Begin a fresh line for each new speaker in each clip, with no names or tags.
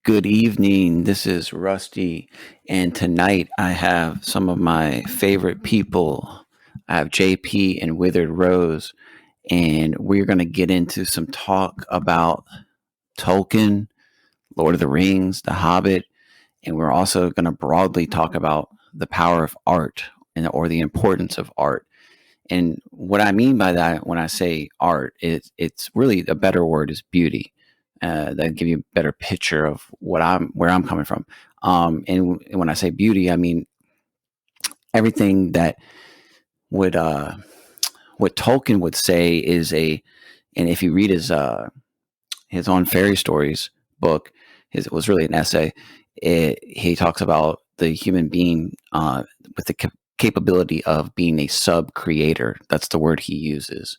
Good evening. This is Rusty, and tonight I have some of my favorite people. I have JP and Withered Rose, and we're going to get into some talk about Tolkien, Lord of the Rings, The Hobbit, and we're also going to broadly talk about the power of art or the importance of art. And what I mean by that when I say art, it's really a better word is beauty. That give you a better picture of where I'm coming from. And when I say beauty, I mean everything that would what Tolkien would say is and if you read his On Fairy Stories book, it was really an essay. He talks about the human being with the capability of being a sub creator. That's the word he uses.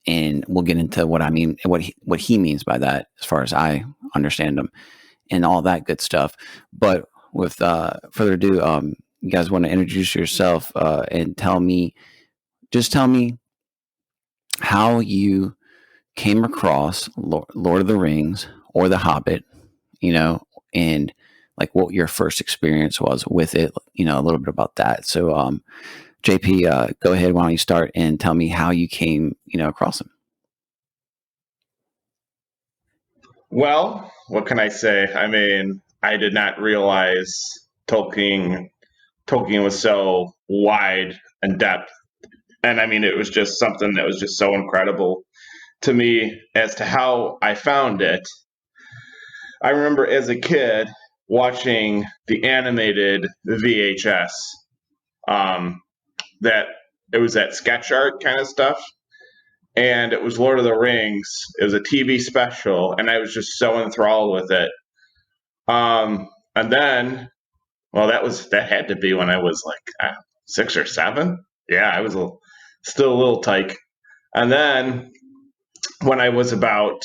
And we'll get into what I mean, what he means by that, as far as I understand him, and all that good stuff. But with further ado, you guys want to introduce yourself and tell me how you came across Lord of the Rings or The Hobbit, and like what your first experience was with it, a little bit about that. So, JP, go ahead. Why don't you start and tell me how you came, across them?
Well, what can I say? I mean, I did not realize Tolkien was so wide and depth. And I mean, it was just something that was just so incredible to me as to how I found it. I remember as a kid watching the animated VHS, that it was that sketch art kind of stuff. And it was Lord of the Rings. It was a TV special, and I was just so enthralled with it. And then, well, that had to be when I was like 6 or 7. Yeah, I was still a little tyke. And then when I was about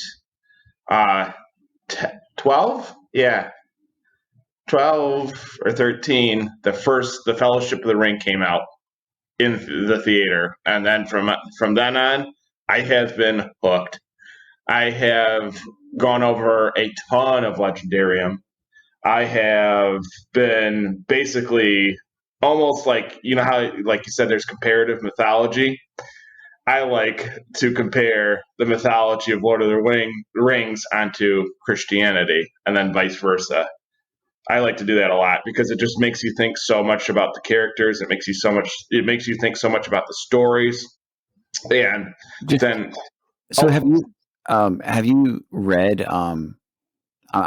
12, yeah, 12 or 13, the Fellowship of the Ring came out in the theater, and then from then on, I have been hooked. I have gone over a ton of Legendarium. I have been basically almost like, how, like you said, there's comparative mythology. I like to compare the mythology of Lord of the Rings onto Christianity, and then vice versa. I like to do that a lot because it just makes you think so much about the characters. It makes you think so much about the stories. And then,
so have you read? I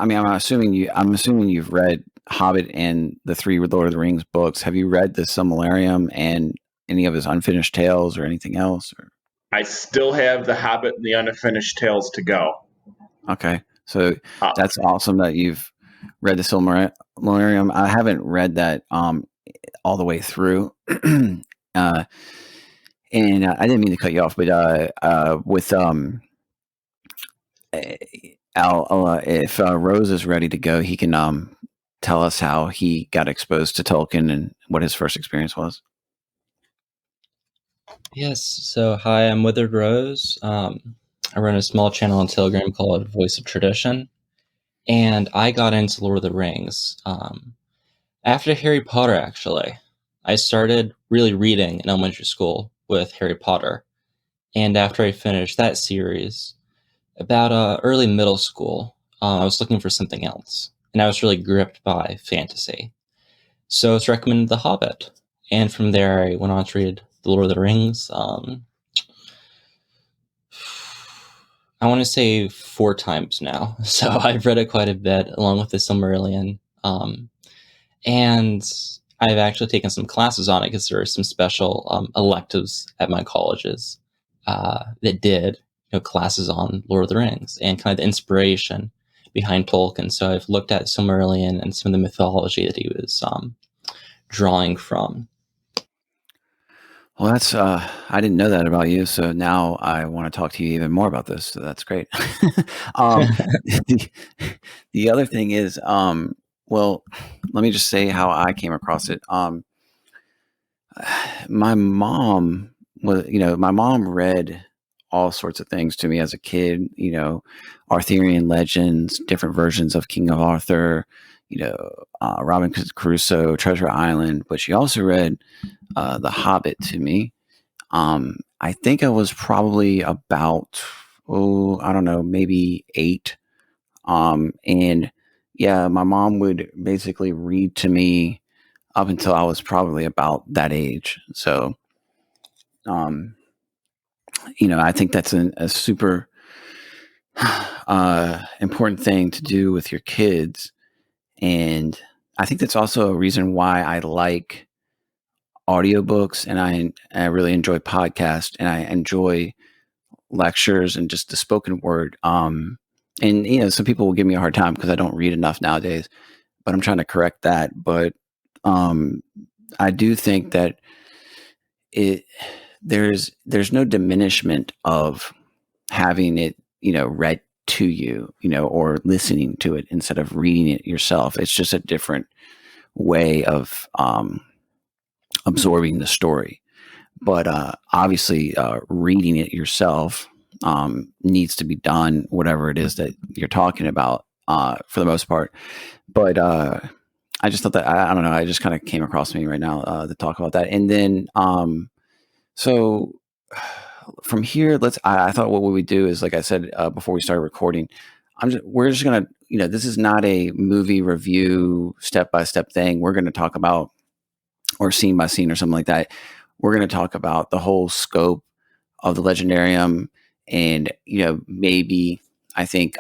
mean, I'm assuming you've read Hobbit and the three Lord of the Rings books. Have you read the Silmarillion and any of his unfinished tales or anything else? Or?
I still have the Hobbit and the unfinished tales to go.
Okay, so that's awesome that you've read the Silmarillion. I haven't read that all the way through. And I didn't mean to cut you off, but with if Rose is ready to go, he can tell us how he got exposed to Tolkien and what his first experience was.
Yes. So, hi, I'm Withered Rose. I run a small channel on Telegram called Voice of Tradition, and I got into Lord of the Rings after Harry Potter. Actually, I started really reading in elementary school with Harry Potter, and after I finished that series, about early middle school, I was looking for something else, and I was really gripped by fantasy. So I was recommended The Hobbit, and from there I went on to read The Lord of the Rings. I want to say 4 times now, so I've read it quite a bit, along with the Silmarillion. And I've actually taken some classes on it because there are some special electives at my colleges that did classes on Lord of the Rings and kind of the inspiration behind Tolkien. So I've looked at Silmarillion and some of the mythology that he was drawing from.
Well, that's I didn't know that about you, so now I want to talk to you even more about this. So that's great. The other thing is, well, let me just say how I came across it. My mom read all sorts of things to me as a kid. Arthurian legends, different versions of King Arthur, Robinson Crusoe, Treasure Island. But she also read The Hobbit to me. I think I was probably about, I don't know, maybe 8. And yeah, my mom would basically read to me up until I was probably about that age. So, I think that's a super important thing to do with your kids. And I think that's also a reason why I like audiobooks, and I really enjoy podcasts, and I enjoy lectures and just the spoken word. And some people will give me a hard time because I don't read enough nowadays, but I'm trying to correct that. But I do think that there's no diminishment of having it, read to you, or listening to it instead of reading it yourself. It's just a different way of absorbing the story. But obviously, reading it yourself needs to be done, whatever it is that you're talking about, for the most part. But I just thought that, I don't know, I just kind of came across me right now to talk about that. And then, so from here, I thought what we would do is, like I said before we started recording, we're just going to, this is not a movie review step-by-step thing. We're going to talk about, or scene by scene or something like that. We're going to talk about the whole scope of the Legendarium, and maybe I think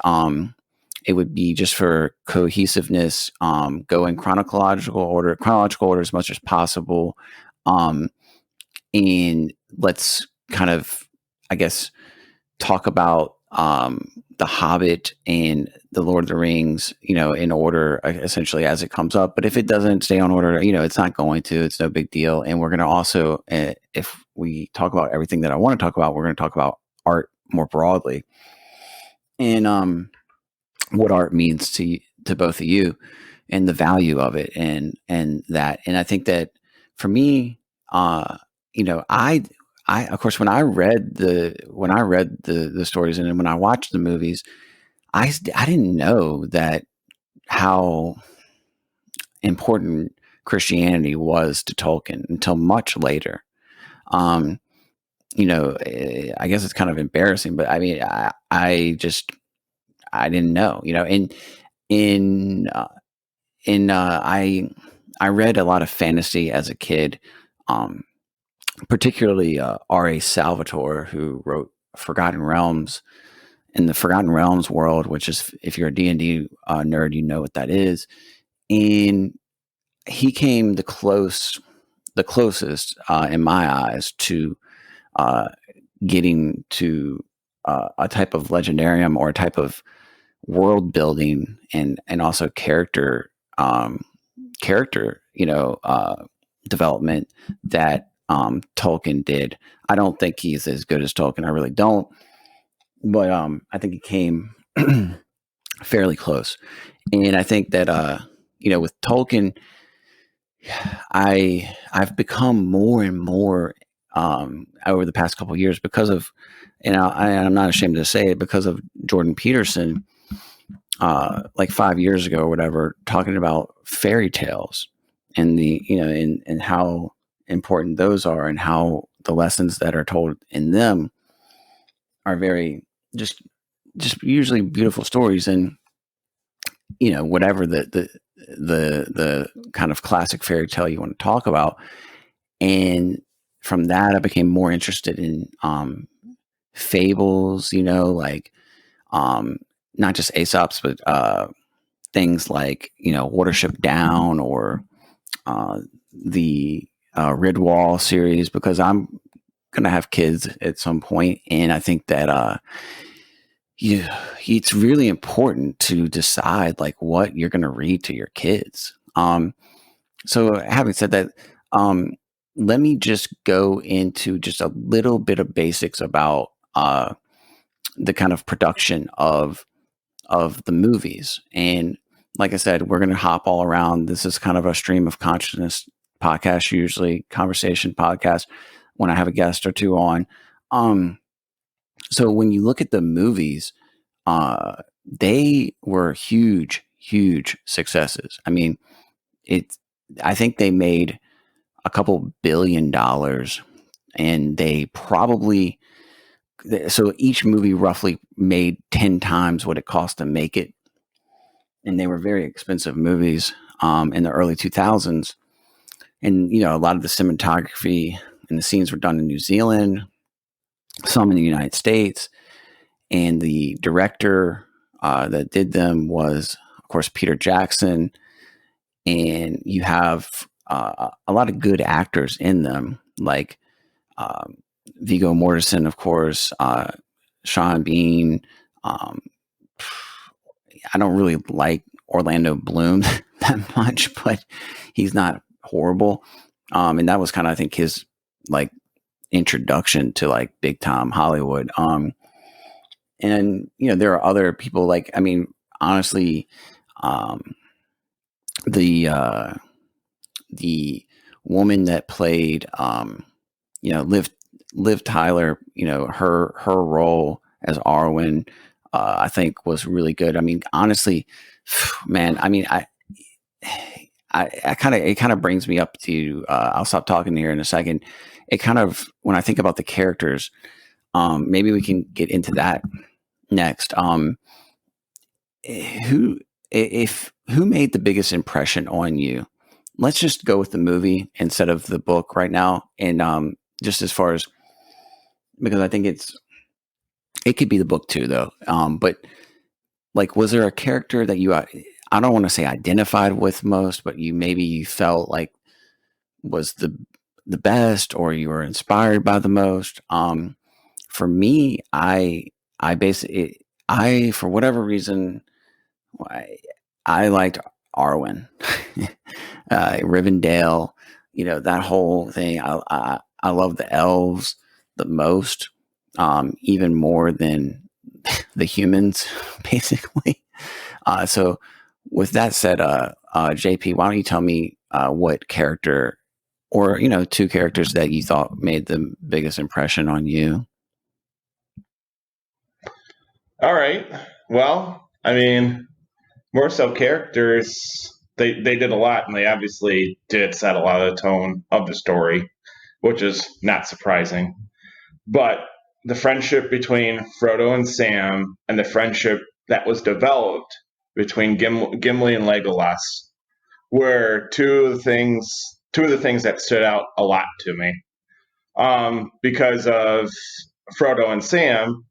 it would be, just for cohesiveness, go in chronological order as much as possible, and let's kind of, I guess, talk about The Hobbit and The Lord of the Rings, in order, essentially, as it comes up. But if it doesn't stay on order, it's not going to. It's no big deal. And we're going to also, if we talk about everything that I want to talk about, we're going to talk about art more broadly, and what art means to both of you, and the value of it, and that. And I think that for me, I of course, when I read the stories, and when I watched the movies, I didn't know that how important Christianity was to Tolkien until much later. I guess it's kind of embarrassing, but I mean, I didn't know, I read a lot of fantasy as a kid, particularly R.A. Salvatore, who wrote Forgotten Realms. In the Forgotten Realms world, which is, if you're a D&D nerd, you know what that is. And he came the closest, in my eyes, to getting to a type of Legendarium, or a type of world building, and also character development that Tolkien did. I don't think he's as good as Tolkien. I really don't. But I think he came fairly close. And I think that, with Tolkien, I've become more and more over the past couple of years, because of, and I'm not ashamed to say it, because of Jordan Peterson, like 5 years ago or whatever, talking about fairy tales, and and how important those are, and how the lessons that are told in them are very just usually beautiful stories. And whatever the kind of classic fairy tale you want to talk about. And from that, I became more interested in fables, like not just Aesop's, but things like Watership Down, or the Ridwall series, because I'm gonna have kids at some point, and I think that it's really important to decide, like, what you're gonna read to your kids. So having said that, let me just go into just a little bit of basics about the kind of production of the movies. And like I said, we're going to hop all around. This is kind of a stream of consciousness podcast, usually conversation podcast, when I have a guest or two on. So when you look at the movies, they were huge, huge successes. I mean, I think they made a couple $1 billion, and they probably, so each movie roughly made 10 times what it cost to make it. And they were very expensive movies in the early 2000s. And, a lot of the cinematography and the scenes were done in New Zealand, some in the United States. And the director that did them was, of course, Peter Jackson. And you have a lot of good actors in them, like Viggo Mortensen, of course, Sean Bean. I don't really like Orlando Bloom that much, but he's not horrible. And that was kind of, I think, his like introduction to like big time Hollywood. And there are other people, like, I mean, honestly, the woman that played Liv Tyler, her role as Arwen, I think was really good. I mean, honestly, man, I mean, it kind of brings me up to, I'll stop talking here in a second. It kind of, when I think about the characters, maybe we can get into that next. Who made the biggest impression on you? Let's just go with the movie instead of the book right now. And just as far as, because I think it could be the book too, though. But like, was there a character that you, I don't want to say identified with most, but you felt like was the best, or you were inspired by the most? For me, I basically, for whatever reason, I liked Arwen, Rivendell, that whole thing. I love the elves the most, even more than the humans, basically. So with that said, JP, why don't you tell me what character, or, two characters that you thought made the biggest impression on you?
All right. Well, I mean, more so characters, they did a lot, and they obviously did set a lot of the tone of the story, which is not surprising. But the friendship between Frodo and Sam, and the friendship that was developed between Gimli and Legolas, were two of the things that stood out a lot to me. Because of Frodo and Sam,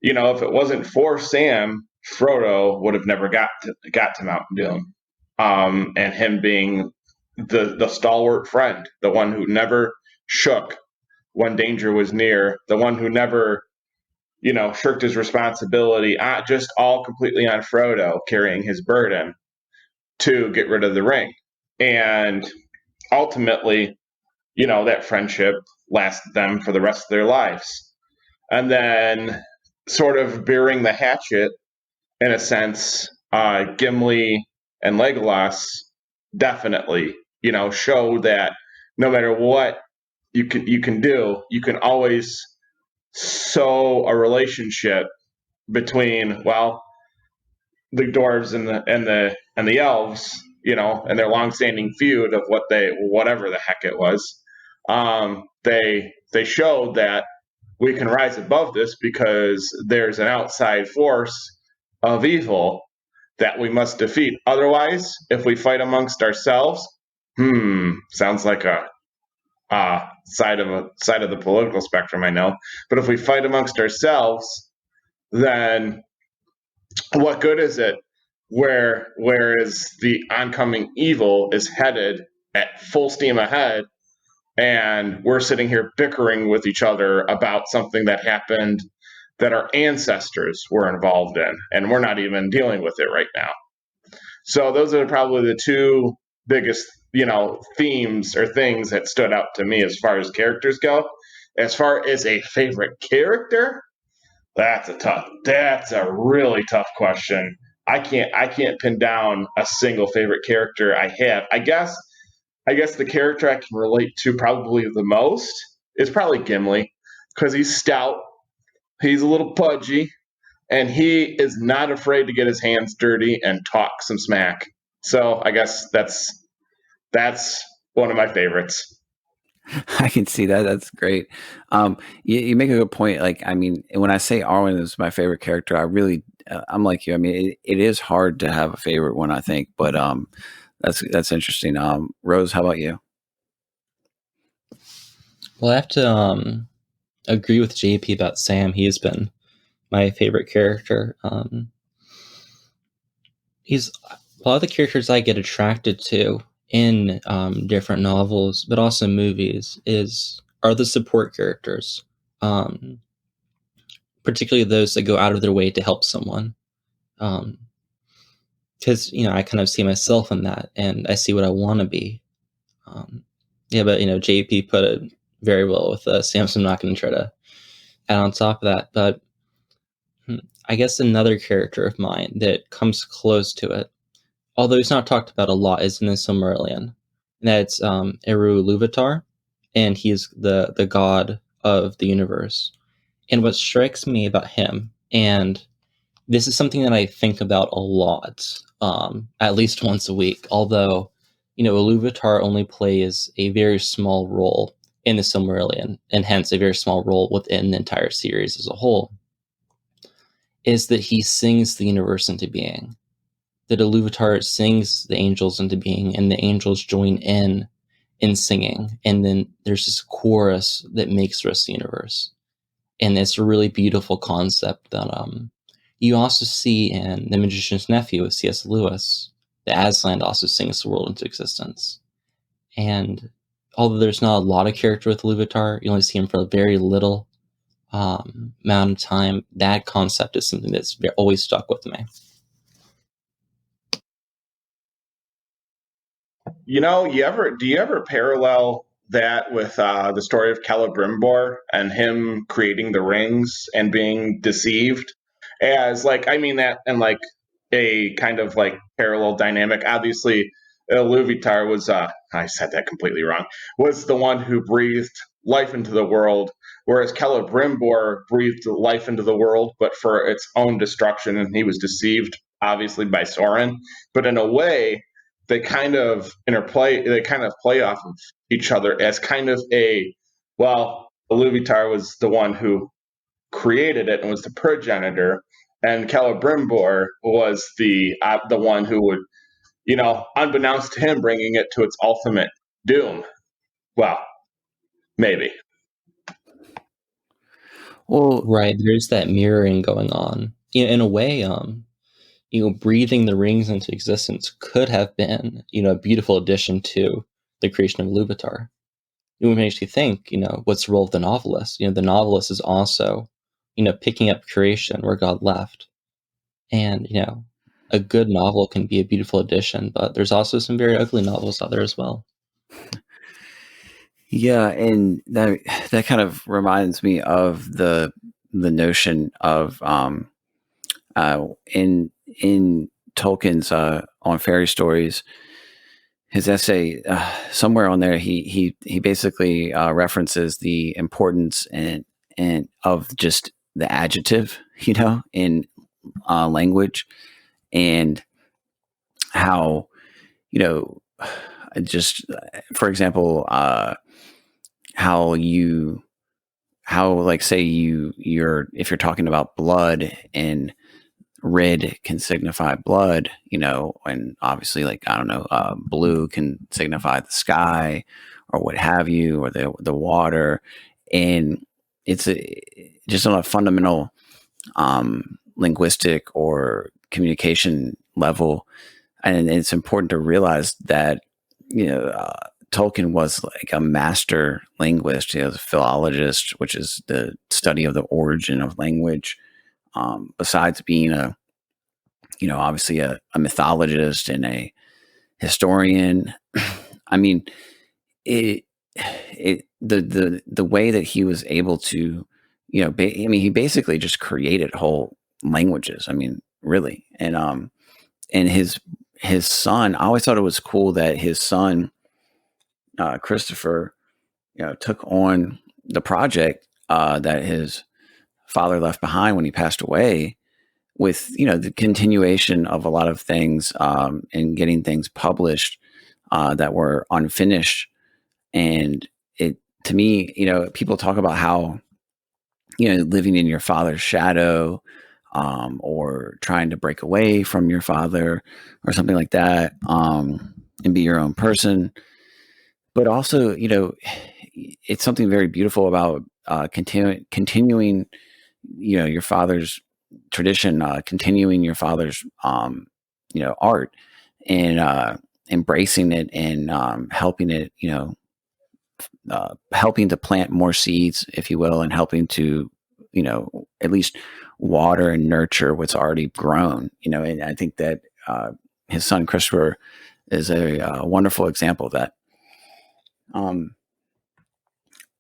if it wasn't for Sam, Frodo would have never got to Mountain Doom. And him being the stalwart friend, the one who never shook when danger was near, the one who never, shirked his responsibility, just all completely on Frodo carrying his burden to get rid of the ring. And ultimately, that friendship lasted them for the rest of their lives. And then, sort of bearing the hatchet, in a sense, Gimli and Legolas definitely, show that no matter what you can do, you can always sow a relationship between, well, the dwarves and the elves, and their long-standing feud of whatever the heck it was. They showed that we can rise above this because there's an outside force of evil that we must defeat. Otherwise, if we fight amongst ourselves, sounds like a side of the political spectrum, I know. But if we fight amongst ourselves, then what good is it? Whereas the oncoming evil is headed at full steam ahead, and we're sitting here bickering with each other about something that happened that our ancestors were involved in, and we're not even dealing with it right now. So those are probably the two biggest, themes or things that stood out to me as far as characters go. As far as a favorite character, that's a really tough question. I can't pin down a single favorite character I have. I guess the character I can relate to probably the most is probably Gimli, because he's stout, He's a little pudgy, and he is not afraid to get his hands dirty and talk some smack. So I guess that's one of my favorites.
I can see that. That's great. You make a good point. Like, I mean, when I say Arwen is my favorite character, I really, I'm like you. I mean, it is hard to have a favorite one, I think, but that's interesting. Rose, how about you?
Well, I have to agree with JP about Sam. He has been my favorite character. He's a lot of the characters I get attracted to in different novels, but also movies, are the support characters, particularly those that go out of their way to help someone. Because I kind of see myself in that, and I see what I want to be. But JP put it very well with Sam, so I'm not going to try to add on top of that. But I guess another character of mine that comes close to it, although he's not talked about a lot, is in the Silmarillion. And that's Eru Luvatar, and he's the god of the universe. And what strikes me about him, and this is something that I think about a lot, at least once a week, although, Iluvatar only plays a very small role in the Silmarillion, and hence a very small role within the entire series as a whole, is that he sings the universe into being. That Iluvatar sings the angels into being, and the angels join in singing, and then there's this chorus that makes the rest of the universe. And it's a really beautiful concept that you also see in The Magician's Nephew with C.S. Lewis. The Aslan also sings the world into existence. And although there's not a lot of character with Iluvatar, you only see him for a very little amount of time. That concept is something that's always stuck with me.
Do you ever parallel that with the story of Celebrimbor and him creating the rings and being deceived? As I mean that and a kind of parallel dynamic. Obviously, Iluvatar was I said that completely wrong. Was the one who breathed life into the world, whereas Celebrimbor breathed life into the world, but for its own destruction, and he was deceived, obviously, by Sauron. But in a way, they kind of interplay. They kind of play off of each other as kind of Iluvatar was the one who created it and was the progenitor, and Celebrimbor was the one who would, unbeknownst to him, bringing it to its ultimate doom. Well, maybe.
Well,
right, there's that mirroring going on. In a way, breathing the rings into existence could have been, a beautiful addition to the creation of Iluvatar. It makes you think, what's the role of the novelist? The novelist is also, picking up creation where God left. And, a good novel can be a beautiful addition, but there's also some very ugly novels out there as well.
Yeah, and that kind of reminds me of the notion of in Tolkien's on fairy stories, his essay somewhere on there, he basically references the importance and of just the adjective, in language, and how just for example, how say you're if you're talking about blood, and red can signify blood, and obviously blue can signify the sky or what have you, or the water, and it's just on a fundamental linguistic or communication level, and it's important to realize that Tolkien was a master linguist. He was a philologist, which is the study of the origin of language. Besides being obviously a mythologist and a historian, I mean, the way that he was able to, he basically just created whole languages. I mean, really, and his son. I always thought it was cool that his son, Christopher, took on the project that his father left behind when he passed away, with the continuation of a lot of things, and getting things published that were unfinished. And it, to me, people talk about how living in your father's shadow, or trying to break away from your father or something like that, and be your own person. But also, it's something very beautiful about continuing, your father's tradition, continuing your father's, art, and embracing it, and helping it, helping to plant more seeds, if you will, and helping to, at least water and nurture what's already grown. And I think that his son Christopher is a wonderful example of that. And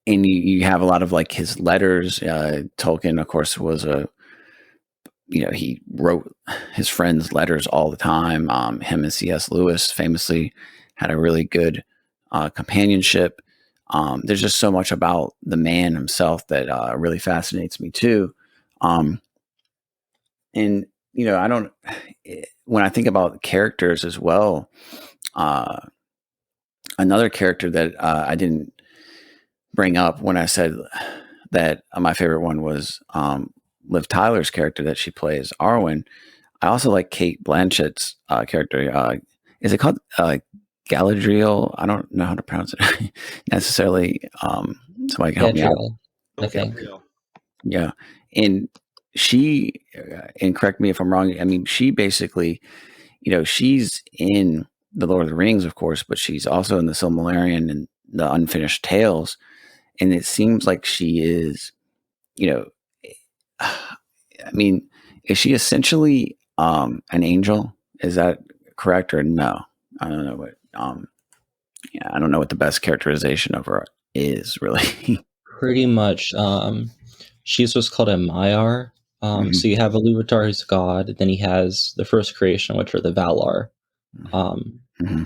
you have a lot of like his letters. Tolkien, of course, was he wrote his friends letters all the time. Him and C.S. Lewis famously had a really good companionship. There's just so much about the man himself that really fascinates me too. And I don't. When I think about characters as well, another character that I didn't bring up when I said that my favorite one was Liv Tyler's character that she plays, Arwen. I also like Kate Blanchett's character. Is it called Galadriel? I don't know how to pronounce it necessarily. Somebody can help me out.
I think.
Yeah. And she, and correct me if I'm wrong, I mean, she basically, she's in the Lord of the Rings, of course, but she's also in the Silmarillion and the Unfinished Tales. And it seems like she is, I mean, is she essentially an angel? Is that correct or no? I don't know what. I don't know what the best characterization of her is, really.
Pretty much. She's what's called a Maiar. So you have Iluvatar, who's god. Then he has the first creation, which are the Valar.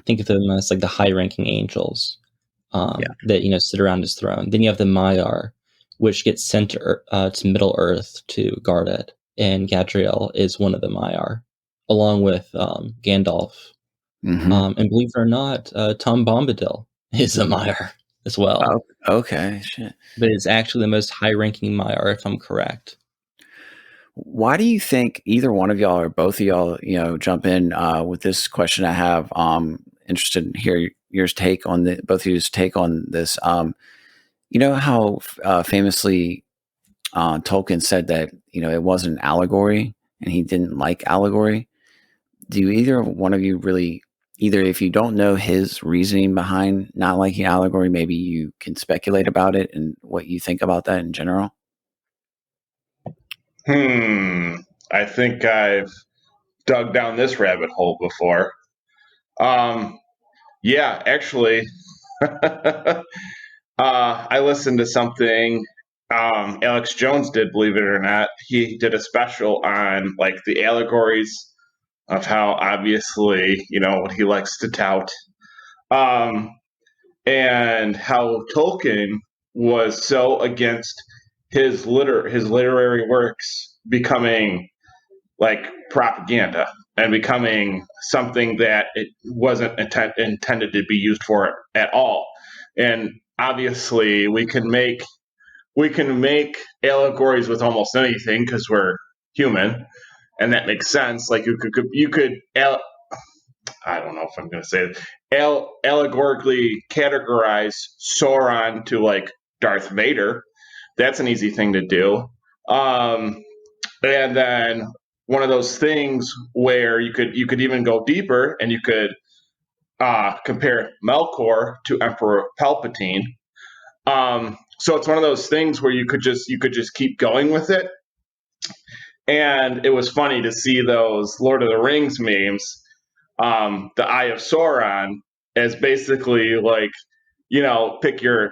Think of them as like the high-ranking angels that sit around his throne. Then you have the Maiar, which gets sent to Middle Earth to guard it. And Gadriel is one of the Maiar, along with Gandalf. And believe it or not, Tom Bombadil is a Maiar as well.
Oh, okay, shit.
But it's actually the most high-ranking Maiar, if I'm correct.
Why do you think either one of y'all or both of y'all, jump in with this question I have? Interested in hear both of you's take on this. You know how famously Tolkien said that it wasn't an allegory, and he didn't like allegory. Do either one of you really? Either, if you don't know his reasoning behind not liking allegory, maybe you can speculate about it and what you think about that in general.
I think I've dug down this rabbit hole before. Yeah, actually, I listened to something Alex Jones did, believe it or not. He did a special on like the allegories of how obviously, what he likes to tout. And how Tolkien was so against his literary works becoming like propaganda and becoming something that it wasn't intended to be used for at all. And obviously, we can make allegories with almost anything because we're human, and that makes sense. Like you could I don't know if I'm going to say it, allegorically categorize Sauron to like Darth Vader. That's an easy thing to do. And then one of those things where you could even go deeper and you could compare Melkor to Emperor Palpatine. So it's one of those things where you could just keep going with it. And it was funny to see those Lord of the Rings memes. The Eye of Sauron as basically like, pick your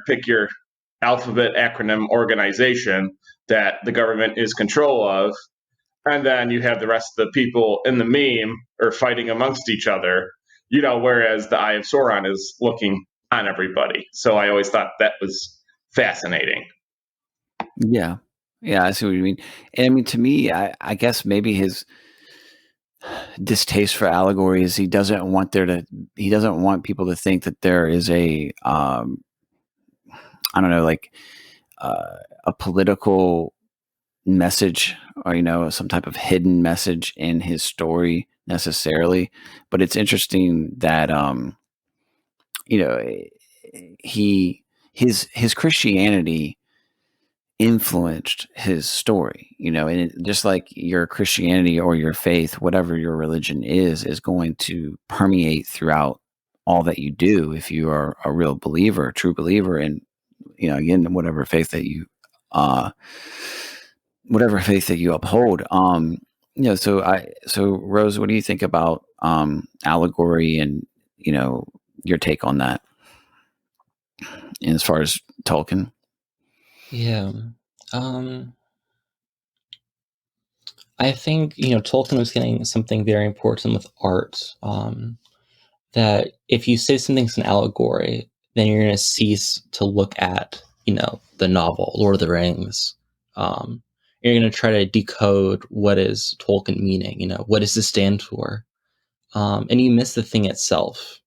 alphabet acronym organization that the government is control of, and then you have the rest of the people in the meme are fighting amongst each other, whereas the Eye of Sauron is looking on everybody. So I always thought that was fascinating.
Yeah. Yeah, I see what you mean. And I mean, to me, I guess maybe his distaste for allegory is he doesn't want people to think that there is a I don't know, like a political message, or some type of hidden message in his story necessarily. But it's interesting that you know he his Christianity influenced his story, and just like your Christianity or your faith, whatever your religion is going to permeate throughout all that you do if you are a real believer, a true believer, and again, uh whatever faith that you uphold. So Rose, what do you think about allegory, and your take on that, as far as Tolkien?
Yeah. I think, Tolkien was getting something very important with art. That if you say something's an allegory, then you're going to cease to look at, the novel, Lord of the Rings. You're going to try to decode what is Tolkien meaning, what does this stand for? And you miss the thing itself.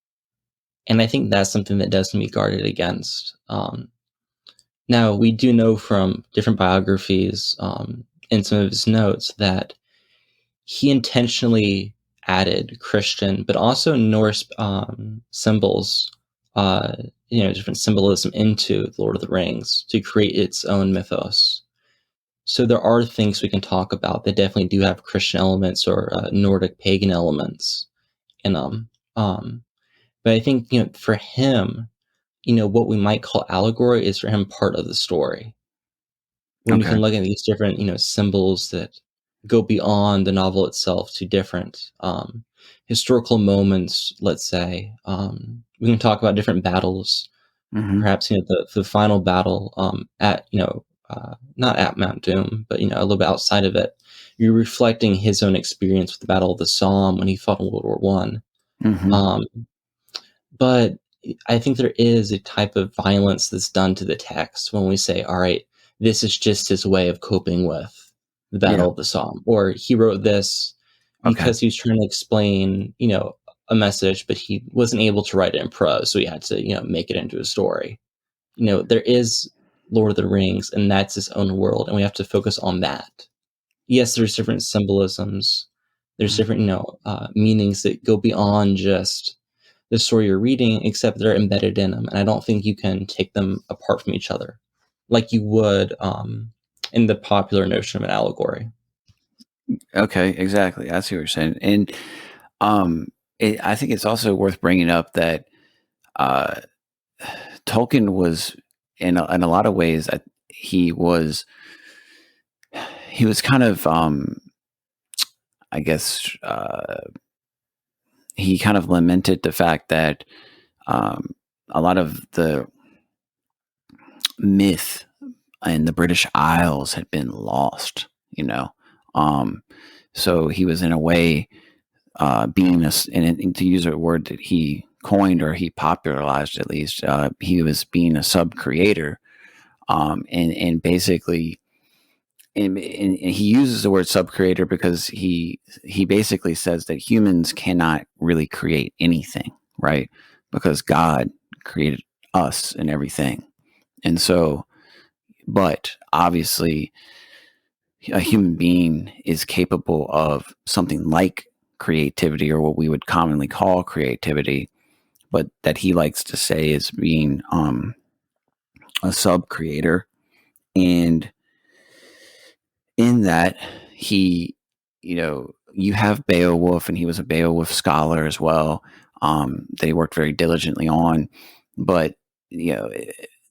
And I think that's something that does need to be guarded against. Now, we do know from different biographies and some of his notes that he intentionally added Christian, but also Norse symbols, different symbolism into the Lord of the Rings to create its own mythos. So there are things we can talk about that definitely do have Christian elements or Nordic pagan elements in them. But I think, for him, what we might call allegory is for him part of the story. When you can look at these different, symbols that go beyond the novel itself to different historical moments, let's say. We can talk about different battles.
Mm-hmm.
Perhaps, the final battle at, not at Mount Doom, but, a little bit outside of it. You're reflecting his own experience with the Battle of the Somme when he fought in World War One.
Mm-hmm.
But I think there is a type of violence that's done to the text when we say, all right, this is just his way of coping with the Battle of the Somme. Or he wrote this because he was trying to explain, a message, but he wasn't able to write it in prose, so he had to, make it into a story. There is Lord of the Rings, and that's his own world, and we have to focus on that. Yes, there's different symbolisms. There's different, meanings that go beyond just the story you're reading, except they're embedded in them. And I don't think you can take them apart from each other like you would in the popular notion of an allegory.
Okay, exactly. I see what you're saying. And I think it's also worth bringing up that Tolkien was, in a lot of ways, he was kind of, I guess, he kind of lamented the fact that a lot of the myth in the British Isles had been lost, so he was, in a way, being and to use a word that he coined, or he popularized at least, he was being a sub-creator, and basically, and he uses the word sub-creator because he basically says that humans cannot really create anything, right? Because God created us and everything. And so, but obviously, a human being is capable of something like creativity, or what we would commonly call creativity, but that he likes to say is being a sub-creator. And in that, he, you have Beowulf, and he was a Beowulf scholar as well. They worked very diligently on, but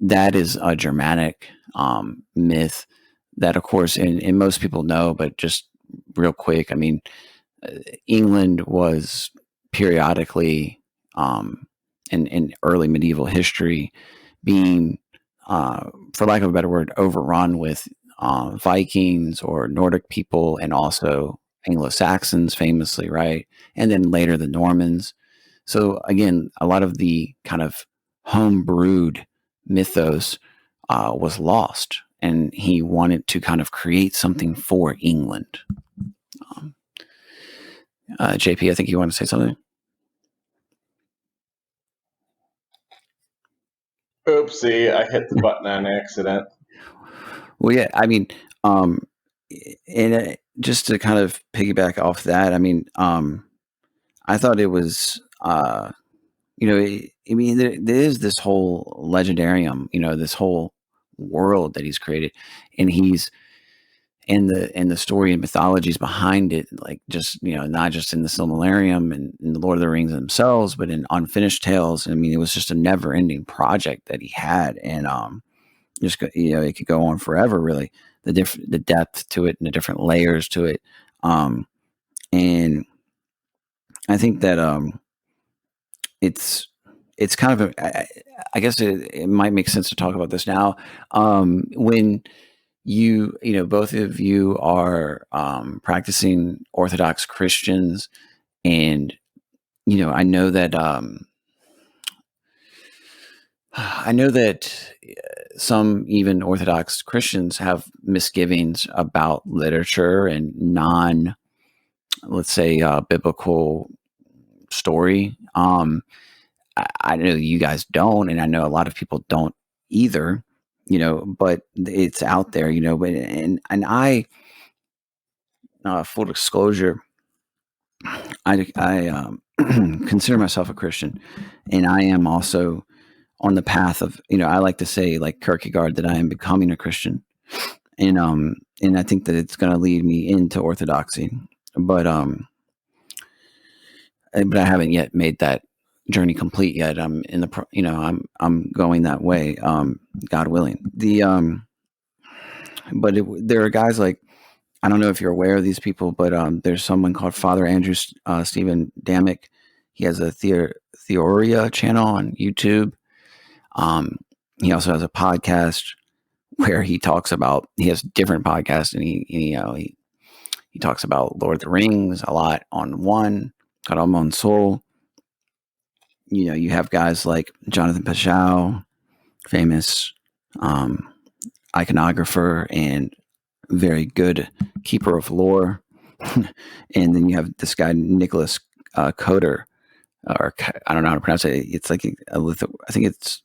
that is a Germanic myth that, of course, and most people know, but just real quick, I mean, England was periodically, in early medieval history, being, for lack of a better word, overrun with Vikings or Nordic people, and also Anglo-Saxons, famously, right? And then later the Normans. So again, a lot of the kind of home-brewed mythos was lost, and he wanted to kind of create something for England. JP, I think you want to say something.
Oopsie, I hit the button on accident.
Well, yeah, I mean, and just to kind of piggyback off that, I mean, I thought it was, I mean, there is this whole legendarium, this whole world that he's created, and he's and the story and mythologies behind it, like just not just in the Silmarillion and in the Lord of the Rings themselves, but in Unfinished Tales. I mean, it was just a never-ending project that he had, and just it could go on forever, really. The depth to it and the different layers to it, and I think that it's kind of I guess it might make sense to talk about this now. When both of you are practicing Orthodox Christians, and I know that some even Orthodox Christians have misgivings about literature and let's say, biblical story. I know you guys don't, and I know a lot of people don't either. But it's out there. But and I, full disclosure, I consider myself a Christian, and I am also on the path of, I like to say, like Kierkegaard, that I am becoming a Christian, and I think that it's going to lead me into Orthodoxy, but I haven't yet made that journey complete yet. I'm in the I'm going that way, God willing. There are guys like, I don't know if you're aware of these people, but there's someone called Father Andrew Stephen Damick. He has a Theoria channel on YouTube. He also has a podcast where he has different podcasts, and he talks about Lord of the Rings a lot on one called Amon Soul. You have guys like Jonathan Pachow, famous iconographer and very good keeper of lore. And then you have this guy, Nicholas Coder, or I don't know how to pronounce it. It's like I think it's,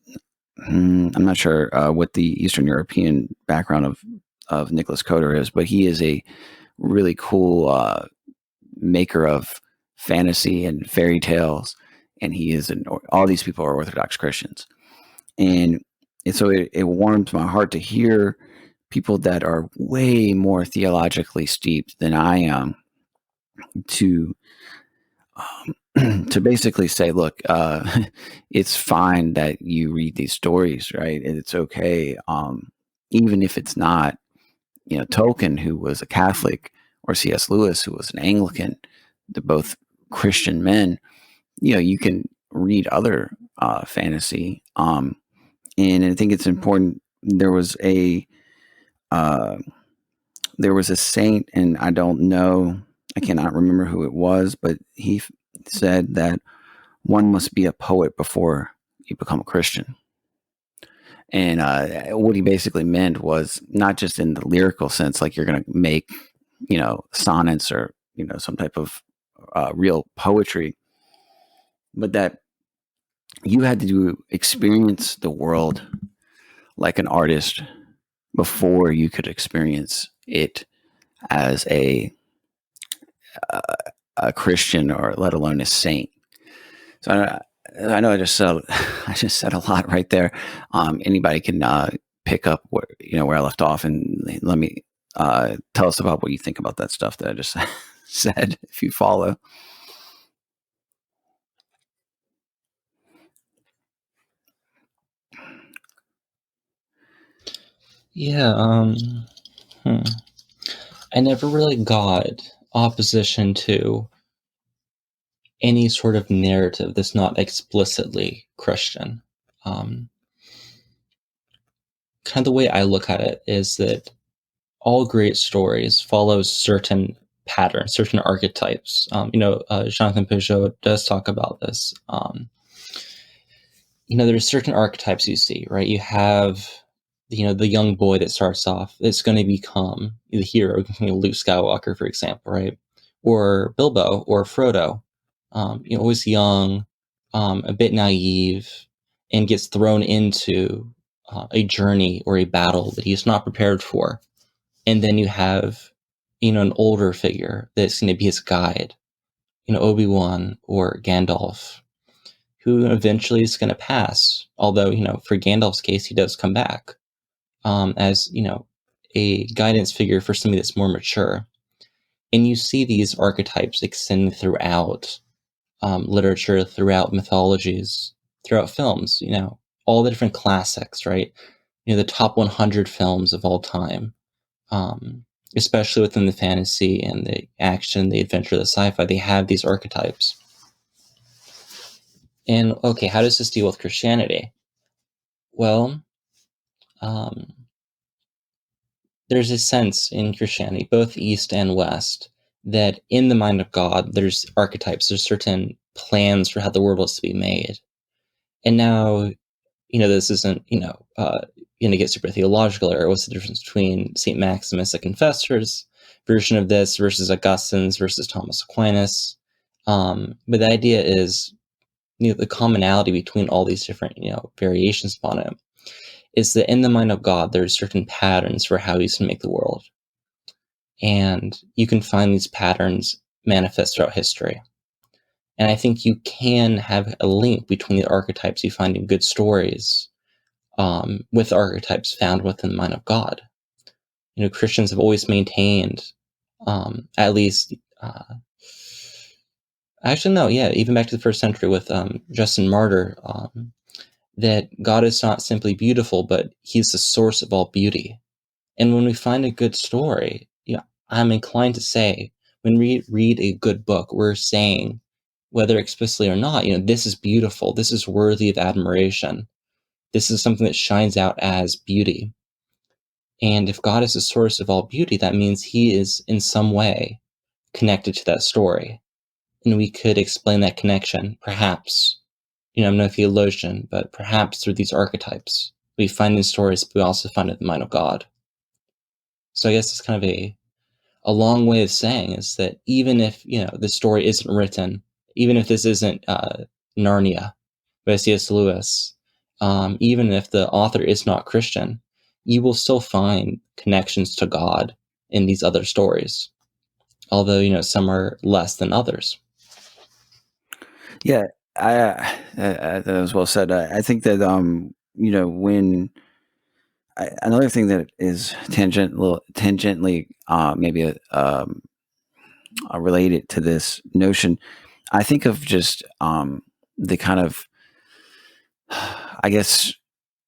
I'm not sure what the Eastern European background of Nicholas Coder is, but he is a really cool maker of fantasy and fairy tales. And all these people are Orthodox Christians. And so it warms my heart to hear people that are way more theologically steeped than I am to basically say, look, it's fine that you read these stories, right? And it's okay. Even if it's not, Tolkien, who was a Catholic, or C.S. Lewis, who was an Anglican. They're both Christian men. You can read other fantasy. And I think it's important. There was a saint, and I cannot remember who it was, but he said that one must be a poet before you become a Christian. And what he basically meant was not just in the lyrical sense, like you're going to make, sonnets or, some type of real poetry, but that you had to experience the world like an artist before you could experience it as a Christian, or let alone a saint. So I know I just said a lot right there. Anybody can pick up where I left off, and let me tell us about what you think about that stuff that I just said, if you follow.
Yeah, I never really got opposition to any sort of narrative that's not explicitly Christian. Kind of the way I look at it is that all great stories follow certain patterns, certain archetypes. Jonathan Peugeot does talk about this. There's certain archetypes you see, right? You have the young boy that starts off, it's going to become the hero, Luke Skywalker, for example, right? Or Bilbo or Frodo, always young, a bit naive, and gets thrown into a journey or a battle that he's not prepared for. And then you have, an older figure that's going to be his guide, Obi-Wan or Gandalf, who eventually is going to pass. Although, for Gandalf's case, he does come back as, a guidance figure for somebody that's more mature. And you see these archetypes extend throughout literature, throughout mythologies, throughout films, all the different classics, right? The top 100 films of all time, especially within the fantasy and the action, the adventure, the sci-fi, they have these archetypes. And okay, how does this deal with Christianity? Well, there's a sense in Christianity, both East and West, that in the mind of God, there's archetypes, there's certain plans for how the world was to be made. And now, this isn't, going to get super theological, or what's the difference between St. Maximus the Confessor's version of this versus Augustine's versus Thomas Aquinas. But the idea is, the commonality between all these different, variations upon it is that in the mind of God, there's certain patterns for how he's to make the world. And you can find these patterns manifest throughout history. And I think you can have a link between the archetypes you find in good stories with archetypes found within the mind of God. Christians have always maintained, at least, actually, no, yeah, even back to the first century with Justin Martyr, that God is not simply beautiful, but he's the source of all beauty. And when we find a good story, I'm inclined to say, when we read a good book, we're saying, whether explicitly or not, this is beautiful, this is worthy of admiration, this is something that shines out as beauty. And if God is the source of all beauty, that means he is in some way connected to that story. And we could explain that connection, perhaps, I'm no theologian, but perhaps through these archetypes. We find in stories, but we also find it in the mind of God. So I guess it's kind of a long way of saying is that even if, the story isn't written, even if this isn't Narnia by C.S. Lewis, even if the author is not Christian, you will still find connections to God in these other stories. Although, some are less than others.
Yeah, that was well said. I think that when another thing that is tangentially maybe related to this notion, I think of just the kind of, I guess,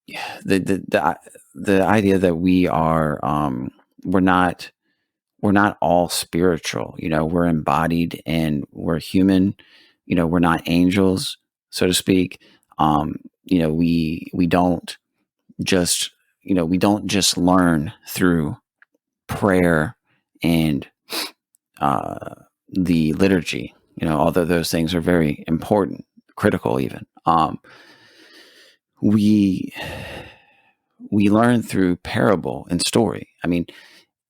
the idea that we are we're not all spiritual. We're embodied and we're human. We're not angels, so to speak. We don't just learn through prayer and the liturgy. Although those things are very important, critical even. We learn through parable and story. I mean,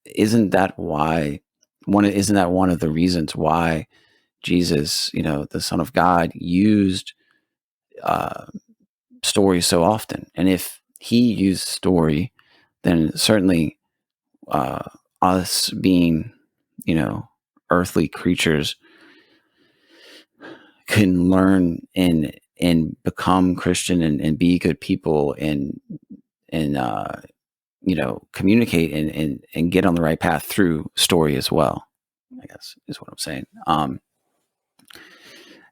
isn't that one of the reasons why Jesus, the Son of God, used story so often? And if he used story, then certainly us being, earthly creatures can learn and become Christian and be good people and communicate and get on the right path through story as well, I guess is what I'm saying.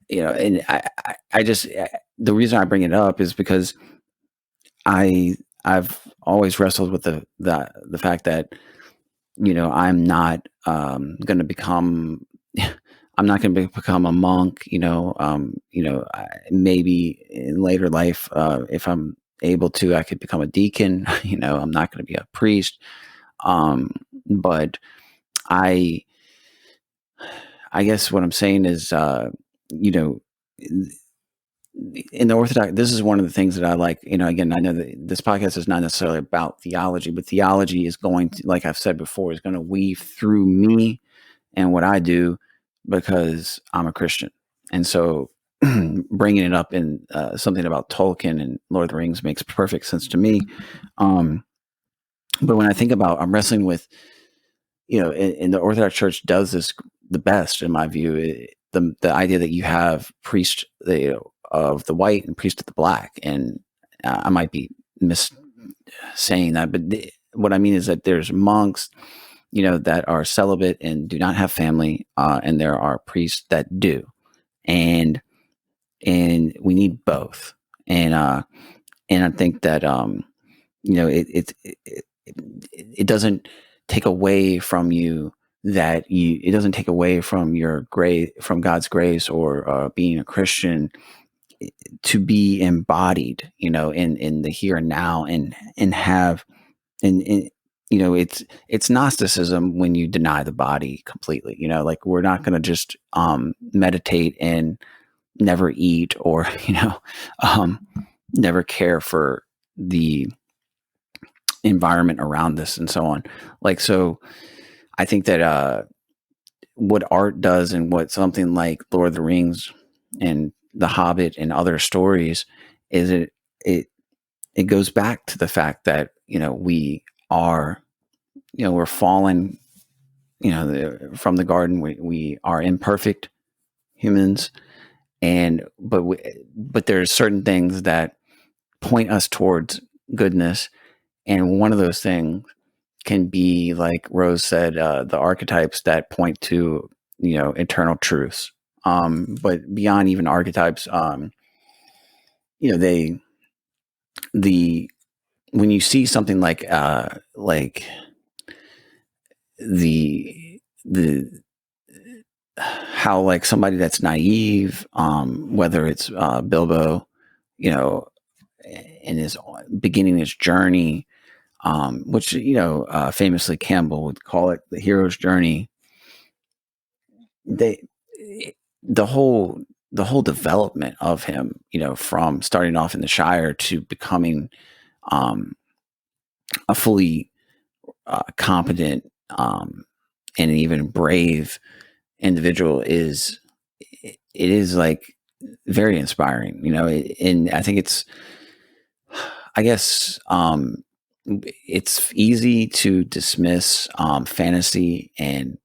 And I just, the reason I bring it up is because I've always wrestled with the fact that, I'm not going to become, I'm not going to become a monk, maybe in later life, if I'm able to, I could become a deacon. I'm not going to be a priest. But I guess what I'm saying is, in the Orthodox, this is one of the things that I like. Again, I know that this podcast is not necessarily about theology, but theology is going to, like I've said before, is going to weave through me and what I do because I'm a Christian. And so bringing it up in something about Tolkien and Lord of the Rings makes perfect sense to me. But when I think about, I'm wrestling with, in the Orthodox Church does this the best, in my view, the idea that you have priest of the white and priest of the black. And I might be saying that, but what I mean is that there's monks, that are celibate and do not have family, and there are priests that do. And we need both. And I think that, it doesn't take away from you it doesn't take away from your grace, from God's grace, or being a Christian, to be embodied, in the here and now, and have, it's Gnosticism when you deny the body completely. Like, we're not going to just meditate and never eat, or never care for the environment around us and so on. Like, so I think that what art does, and what something like Lord of the Rings and The Hobbit and other stories is, it goes back to the fact that we are, we're fallen, from the garden. We are imperfect humans, but there's certain things that point us towards goodness, and one of those things can be, like Rose said, the archetypes that point to eternal truths. But beyond even archetypes, when you see something like the how, like, somebody that's naive, whether it's Bilbo, in his beginning his journey, which famously Campbell would call it the hero's journey. The whole development of him, from starting off in the Shire to becoming a fully competent and even brave individual is like very inspiring, and I think it's easy to dismiss fantasy and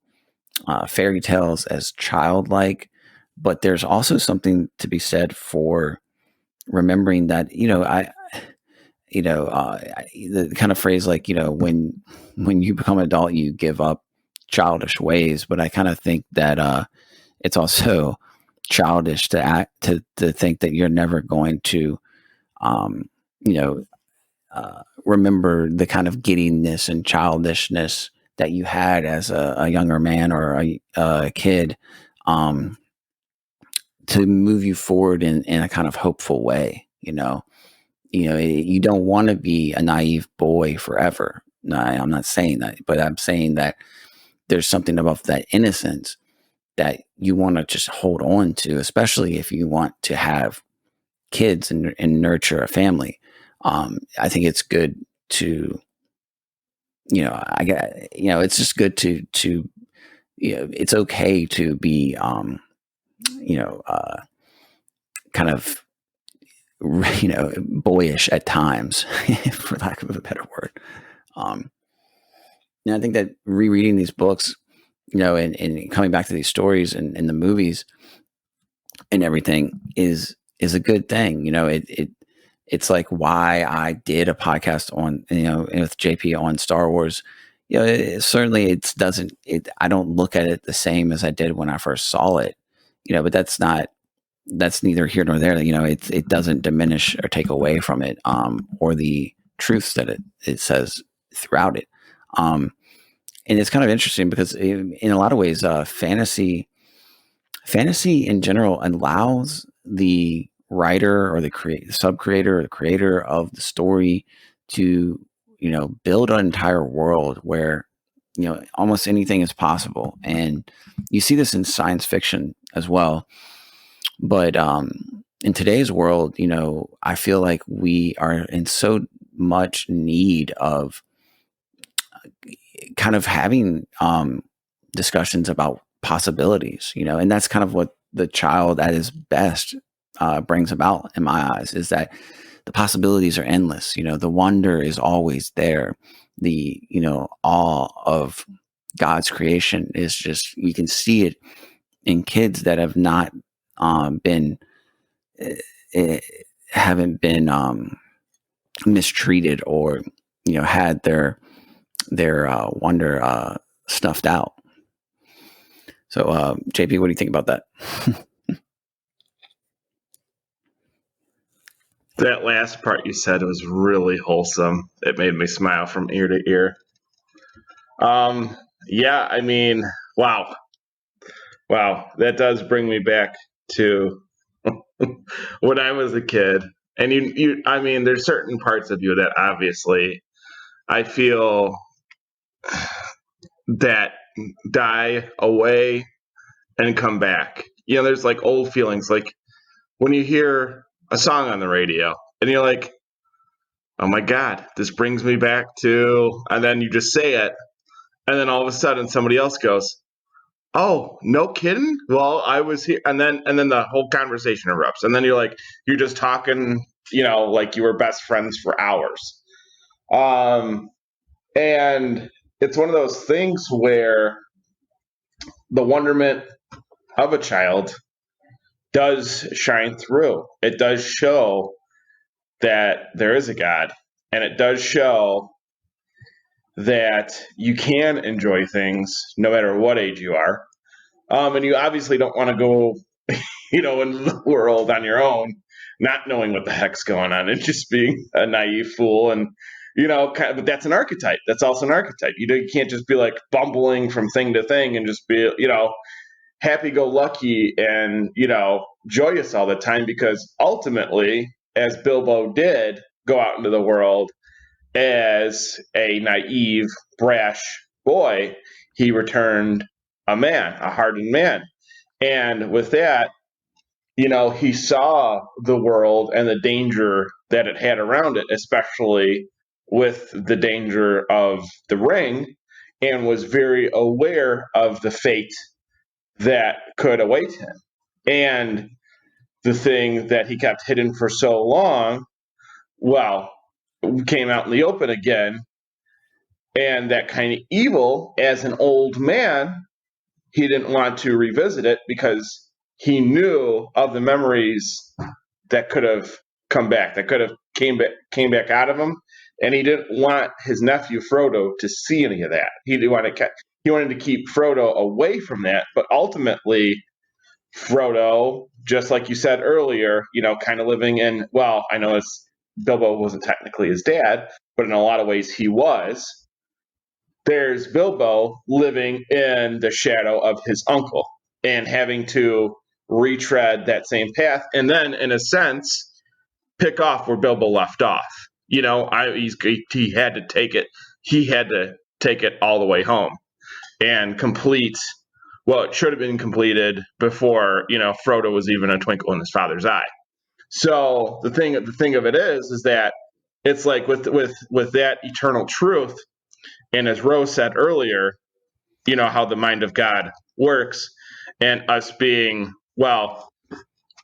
fairy tales as childlike, but there's also something to be said for remembering that the kind of phrase, like, when you become an adult, you give up childish ways. But I kind of think that it's also childish to think that you're never going to remember the kind of giddiness and childishness that you had as a younger man or a kid, to move you forward in a kind of hopeful way. You don't want to be a naive boy forever. No, I'm not saying that, but I'm saying that there's something about that innocence that you want to just hold on to, especially if you want to have kids and nurture a family. I think it's good to, it's just good to, it's okay to be, kind of, boyish at times, for lack of a better word. And I think that rereading these books, and coming back to these stories and the movies and everything is a good thing. It's like why I did a podcast on, with JP on Star Wars. Certainly I don't look at it the same as I did when I first saw it, but that's neither here nor there. It doesn't diminish or take away from it, or the truths that it says throughout it. And it's kind of interesting because in a lot of ways, fantasy in general allows the writer or the sub-creator or the creator of the story to, build an entire world where, almost anything is possible. And you see this in science fiction as well. But in today's world, I feel like we are in so much need of kind of having discussions about possibilities, and that's kind of what the child at his best brings about in my eyes, is that the possibilities are endless. The wonder is always there. The, awe of God's creation is just, you can see it in kids that have not been, haven't been mistreated or, had their wonder snuffed out. So, JP, what do you think about that?
That last part you said was really wholesome. It made me smile from ear to ear. Yeah, I mean, wow. That does bring me back to when I was a kid. And I mean, there's certain parts of you that obviously I feel that die away and come back. There's like old feelings, like when you hear a song on the radio and you're like, oh my God, this brings me back to, and then you just say it. And then all of a sudden somebody else goes, oh, no kidding? Well, I was here. And then the whole conversation erupts. And then you're just talking, like you were best friends for hours. And it's one of those things where the wonderment of a child does shine through. It does show that there is a God, and it does show that you can enjoy things no matter what age you are. And you obviously don't want to go, into the world on your own, not knowing what the heck's going on and just being a naive fool. And, but that's an archetype. That's also an archetype. You can't just be like bumbling from thing to thing and just be, happy-go-lucky and, joyous all the time, because ultimately, as Bilbo did go out into the world as a naive, brash boy, he returned a man, a hardened man. And with that, he saw the world and the danger that it had around it, especially with the danger of the ring, and was very aware of the fate that could await him. And the thing that he kept hidden for so long, came out in the open again. And that kind of evil, as an old man, he didn't want to revisit it because he knew of the memories that could have come back, that could have came back out of him. And he didn't want his nephew Frodo to see any of that. He wanted to keep Frodo away from that. But ultimately, Frodo, just like you said earlier, kind of living in, I know Bilbo wasn't technically his dad, but in a lot of ways he was. There's Bilbo living in the shadow of his uncle and having to retread that same path. And then, in a sense, pick off where Bilbo left off. He had to take it. He had to take it all the way home and complete. Well, it should have been completed before, Frodo was even a twinkle in his father's eye. So the thing of it is that it's like with that eternal truth, and as Rose said earlier, how the mind of God works, and us being,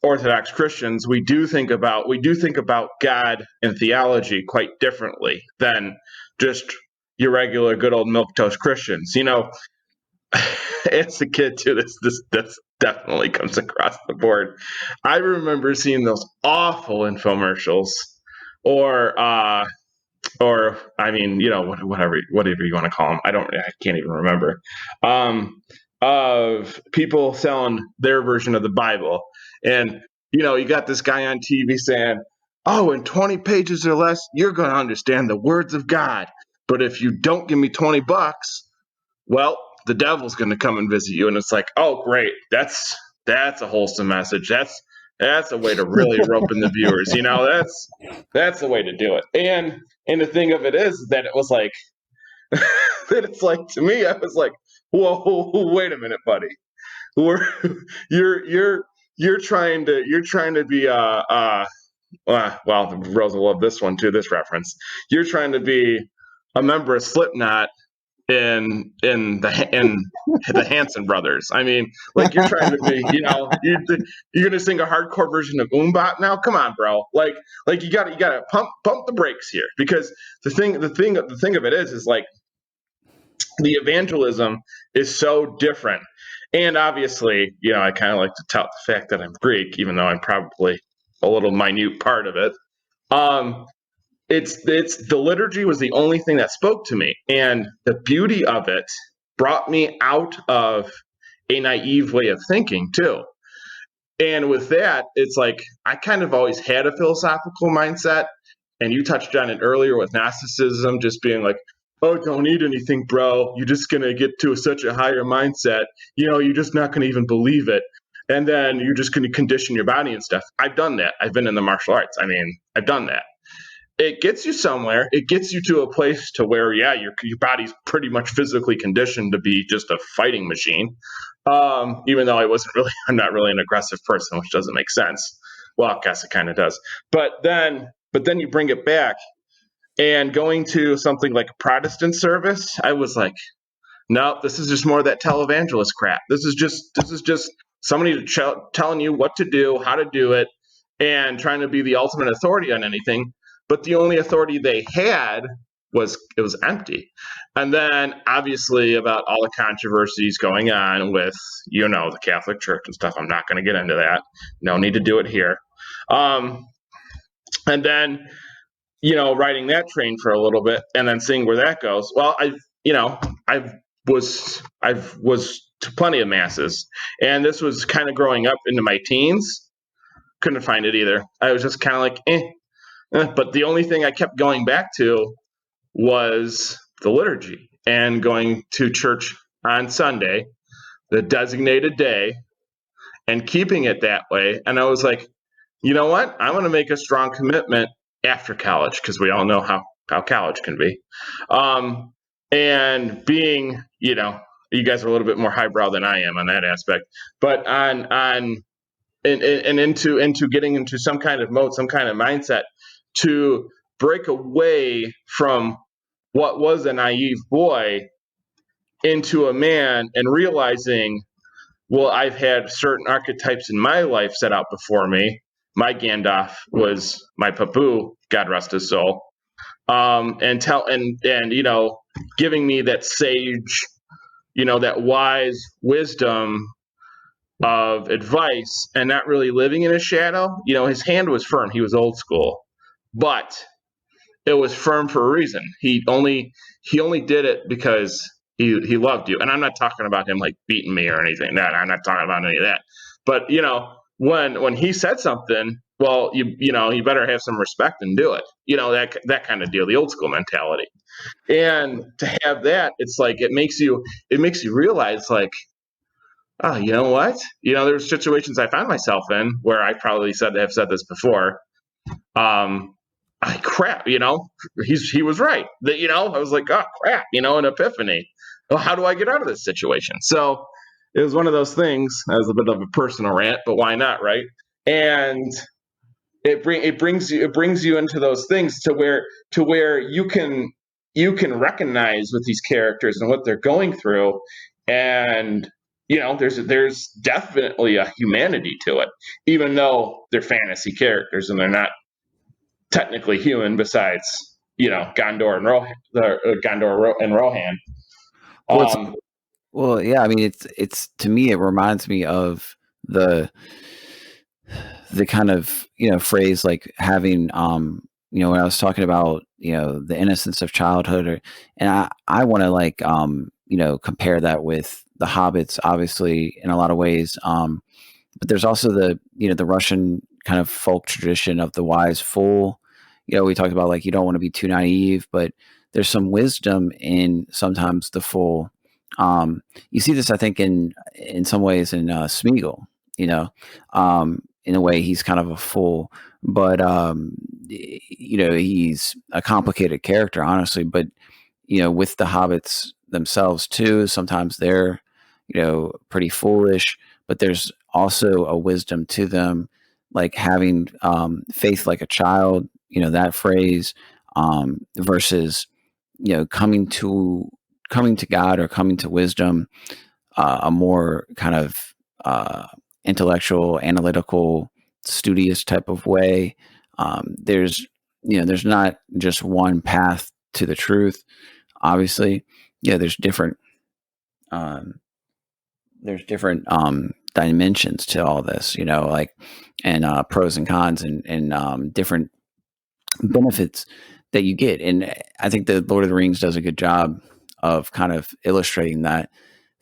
Orthodox Christians, we do think about God and theology quite differently than just your regular good old milquetoast Christians. As a kid too, this definitely comes across the board. I remember seeing those awful infomercials, or I mean, whatever you want to call them. I can't even remember. Of people selling their version of the Bible, and you got this guy on TV saying, "Oh, in 20 pages or less, you're going to understand the words of God. But if you don't give me $20, well, the devil's going to come and visit you." And it's like, oh, great. That's a wholesome message. That's a way to really rope in the viewers. That's the way to do it. And the thing of it is that it was like, that it's like, to me, I was like, whoa, wait a minute, buddy. You're you're trying to be well, the Rose will love this one too, this reference. You're trying to be a member of Slipknot in the Hanson brothers. I mean, like, you're trying to be, you're gonna sing a hardcore version of Umbop now? Come on, bro. Like you gotta pump the brakes here, because the thing of it is like, the evangelism is so different. And obviously, I kind of like to tout the fact that I'm Greek, even though I'm probably a little minute part of it. It's the liturgy was the only thing that spoke to me, and the beauty of it brought me out of a naive way of thinking too. And with that, it's like, I kind of always had a philosophical mindset, and you touched on it earlier with Gnosticism, just being like, oh, don't need anything, bro. You're just going to get to such a higher mindset. You're just not going to even believe it. And then you're just going to condition your body and stuff. I've done that. I've been in the martial arts. I mean, I've done that. It gets you somewhere. It gets you to a place to where, yeah, your body's pretty much physically conditioned to be just a fighting machine. Even though I'm not really an aggressive person, which doesn't make sense. Well, I guess it kind of does. But then you bring it back. And going to something like a Protestant service, I was like, no, this is just more of that televangelist crap. This is just somebody telling you what to do, how to do it, and trying to be the ultimate authority on anything. But the only authority they had was empty. And then obviously, about all the controversies going on with, the Catholic Church and stuff. I'm not going to get into that. No need to do it here. And then, riding that train for a little bit and then seeing where that goes. Well, I was to plenty of masses, and this was kind of growing up into my teens. Couldn't find it either. I was just kind of like, But the only thing I kept going back to was the liturgy and going to church on Sunday, the designated day, and keeping it that way. And I was like, you know what? I'm going to make a strong commitment after college, because we all know how college can be. And being, you guys are a little bit more highbrow than I am on that aspect, but into getting into some kind of mode, some kind of mindset to break away from what was a naive boy into a man, and realizing, well, I've had certain archetypes in my life set out before me. My Gandalf was my Papu, God rest his soul, and giving me that sage, that wise wisdom of advice, and not really living in his shadow. His hand was firm. He was old school, but it was firm for a reason. He only did it because he loved you. And I'm not talking about him like beating me or anything. That I'm not talking about any of that. But when he said something, well, you better have some respect and do it. That kind of deal, the old school mentality. And to have that, it's like, it makes you realize, like, oh, you know what? There's situations I found myself in where I probably have said this before. Crap, he was right. That, I was like, oh crap, an epiphany. Well, how do I get out of this situation? So it was one of those things. That was a bit of a personal rant, but why not, right? And it brings you into those things to where you can recognize with these characters and what they're going through, and there's definitely a humanity to it, even though they're fantasy characters and they're not technically human, besides Gondor and Rohan.
Well, yeah, I mean, it's to me, it reminds me of the kind of phrase, like having when I was talking about the innocence of childhood, and I want to like compare that with the Hobbits, obviously, in a lot of ways, but there's also the Russian kind of folk tradition of the wise fool. We talked about, like, you don't want to be too naive, but there's some wisdom in sometimes the fool. You see this, I think, in some ways in Smeagol, in a way he's kind of a fool, but he's a complicated character, honestly. But with the hobbits themselves too, sometimes they're pretty foolish, but there's also a wisdom to them, like having faith like a child, that phrase, versus, coming to God or coming to wisdom, a more kind of intellectual, analytical, studious type of way. There's not just one path to the truth. Obviously, there's different dimensions to all this, and pros and cons, and different benefits that you get. And I think the Lord of the Rings does a good job of kind of illustrating that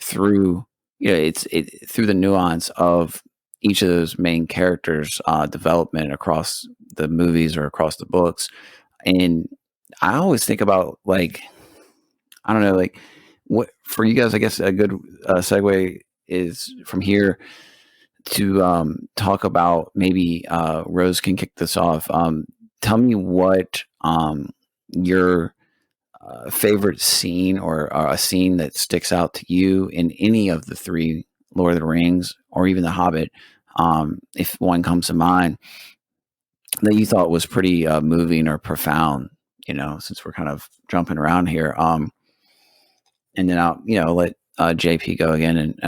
through, through the nuance of each of those main characters' development across the movies or across the books. And I always think about, like, I don't know, like, what for you guys, I guess a good segue is from here to talk about, maybe Rose can kick this off. Tell me what your favorite scene, or a scene that sticks out to you in any of the three Lord of the Rings, or even The Hobbit, if one comes to mind, that you thought was pretty moving or profound, since we're kind of jumping around here. And then I'll, let JP go again, and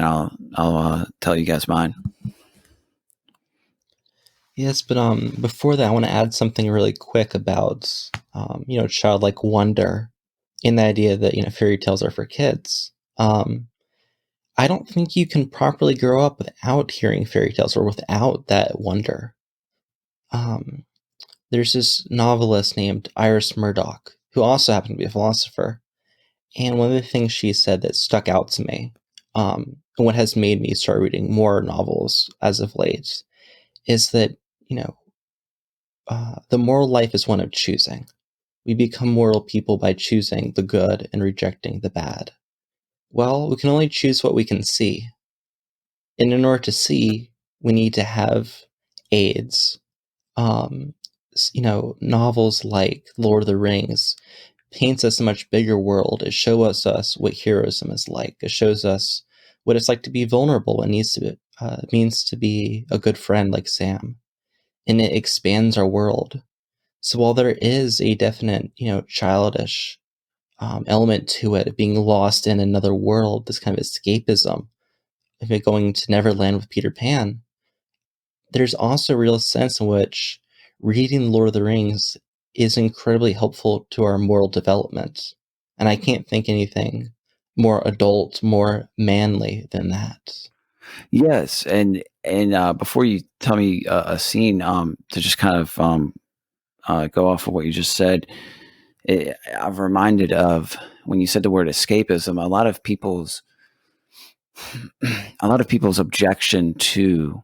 I'll tell you guys mine.
Yes, but before that, I want to add something really quick about childlike wonder, in the idea that fairy tales are for kids. I don't think you can properly grow up without hearing fairy tales or without that wonder. There's this novelist named Iris Murdoch, who also happened to be a philosopher, and one of the things she said that stuck out to me, and what has made me start reading more novels as of late, is that the moral life is one of choosing. We become moral people by choosing the good and rejecting the bad. Well, we can only choose what we can see. And in order to see, we need to have aids. Novels like Lord of the Rings paints us a much bigger world. It shows us what heroism is like. It shows us what it's like to be vulnerable and means to be a good friend like Sam. And it expands our world. So while there is a definite, childish element to it, being lost in another world, this kind of escapism, if it going to Neverland with Peter Pan, there's also a real sense in which reading Lord of the Rings is incredibly helpful to our moral development. And I can't think anything more adult, more manly than that.
Yes, and before you tell me a scene, to just kind of go off of what you just said, I'm reminded of when you said the word escapism. A lot of people's objection to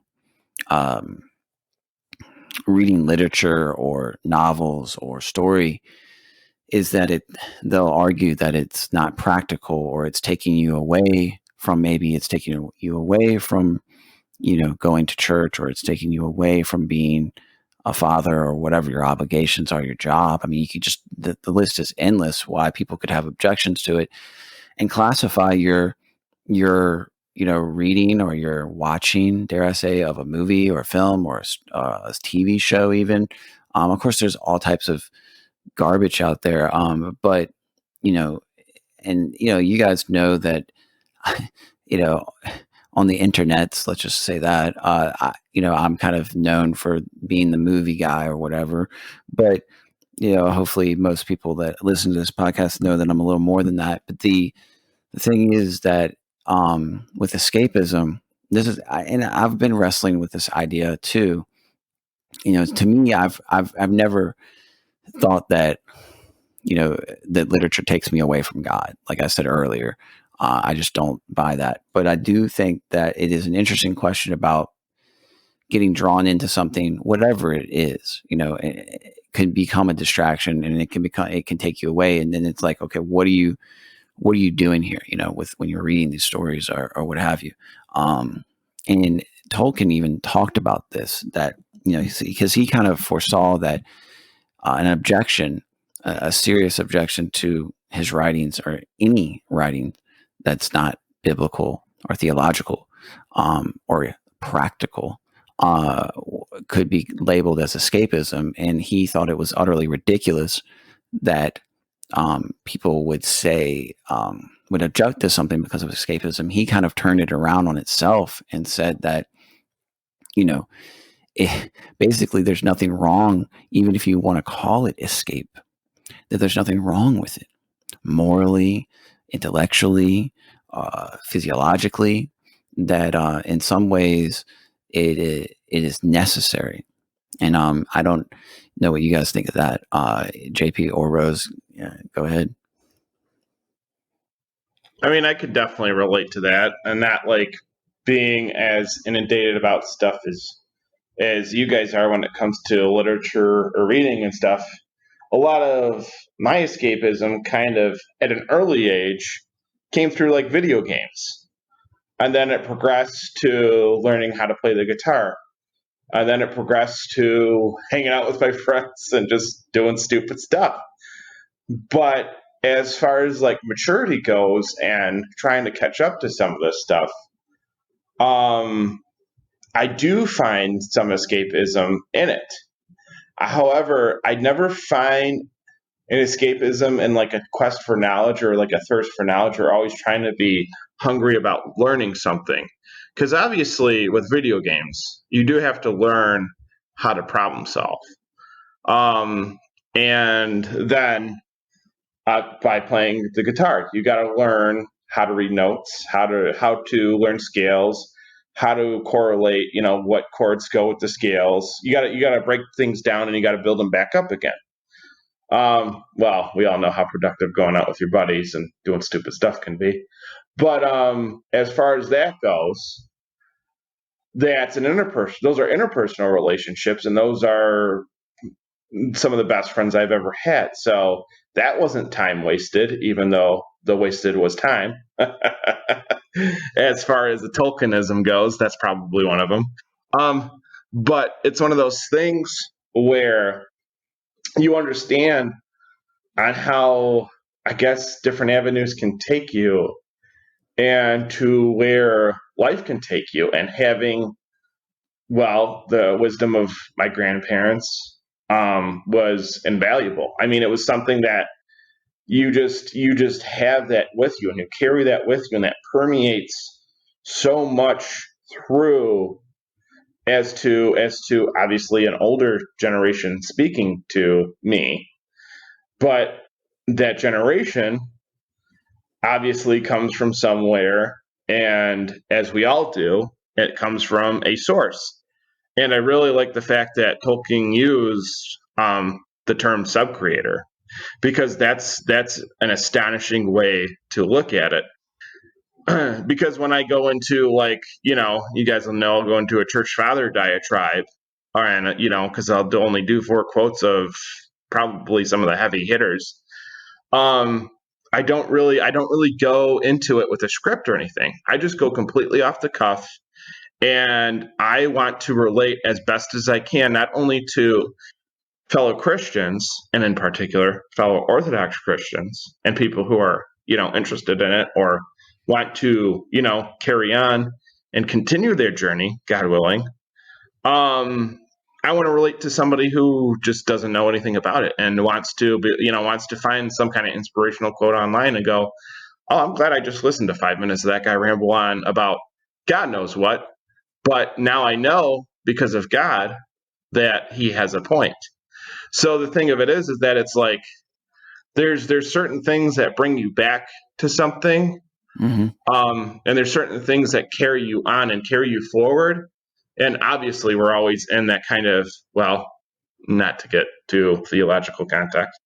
reading literature or novels or story is that they'll argue that it's not practical, or it's taking you away from, maybe it's taking you away from, going to church, or it's taking you away from being a father, or whatever your obligations are, your job. I mean, you could just, the list is endless why people could have objections to it, and classify your reading or your watching, dare I say, of a movie or a film or a TV show even. Of course, there's all types of garbage out there. But, and, you guys know that, on the internets, let's just say that, I'm kind of known for being the movie guy or whatever, but, hopefully most people that listen to this podcast know that I'm a little more than that. But the thing is that, with escapism, and I've been wrestling with this idea too. To me, I've never thought that, that literature takes me away from God. Like I said earlier, I just don't buy that. But I do think that it is an interesting question about getting drawn into something, whatever it is. It can become a distraction, and it can take you away. And then it's like, okay, what are you doing here? With when you're reading these stories or what have you. And Tolkien even talked about this, that, because he kind of foresaw that an objection, a serious objection to his writings, or any writing that's not biblical or theological, or practical could be labeled as escapism, and he thought it was utterly ridiculous that people would say would object to something because of escapism. He kind of turned it around on itself and said that, basically there's nothing wrong, even if you want to call it escape, that there's nothing wrong with it morally, intellectually, physiologically, that in some ways it is necessary. And I don't know what you guys think of that. JP or Rose, go ahead.
I mean, I could definitely relate to that, and not like being as inundated about stuff as you guys are when it comes to literature or reading and stuff. A lot of my escapism kind of at an early age came through like video games. And then it progressed to learning how to play the guitar. And then it progressed to hanging out with my friends and just doing stupid stuff. But as far as like maturity goes and trying to catch up to some of this stuff, I do find some escapism in it. However, I never find an escapism in like a quest for knowledge or like a thirst for knowledge, or always trying to be hungry about learning something. Because obviously with video games, you do have to learn how to problem solve. And then by playing the guitar, you got to learn how to read notes, how to learn scales, how to correlate, what chords go with the scales. You got to break things down, and you got to build them back up again. Well, we all know how productive going out with your buddies and doing stupid stuff can be. But as far as that goes, those are interpersonal relationships, and those are some of the best friends I've ever had. So that wasn't time wasted, even though the wasted was time. As far as the Tolkienism goes, that's probably one of them. But it's one of those things where you understand on how, I guess, different avenues can take you, and to where life can take you. And having, the wisdom of my grandparents was invaluable. I mean, it was something that you just have that with you, and you carry that with you, and that permeates so much through as to obviously an older generation speaking to me. But that generation obviously comes from somewhere, and as we all do, it comes from a source. And I really like the fact that Tolkien used the term subcreator, because that's an astonishing way to look at it. Because when I go into, like, you guys will know, I'll go into a church father diatribe, and because I'll only do 4 quotes of probably some of the heavy hitters. I don't really go into it with a script or anything. I just go completely off the cuff, and I want to relate as best as I can, not only to fellow Christians, and in particular fellow Orthodox Christians, and people who are interested in it or want to carry on and continue their journey, God willing. I want to relate to somebody who just doesn't know anything about it and wants to find some kind of inspirational quote online and go, oh, I'm glad I just listened to 5 minutes of that guy ramble on about God knows what, but now I know, because of God, that he has a point. So the thing of it is that it's like there's certain things that bring you back to something, and there's certain things that carry you on and carry you forward. And obviously, we're always in that kind of, not to get too theological context,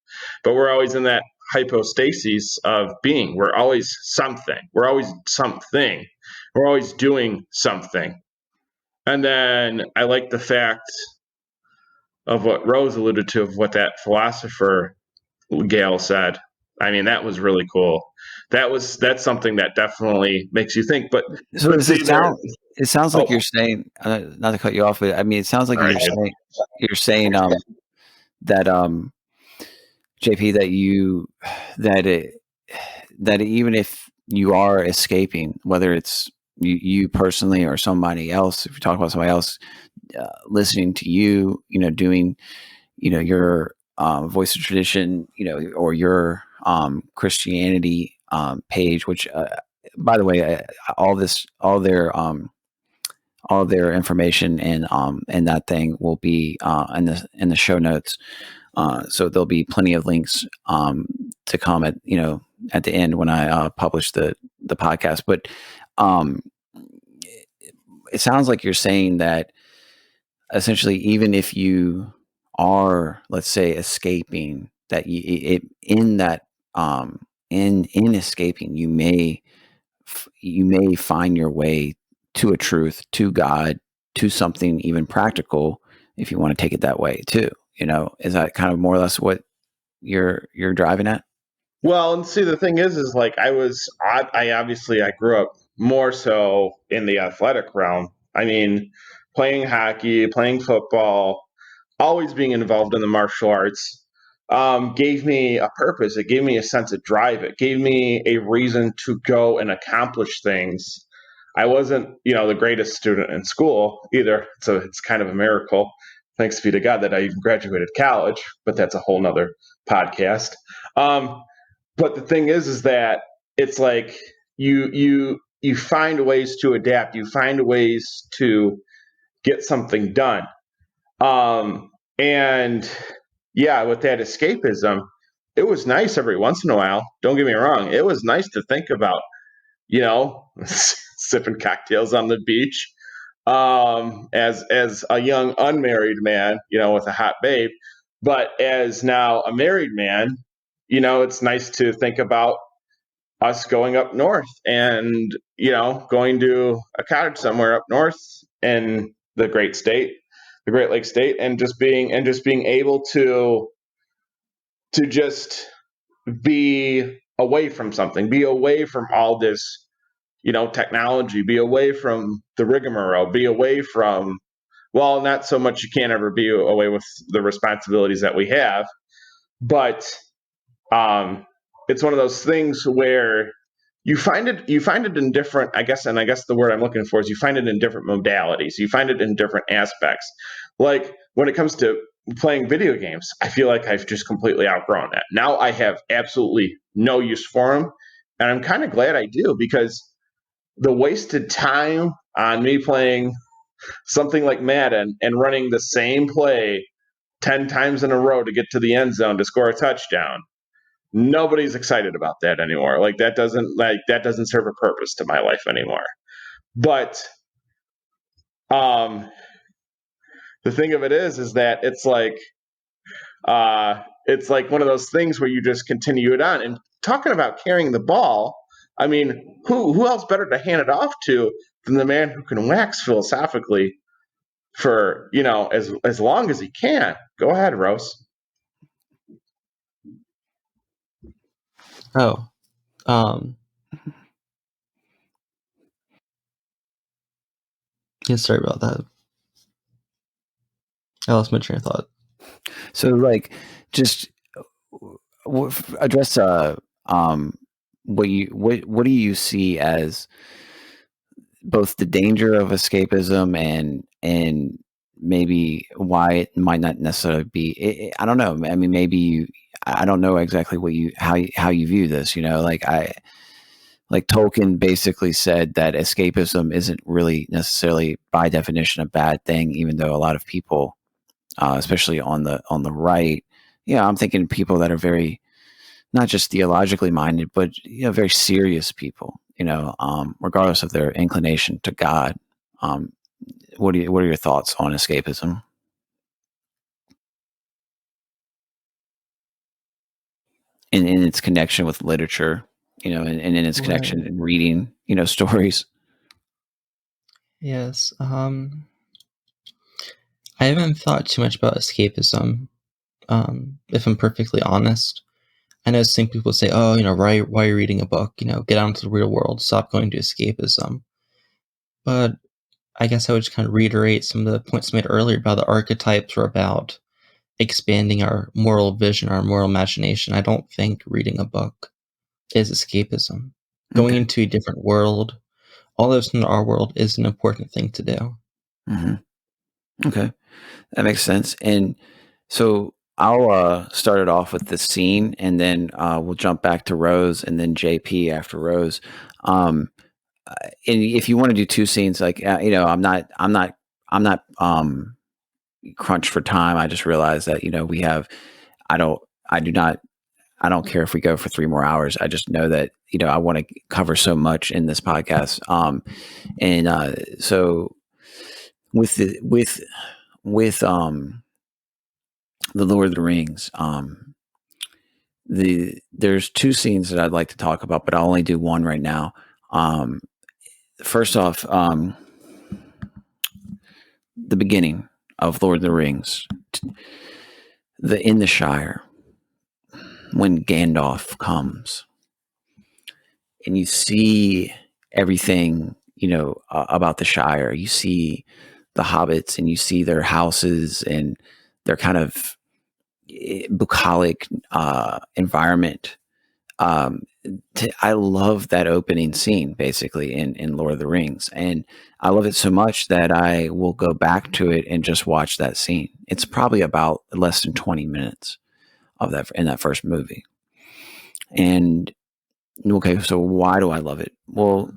but we're always in that hypostasis of being. We're always something. We're always something. We're always doing something. And then I like the fact of what Rose alluded to, of what that philosopher Gail said. I mean, that was really cool. That's something that definitely makes you think. But
so does it sound? It sounds like you're saying, not to cut you off, but I mean, it sounds like you're saying that JP, that even if you are escaping, whether it's you personally or somebody else, if you talk about somebody else listening to you, doing, your voice of tradition, or your Christianity page, which, by the way, all their information and that thing will be in the show notes. So there'll be plenty of links to come at the end when I publish the podcast. But it sounds like you're saying that essentially, even if you are, let's say, escaping, that in escaping, you may find your way to a truth, to God, to something even practical, if you want to take it that way too. Is that kind of more or less what you're driving at?
Well, and see, the thing is like I grew up more so in the athletic realm. I mean, playing hockey, playing football, always being involved in the martial arts gave me a purpose. It gave me a sense of drive. It gave me a reason to go and accomplish things. I wasn't, the greatest student in school either. So it's kind of a miracle. Thanks be to God that I even graduated college, but that's a whole nother podcast. But the thing is that it's like you find ways to adapt. You find ways to get something done. And yeah, with that escapism, it was nice every once in a while. Don't get me wrong. It was nice to think about, sipping cocktails on the beach, as a young unmarried man, with a hot babe. But as now a married man, it's nice to think about us going up north and, going to a cottage somewhere up north in the Great Lakes state, and just being able to just be away from something, be away from all this, technology, be away from the rigmarole, be away from, well, not so much, you can't ever be away with the responsibilities that we have, but it's one of those things where you find it in different, I guess the word I'm looking for is you find it in different modalities. You find it in different aspects. Like when it comes to playing video games, I feel like I've just completely outgrown that. Now I have absolutely no use for them. And I'm kind of glad I do, because the wasted time on me playing something like Madden and running the same play 10 times in a row to get to the end zone to score a touchdown, nobody's excited about that anymore. Like that doesn't serve a purpose to my life anymore. But the thing of it is that it's like one of those things where you just continue it on. And talking about carrying the ball, I mean, who else better to hand it off to than the man who can wax philosophically for, as long as he can. Go ahead, Rose.
Oh, yeah, sorry about that. I lost my train of thought.
So, like, just address what do you see as both the danger of escapism and maybe why it might not necessarily be. I don't know. I mean, maybe I don't know exactly how you view this. Like Tolkien basically said that escapism isn't really necessarily by definition a bad thing, even though a lot of people, especially on the right, I'm thinking people that are very not just theologically minded, but very serious people. Regardless of their inclination to God. What are your thoughts on escapism? And in its connection with literature, and in its connection in reading, stories.
Yes. I haven't thought too much about escapism. If I'm perfectly honest, I know some people say, "Oh, why are you reading a book? Get out into the real world. Stop going to escapism." But I guess I would just kind of reiterate some of the points made earlier about the archetypes or about expanding our moral vision, our moral imagination. I don't think reading a book is escapism. Going into a different world, all those in our world is an important thing to do.
Mm-hmm. Okay, that makes sense. And so I'll start it off with the scene, and then we'll jump back to Rose, and then JP after Rose. And if you want to do two scenes, like I'm not crunched for time. I just realized that we have. I don't care if we go for 3 more hours. I just know that I want to cover so much in this podcast. So with the Lord of the Rings, there's 2 scenes that I'd like to talk about, but I'll only do one right now. First off, the beginning of Lord of the Rings, in the Shire, when Gandalf comes, and you see everything about the Shire. You see the hobbits, and you see their houses and their kind of bucolic environment. I love that opening scene, basically, in Lord of the Rings, and I love it so much that I will go back to it and just watch that scene. It's probably about less than 20 minutes of that in that first movie. And okay, so why do I love it? Well,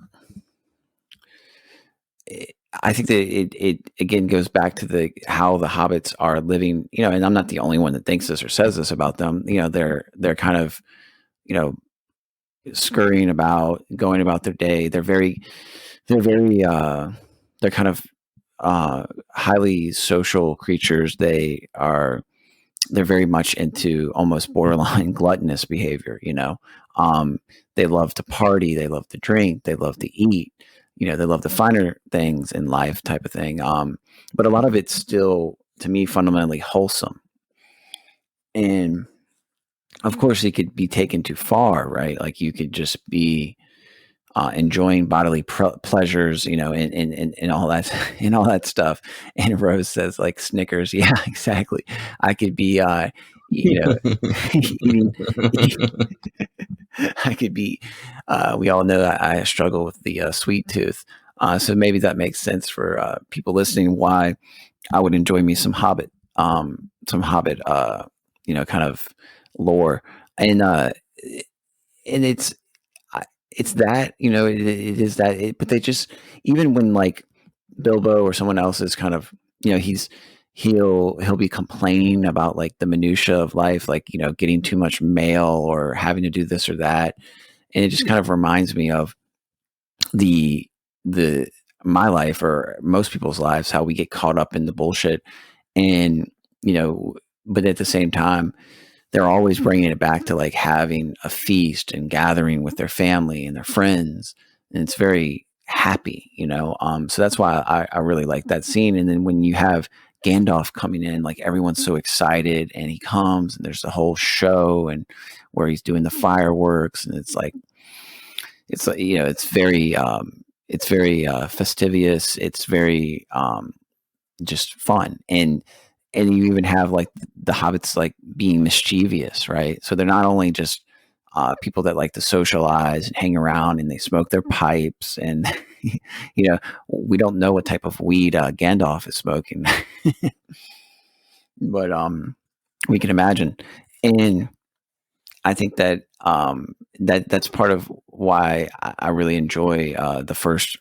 I think that it again goes back to how the hobbits are living, and I'm not the only one that thinks this or says this about them. They're kind of, scurrying about, going about their day. They're kind of highly social creatures. They're very much into almost borderline gluttonous behavior. They love to party, they love to drink, they love to eat. They love the finer things in life, type of thing. But a lot of it's still, to me, fundamentally wholesome. And of course, it could be taken too far, right? Like you could just be enjoying bodily pleasures, and all that, and all that stuff. And Rose says, like, Snickers. Yeah, exactly. I could be, eating, I could be. We all know I struggle with the sweet tooth, so maybe that makes sense for people listening. Why I would enjoy me some Hobbit, kind of lore, and it's that, it is that. But they just, even when like Bilbo or someone else is kind of, he'll be complaining about like the minutia of life, like getting too much mail or having to do this or that, and it just kind of reminds me of the my life, or most people's lives, how we get caught up in the bullshit, and but at the same time, they're always bringing it back to like having a feast and gathering with their family and their friends, and it's very happy, so that's why I really like that scene. And then when you have Gandalf coming in, like everyone's so excited, and he comes, and there's the whole show, and where he's doing the fireworks, and it's like it's very fastidious. It's very just fun, and you even have like the hobbits like being mischievous, right? So they're not only just people that like to socialize and hang around, and they smoke their pipes, and we don't know what type of weed Gandalf is smoking, but we can imagine. And I think that that's part of why I really enjoy the first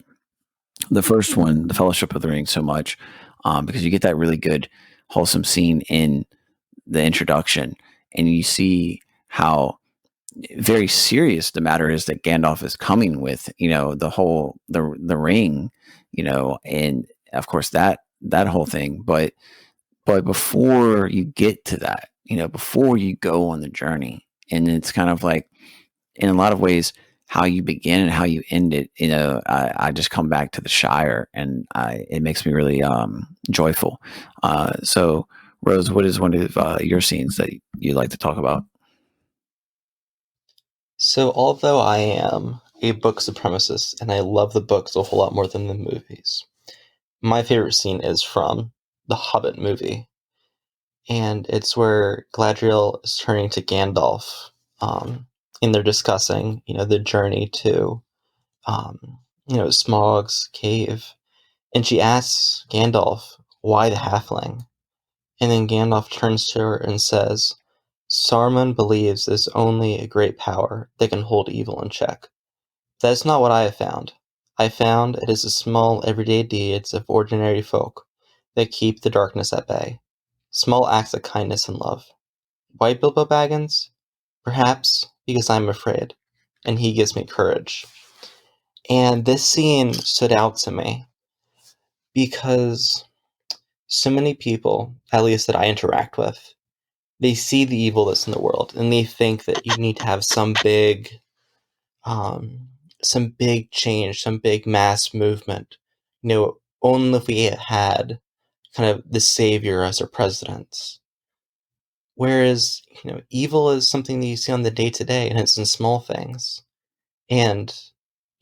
one, the Fellowship of the Ring, so much, because you get that really good wholesome scene in the introduction, and you see how very serious the matter is that Gandalf is coming with, the ring, and of course that whole thing. But before you get to that, before you go on the journey, and it's kind of like, in a lot of ways, how you begin and how you end it, I just come back to the Shire, and it makes me really joyful. So Rose, what is one of your scenes that you'd like to talk about?
So although I am a book supremacist and I love the books a whole lot more than the movies, my favorite scene is from the Hobbit movie. And it's where Galadriel is turning to Gandalf, and they're discussing, the journey to Smaug's cave, and she asks Gandalf, why the halfling? And then Gandalf turns to her and says, Saruman believes there's only a great power that can hold evil in check. That is not what I have found. I found it is the small everyday deeds of ordinary folk that keep the darkness at bay. Small acts of kindness and love. Why Bilbo Baggins? Perhaps because I'm afraid, and he gives me courage. And this scene stood out to me because so many people, at least that I interact with, they see the evil that's in the world, and they think that you need to have some big change, some big mass movement. Only if we had kind of the savior as our presidents. Whereas, evil is something that you see on the day-to-day, and it's in small things. And,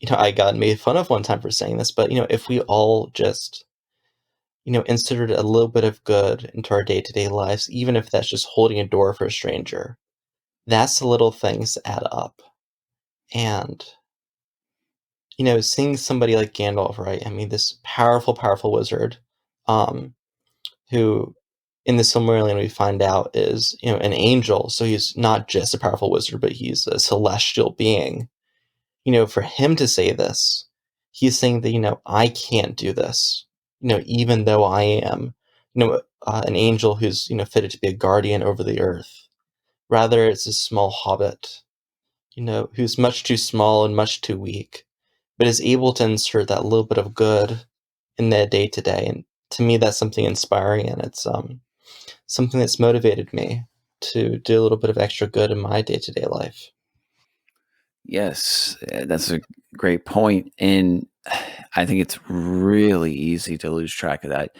I got made fun of one time for saying this, but, if we all just, inserted a little bit of good into our day-to-day lives, even if that's just holding a door for a stranger, that's the little things that add up. And, seeing somebody like Gandalf, right? I mean, this powerful, powerful wizard, who in the Silmarillion we find out is, an angel. So he's not just a powerful wizard, but he's a celestial being. For him to say this, he's saying that, I can't do this, even though I am, an angel who's, fitted to be a guardian over the earth. Rather, it's a small hobbit, who's much too small and much too weak, but is able to insert that little bit of good in their day to day. And to me, that's something inspiring, and it's something that's motivated me to do a little bit of extra good in my day to day life.
Yes, that's a great point, and I think it's really easy to lose track of that.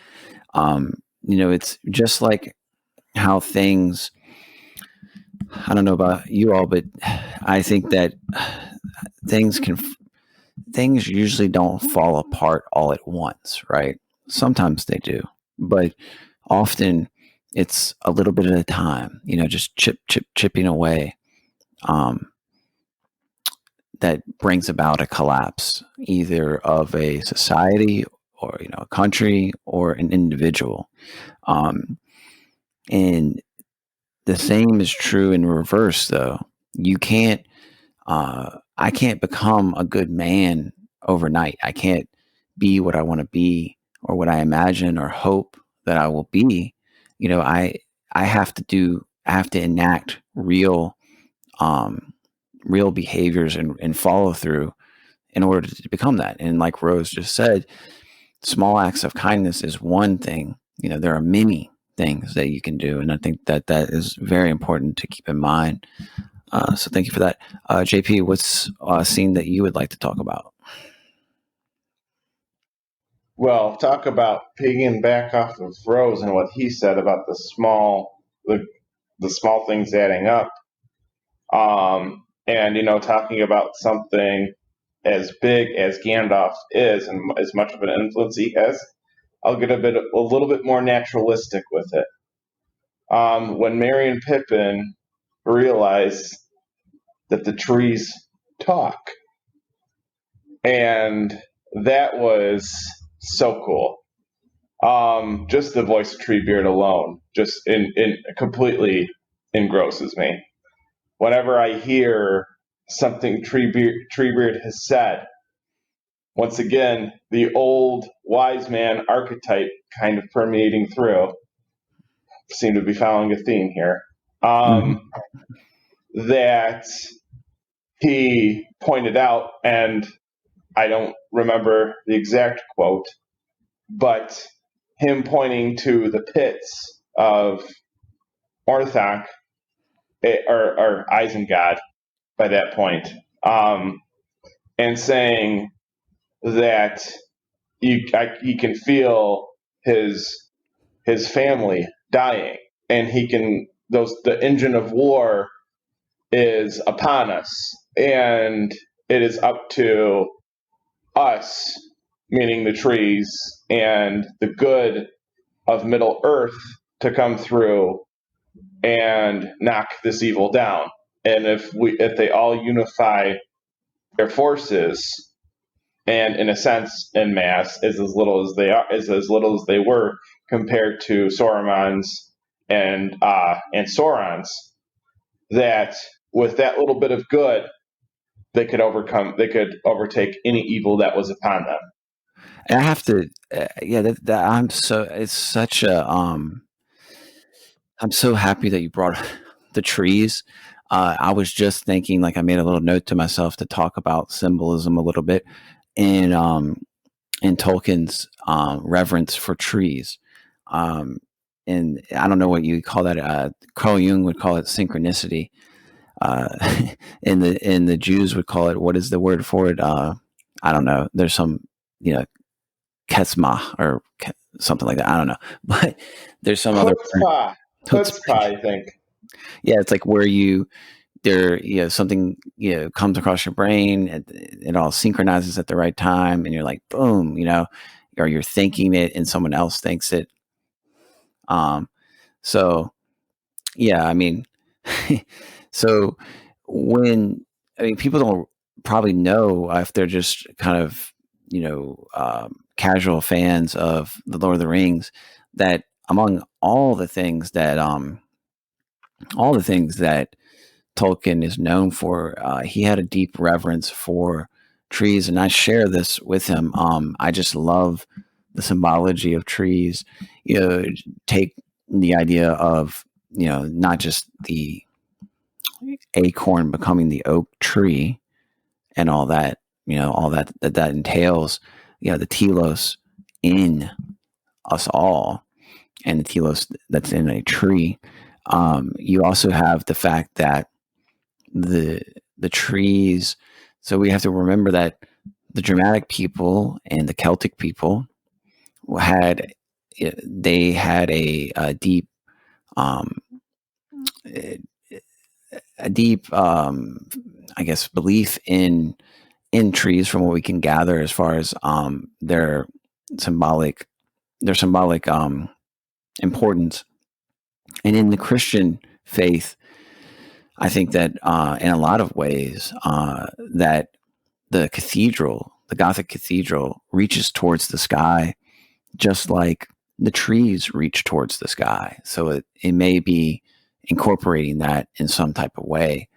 It's just like how things. I don't know about you all, but I think that things usually don't fall apart all at once, right? Sometimes they do, but often it's a little bit at a time. Just chipping away. That brings about a collapse, either of a society or a country or an individual. And the same is true in reverse, though. You can't. I can't become a good man overnight. I can't be what I want to be or what I imagine or hope that I will be. I have to enact real behaviors and follow through in order to become that. And like Rose just said, small acts of kindness is one thing. There are many things that you can do, and I think that is very important to keep in mind. So thank you for that. JP, what's a scene that you would like to talk about?
Well, talk about pigging back off of Rose and what he said about the small things adding up. And talking about something as big as Gandalf is and as much of an influence he has, I'll get a little bit more naturalistic with it. When Merry and Pippin realize that the trees talk, and that was so cool. Just the voice of Treebeard alone just in completely engrosses me. Whenever I hear something Treebeard has said, once again, the old wise man archetype kind of permeating through. Seem to be following a theme here. That he pointed out, and I don't remember the exact quote, but him pointing to the pits of Orthanc, or Isengard by that point, and saying that he can feel his family dying, and the engine of war is upon us, and it is up to us, meaning the trees and the good of Middle Earth, to come through and knock this evil down. And if they all unify their forces, and in a sense, in mass, is as little as they are, is as little as they were compared to Sauron's and Sauron's. That with that little bit of good, they could overtake any evil that was upon them.
And I have to, yeah, that I'm so, it's such a, I'm so happy that you brought the trees. I was just thinking, like, I made a little note to myself to talk about symbolism a little bit, and in Tolkien's reverence for trees. And I don't know what you call that. Carl Jung would call it synchronicity. Uh, and the Jews would call it, what is the word for it? I don't know. There's some, kesma or something like that. I don't know, but there's some other
Chutzpah, I think.
Yeah, it's like where something comes across your brain, and it all synchronizes at the right time, and you're like, boom, or you're thinking it and someone else thinks it. So yeah, I mean, so people don't probably know if they're just kind of casual fans of the Lord of the Rings, that among all the things that Tolkien is known for, he had a deep reverence for trees, and I share this with him. I just love the symbology of trees. Take the idea of not just the acorn becoming the oak tree and all that, all that entails, the telos in us all, and the telos that's in a tree. You also have the fact that the trees. So we have to remember that the Germanic people and the Celtic people had a deep I guess belief in trees, from what we can gather, as far as their symbolic importance. And in the Christian faith, I think that in a lot of ways that the Gothic cathedral, reaches towards the sky, just like the trees reach towards the sky. So it may be incorporating that in some type of way.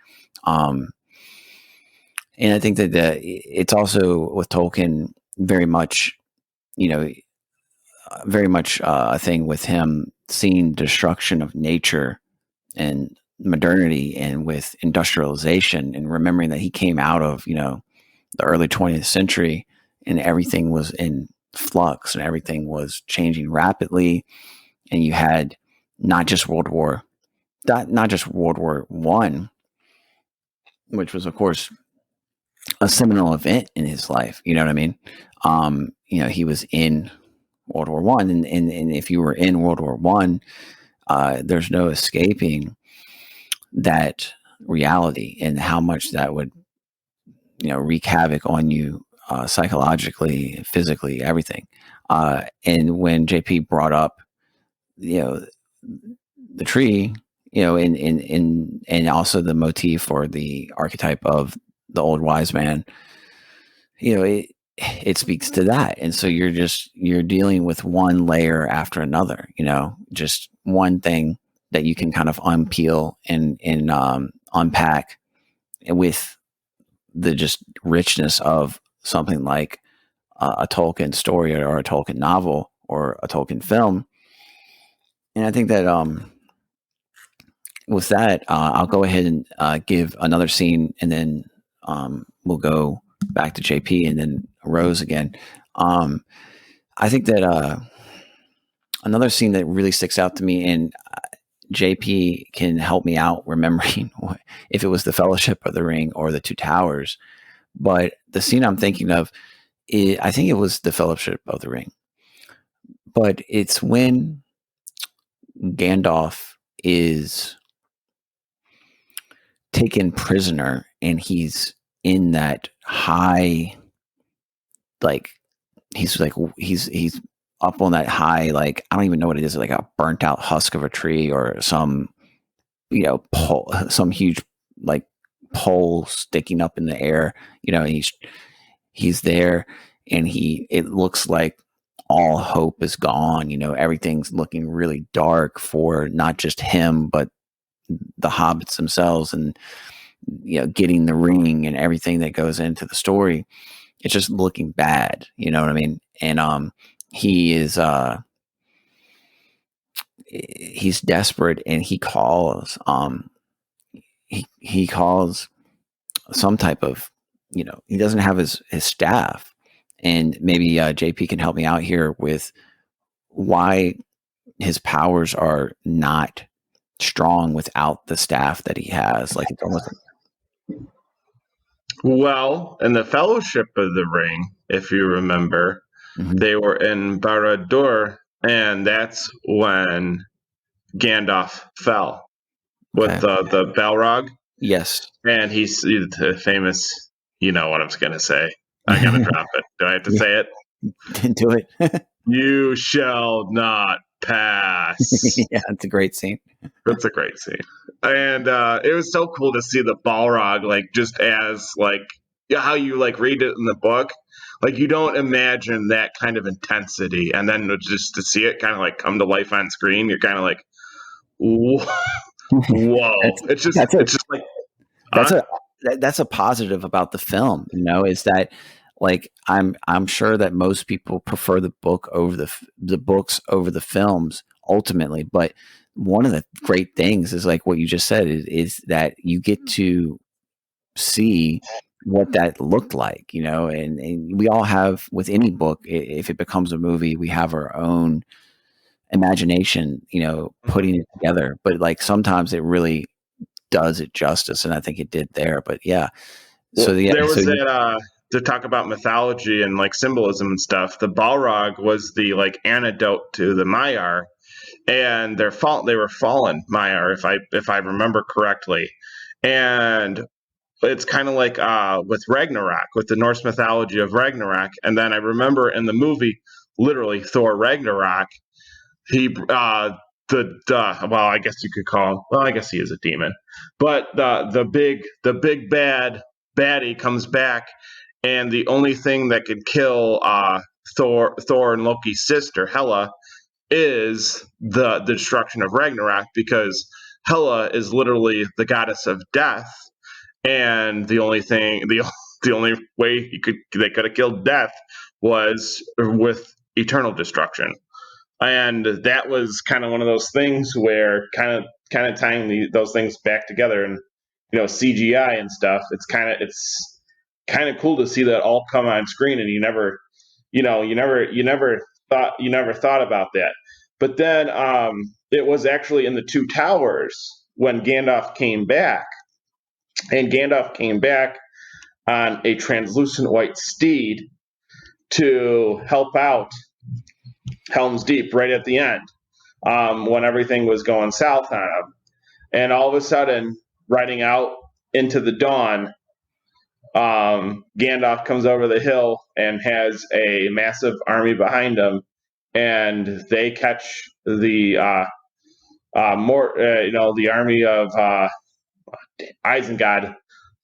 And I think that it's also with Tolkien very much a thing with him seeing destruction of nature and modernity, and with industrialization, and remembering that he came out of the early 20th century, and everything was in flux and everything was changing rapidly, and you had not just World War One, which was of course a seminal event in his life. You know what I mean? He was in World War One, and if you were in World War One, there's no escaping that reality, and how much that would wreak havoc on you psychologically, physically, everything. And when JP brought up the tree, and also the motif or the archetype of the old wise man, it speaks to that. And so you're dealing with one layer after another, just one thing that you can kind of unpeel and unpack with the just richness of something like a Tolkien story or a Tolkien novel or a Tolkien film. And I think that with that, I'll go ahead and give another scene, and then we'll go back to JP and then Rose again. I think that another scene that really sticks out to me, and JP can help me out remembering if it was the Fellowship of the Ring or the Two Towers, but the scene I'm thinking of, I think it was the Fellowship of the Ring, but it's when Gandalf is taken prisoner, and he's in that high, he's up on that high, I don't even know what it is, like a burnt out husk of a tree or some pole, some huge pole sticking up in the air. he's there, and it looks like all hope is gone. Everything's looking really dark for not just him, but the hobbits themselves, and getting the ring and everything that goes into the story. It's just looking bad. You know what I mean? And he is he's desperate, and he calls he calls some type of, he doesn't have his staff, and maybe JP can help me out here with why his powers are not strong without the staff that he has. Like, it's almost
Well, in the Fellowship of the Ring, if you remember, they were in Barad-dûr, and that's when Gandalf fell with the Balrog.
Yes.
And he's the famous, you know what I'm going to say. I got to drop it. Do I have to say it?
Do it.
You shall not pass.
Yeah, it's a great scene.
It's a great scene. And it was so cool to see the Balrog, like, just as, like, how you, like, read it in the book. Like, you don't imagine that kind of intensity. And then just to see it kind of, like, come to life on screen, you're kind of like, whoa. It's just like...
That's a positive about the film, is that, like, I'm sure that most people prefer the book over the books over the films ultimately, but one of the great things is, like what you just said, is that you get to see what that looked like, and we all have, with any book, if it becomes a movie, we have our own imagination, putting it together, but, like, sometimes it really does it justice, and I think it did there. But yeah,
there was that to talk about mythology and, like, symbolism and stuff. The Balrog was the, like, antidote to the Maiar, and they were fallen Maiar, if I remember correctly. And it's kind of like with Ragnarok, with the Norse mythology of Ragnarok. And then I remember in the movie, literally Thor Ragnarok, he well, I guess you could call him. Well, I guess he is a demon, but the big bad baddie comes back, and the only thing that could kill Thor and Loki's sister Hela is the destruction of Ragnarok, because Hela is literally the goddess of death, and the only way they could have killed death was with eternal destruction. And that was kind of one of those things where kind of tying those things back together, and CGI and stuff. It's kind of cool to see that all come on screen, and you never thought about that. But then it was actually in the Two Towers when Gandalf came back, and Gandalf came back on a translucent white steed to help out Helm's Deep right at the end, when everything was going south on him. And all of a sudden, riding out into the dawn, Gandalf comes over the hill and has a massive army behind him, and they catch the the army of Isengard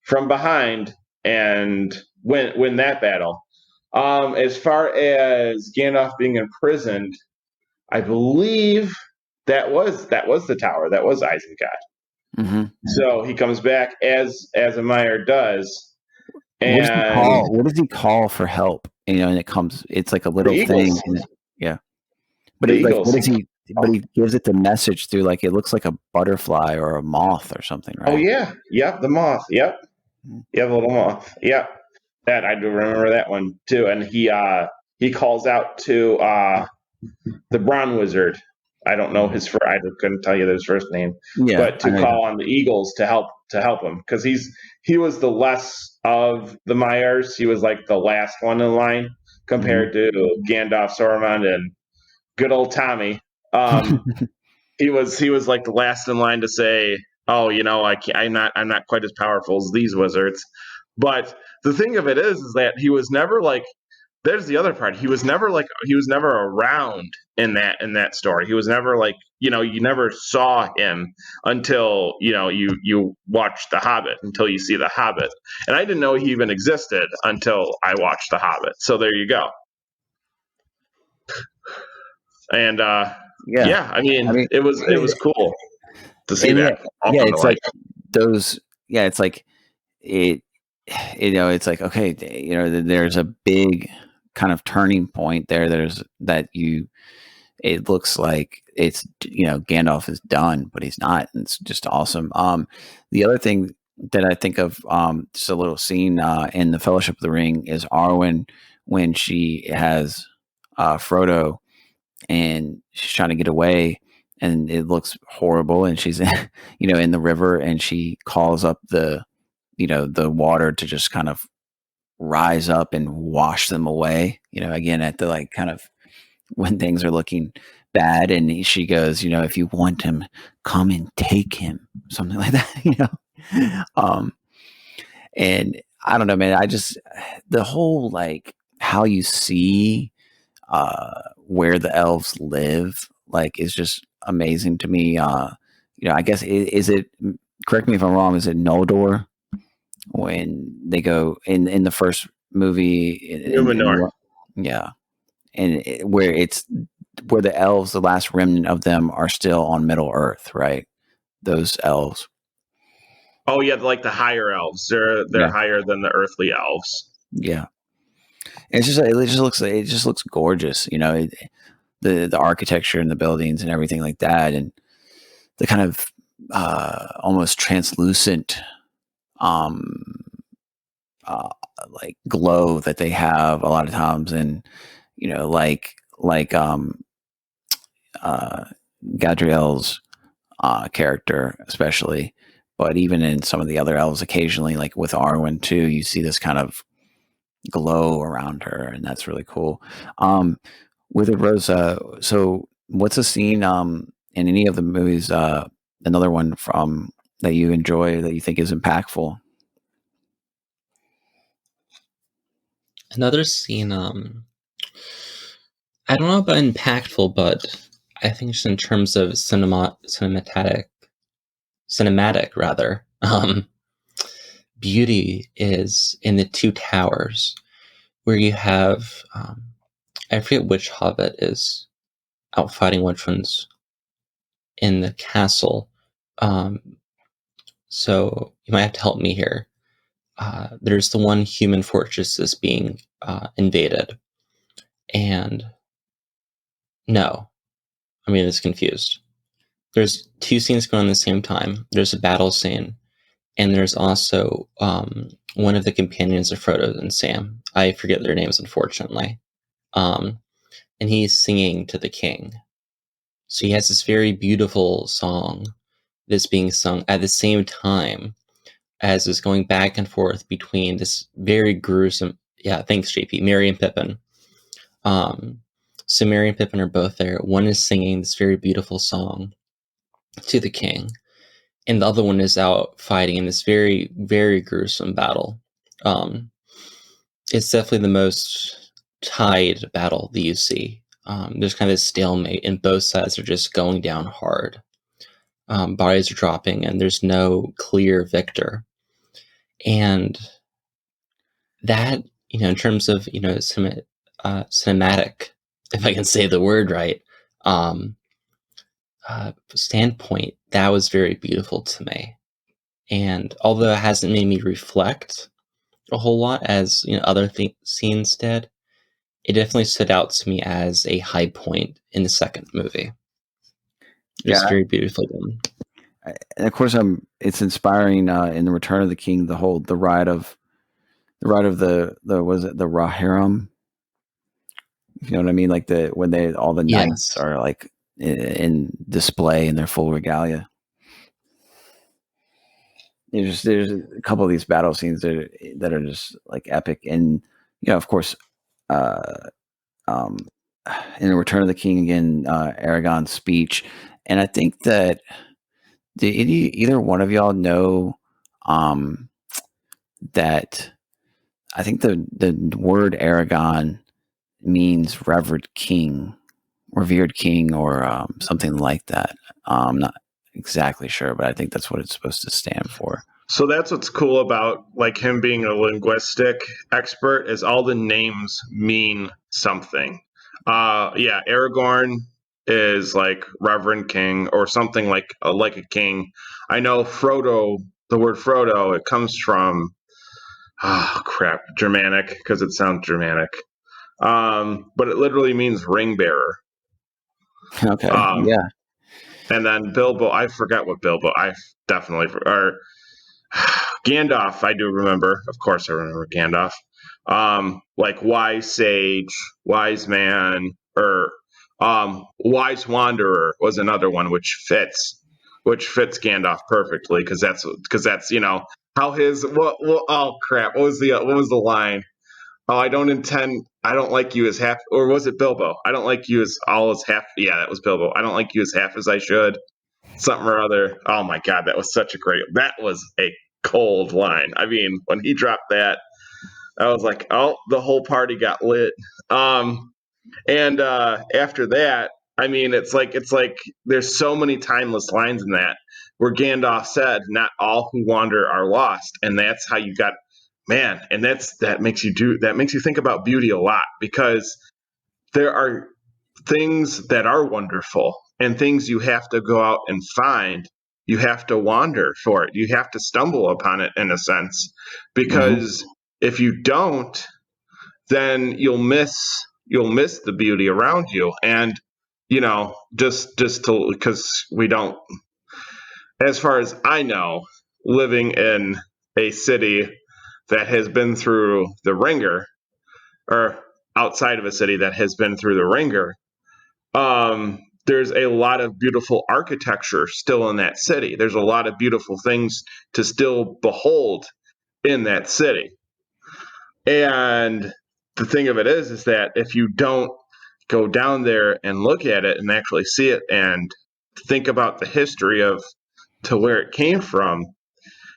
from behind and win that battle. As far as Gandalf being imprisoned, I believe that was the tower. That was Isengard.
Mm-hmm.
So he comes back as a Maiar does. And
what does he call for help? And it's like a little thing. Yeah. But what is he? But he gives it the message through, like, it looks like a butterfly or a moth or something, right?
Oh yeah, yep, the moth. Yep, the little moth. Yep, that I do remember that one too. And he calls out to the Brown Wizard. I don't know I couldn't tell you his first name, but to call on the eagles to help him, because he was the less of the Maiars. He was like the last one in line compared to Gandalf, Saruman, and good old Tommy. He was like the last in line to say, "Oh, I'm not quite as powerful as these wizards." But the thing of it is that he was never like. There's the other part. He was never around in that story. He was never like, you never saw him until you watched The Hobbit, until you see The Hobbit. And I didn't know he even existed until I watched The Hobbit. So there you go. And
Yeah.
I mean, it was cool to see that all come to
it's
life.
like those. Yeah, it's like it. It's like, okay, there's a big kind of turning point there. It looks like it's Gandalf is done, but he's not. And it's just awesome. The other thing that I think of, just a little scene in the Fellowship of the Ring, is Arwen when she has Frodo and she's trying to get away, and it looks horrible, and she's in the river, and she calls up the water to just kind of rise up and wash them away, again at the like kind of when things are looking bad, and she goes, if you want him, come and take him, something like that. And I don't know, man, the whole like how you see where the elves live, like, is just amazing to me. I guess is it, correct me if I'm wrong, is it Noldor when they go in the first movie
Numenor.
yeah, and where the elves, the last remnant of them, are still on Middle Earth, right? Those elves.
Oh yeah, like the higher elves. They're higher than the earthly elves.
Yeah. It just looks gorgeous, the architecture and the buildings and everything like that, and the kind of almost translucent like glow that they have a lot of times, and like Gadriel's character especially, but even in some of the other elves occasionally, like with Arwen too, you see this kind of glow around her, and that's really cool. Withered Rose, so what's a scene in any of the movies, another one from that you enjoy that you think is impactful?
Another scene, I don't know about impactful, but I think just in terms of cinematic rather, beauty is in the Two Towers, where you have, I forget which hobbit is out fighting which one's in the castle. So you might have to help me here. There's the one human fortress that's being invaded. And no, it's confused. There's two scenes going on at the same time. There's a battle scene, and there's also one of the companions of Frodo and Sam. I forget their names, unfortunately. And he's singing to the king. So he has this very beautiful song that's being sung at the same time as is going back and forth between this very gruesome. Yeah, thanks, JP. Merry and Pippin. So Merry and Pippin are both there. One is singing this very beautiful song to the king, and the other one is out fighting in this very, very gruesome battle. It's definitely the most tied battle that you see. There's kind of a stalemate, and both sides are just going down hard. Bodies are dropping, and there's no clear victor. And that, in terms of, cinematic, if I can say the word right, standpoint, that was very beautiful to me. And although it hasn't made me reflect a whole lot as other scenes did, it definitely stood out to me as a high point in the second movie. It's very beautifully done.
And of course, it's inspiring in the Return of the King. The ride of the was it the Rohirrim? You know what I mean? Like when all the knights are like in display in their full regalia. There's a couple of these battle scenes that are just like epic, and of course, in the Return of the King again, Aragorn's speech, and I think that did either one of y'all know that I think the word Aragorn means revered king, revered king or something like that. I'm not exactly sure, but I think that's what it's supposed to stand for.
So that's what's cool about like him being a linguistic expert is all the names mean something. Yeah, Aragorn is like Reverend King or something like a king. I know Frodo, the word Frodo, it comes from Germanic because it sounds Germanic. But it literally means ring bearer.
Okay,
Um,
yeah.
and then Bilbo, I forgot what Bilbo. I definitely or Gandalf, I do remember. Of course, I remember Gandalf. Like wise sage, wise man, or wise wanderer was another one, which fits Gandalf perfectly because that's how his oh crap, what was the line? Oh, I don't like you as half, or was it Bilbo? I don't like you as all as half. Yeah, that was Bilbo. I don't like you as half as I should. Something or other. Oh my God, that was a cold line. I mean, when he dropped that, I was like, oh, the whole party got lit. And after that, I mean, it's like there's so many timeless lines in that where Gandalf said, "Not all who wander are lost," and that's how you got, man. And that makes you think about beauty a lot because there are things that are wonderful and things you have to go out and find. You have to wander for it. You have to stumble upon it in a sense because if you don't, then you'll miss the beauty around you. And just to because we don't, as far as I know, living in a city that has been through the ringer, or outside of a city that has been through the ringer, there's a lot of beautiful architecture still in that city. There's a lot of beautiful things to still behold in that city. And the thing of it is that if you don't go down there and look at it and actually see it and think about the history of to where it came from,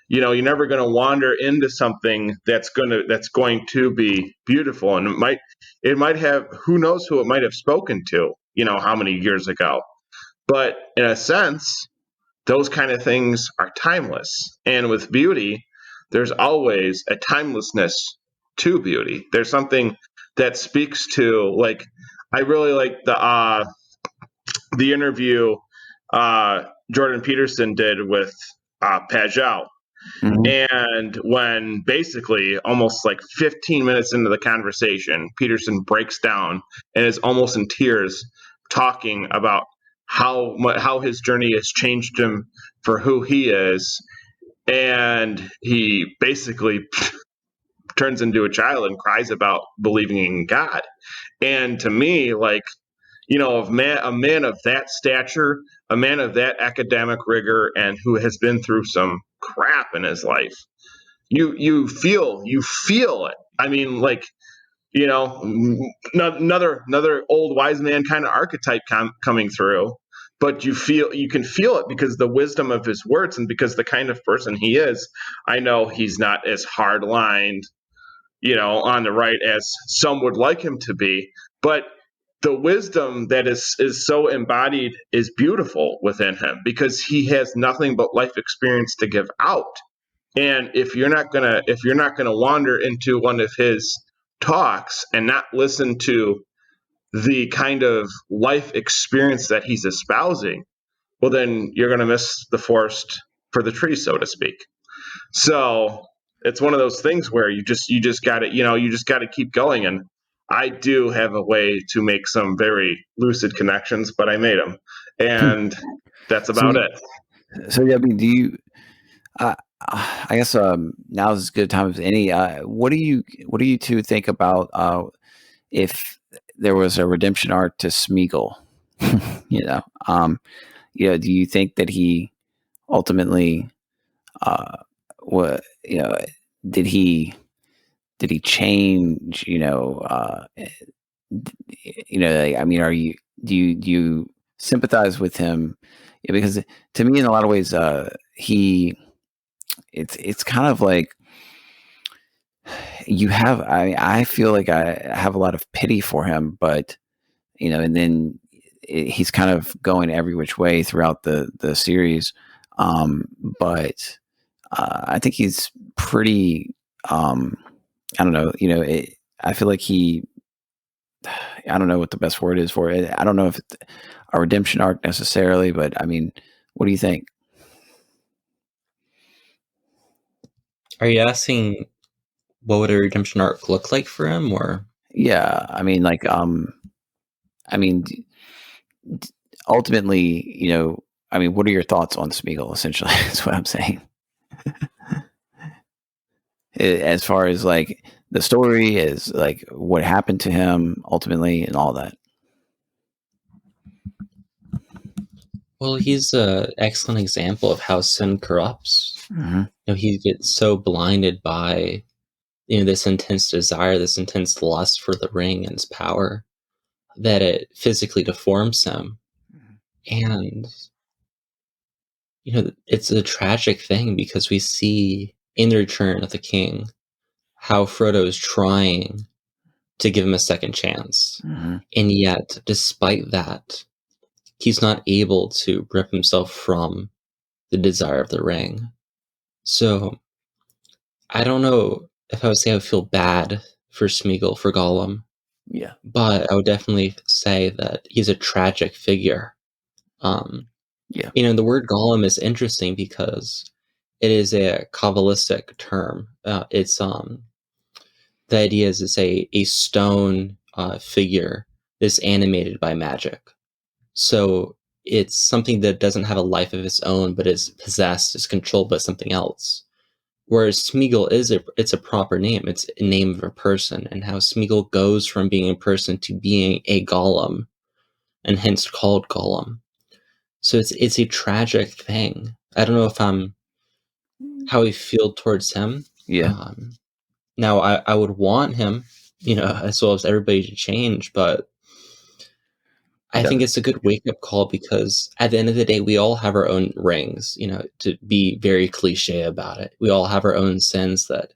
you're never going to wander into something that's going to be beautiful. And it might have, who knows who it might have spoken to, how many years ago. But in a sense, those kind of things are timeless. And with beauty, there's always a timelessness to beauty. There's something that speaks to, like, I really like the interview Jordan Peterson did with Pajel.
Mm-hmm.
And when basically almost like 15 minutes into the conversation, Peterson breaks down and is almost in tears talking about how his journey has changed him for who he is. And he basically turns into a child and cries about believing in God. And to me, like, a man of that stature, a man of that academic rigor, and who has been through some crap in his life, you feel it. I mean, like, another old wise man kind of archetype coming through, but you can feel it because the wisdom of his words and because the kind of person he is. I know he's not as hard lined, on the right as some would like him to be, but the wisdom that is so embodied is beautiful within him because he has nothing but life experience to give out. And if you're not gonna wander into one of his talks and not listen to the kind of life experience that he's espousing, well, then you're gonna miss the forest for the trees, so to speak. So it's one of those things where you just got to keep going. And I do have a way to make some very lucid connections, but I made them, and that's about it.
So yeah, I mean, do you? I guess now is as good a time as any. What do you two think about if there was a redemption arc to Smeagol? Do you think that he ultimately, what did he change? I mean, do you sympathize with him? Yeah, because to me, in a lot of ways, it's kind of like I feel like I have a lot of pity for him, but and then he's kind of going every which way throughout the series. But I think he's pretty. I don't know. I feel like I don't know what the best word is for it. I don't know if it's a redemption arc necessarily, but I mean, what do you think?
Are you asking what would a redemption arc look like for him, or?
Yeah, I mean, like, ultimately, what are your thoughts on Smeagol? Essentially, that's what I'm saying. As far as like the story is, like what happened to him ultimately, and all that.
Well, he's an excellent example of how sin corrupts.
Mm-hmm.
He gets so blinded by, this intense desire, this intense lust for the ring and its power, that it physically deforms him. And, it's a tragic thing because we see in the Return of the King how Frodo is trying to give him a second chance.
Mm-hmm.
And yet, despite that, he's not able to rip himself from the desire of the ring. So, I don't know if I would say I would feel bad for Smeagol, for Gollum.
Yeah.
But I would definitely say that he's a tragic figure.
Yeah.
The word Gollum is interesting because it is a Kabbalistic term. It's the idea is it's a stone figure that's animated by magic. So it's something that doesn't have a life of its own, but is possessed, is controlled by something else. Whereas Smeagol it's a proper name. It's a name of a person, and how Smeagol goes from being a person to being a golem, and hence called Gollum. So it's a tragic thing. I don't know if how I feel towards him.
Yeah.
Now I would want him, as well as everybody to change, but I think it's a good wake-up call because at the end of the day, we all have our own rings, to be very cliche about it. We all have our own sins that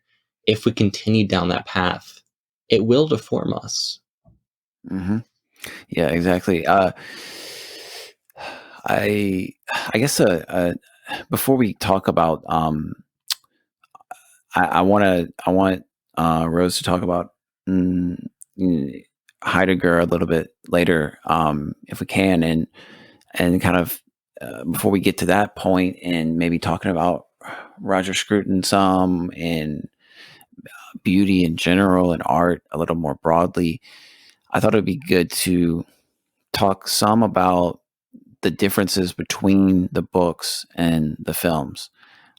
if we continue down that path, it will deform us.
Mm-hmm. Yeah, exactly. I guess before we talk about, I want Rose to talk about Heidegger a little bit later, if we can, and kind of before we get to that point, and maybe talking about Roger Scruton some, and beauty in general and art a little more broadly. I thought it'd be good to talk some about the differences between the books and the films.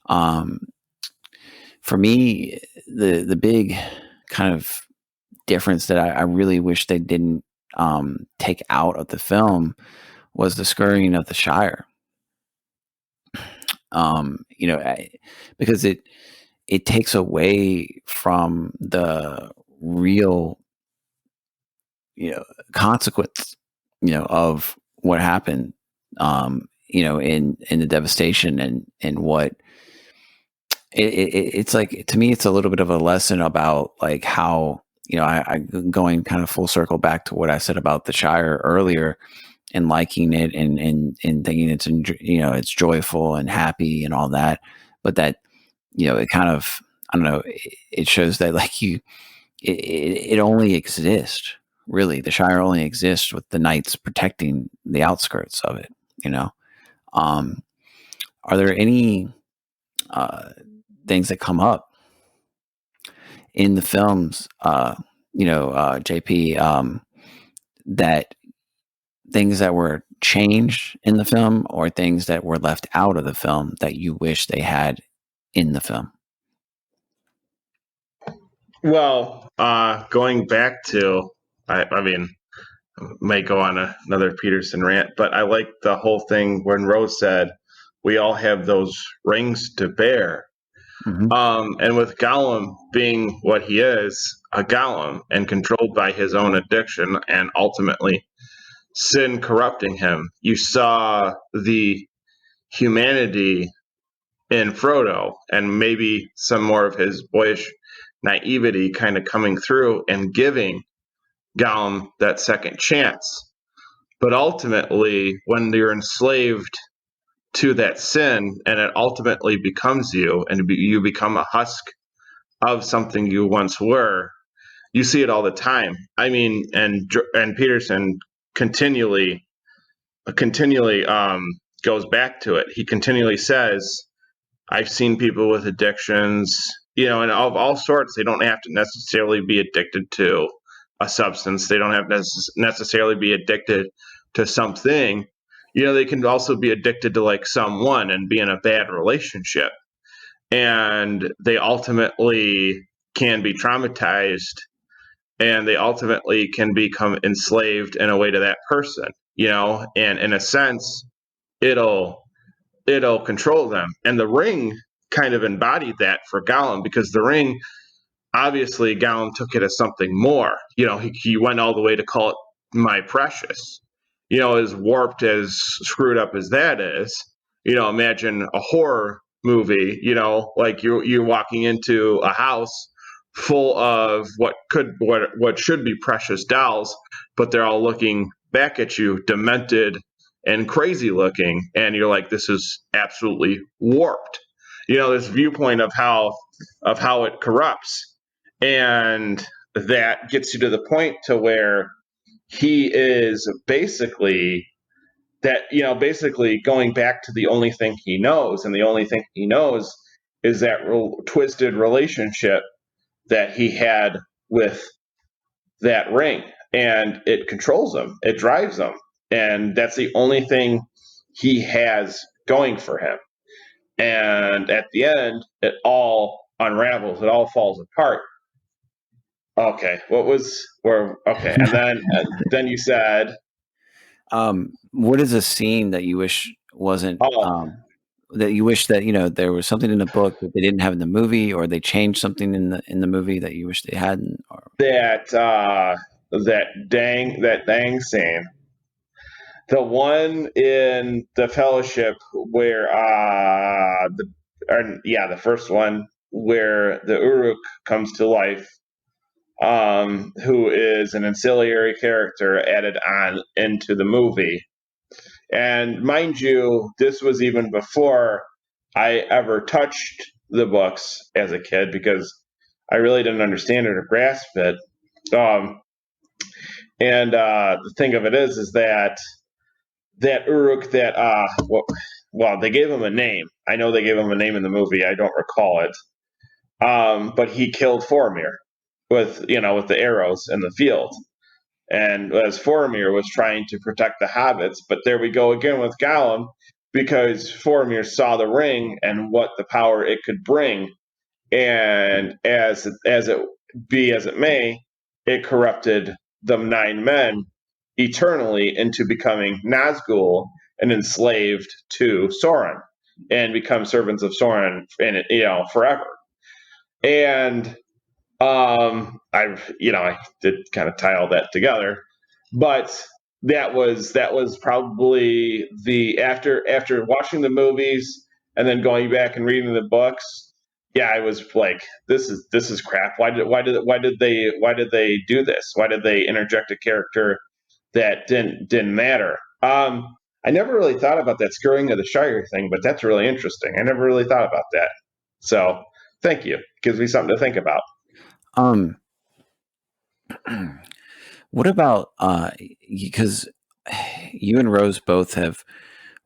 For me, the big kind of difference that I really wish they didn't take out of the film was the scurrying of the Shire. Because it takes away from the real, consequence, of what happened, in the devastation, and what it's like. To me, it's a little bit of a lesson about like how, I going kind of full circle back to what I said about the Shire earlier, and liking it, and thinking it's joyful and happy and all that, but that, it kind of, I don't know, it shows that like it only exists. Really, the Shire only exists with the knights protecting the outskirts of it. Are there any things that come up in the films, JP, that things that were changed in the film, or things that were left out of the film that you wish they had in the film?
Well, going back to, I mean, may go on another Peterson rant, but I like the whole thing when Rose said, we all have those rings to bear.
Mm-hmm.
And with Gollum being what he is, a Gollum, and controlled by his own addiction and ultimately sin corrupting him, you saw the humanity in Frodo, and maybe some more of his boyish naivety kind of coming through and giving Gollum that second chance. But ultimately, when you're enslaved to that sin and it ultimately becomes you and you become a husk of something you once were, you see it all the time. I mean, and Peterson continually goes back to it. He continually says, I've seen people with addictions, and of all sorts. They don't have to necessarily be addicted to a substance. They don't have to necessarily be addicted to something. They can also be addicted to like someone and be in a bad relationship. And they ultimately can be traumatized, and they ultimately can become enslaved in a way to that person, and in a sense, it'll control them. And the ring kind of embodied that for Gollum, because the ring, obviously Gollum took it as something more. He went all the way to call it my precious. As warped, as screwed up as that is, imagine a horror movie, like you're walking into a house full of what should be precious dolls, but they're all looking back at you, demented and crazy looking, and you're like, this is absolutely warped. This viewpoint of how it corrupts, and that gets you to the point to where he is basically going back to the only thing he knows, and the only thing he knows is that twisted relationship that he had with that ring, and it controls him, it drives him, and that's the only thing he has going for him. And at the end, it all unravels, it all falls apart. Okay, and then you said,
what is a scene that you wish wasn't that you wish that there was something in the book that they didn't have in the movie, or they changed something in the movie that you wish they hadn't? Or
that dang scene, the one in the Fellowship where the first one where the Uruk comes to life, who is an ancillary character added on into the movie. And mind you, this was even before I ever touched the books as a kid, because I really didn't understand it or grasp it. And the thing of it is that Uruk, they gave him a name. I know they gave him a name in the movie. I don't recall it. But he killed Faramir with the arrows in the field. And as Faramir was trying to protect the hobbits, but there we go again with Gollum, because Faramir saw the ring and what the power it could bring, and as it be as it may, it corrupted the 9 men eternally into becoming Nazgul and enslaved to Sauron, and become servants of Sauron forever. And I did kind of tie all that together, but that was probably after watching the movies and then going back and reading the books. Yeah, I was like, this is crap. Why did they do this? Why did they interject a character that didn't matter? I never really thought about that Scurrying of the Shire thing, but that's really interesting. I never really thought about that. So thank you. Gives me something to think about.
What about because you and Rose both have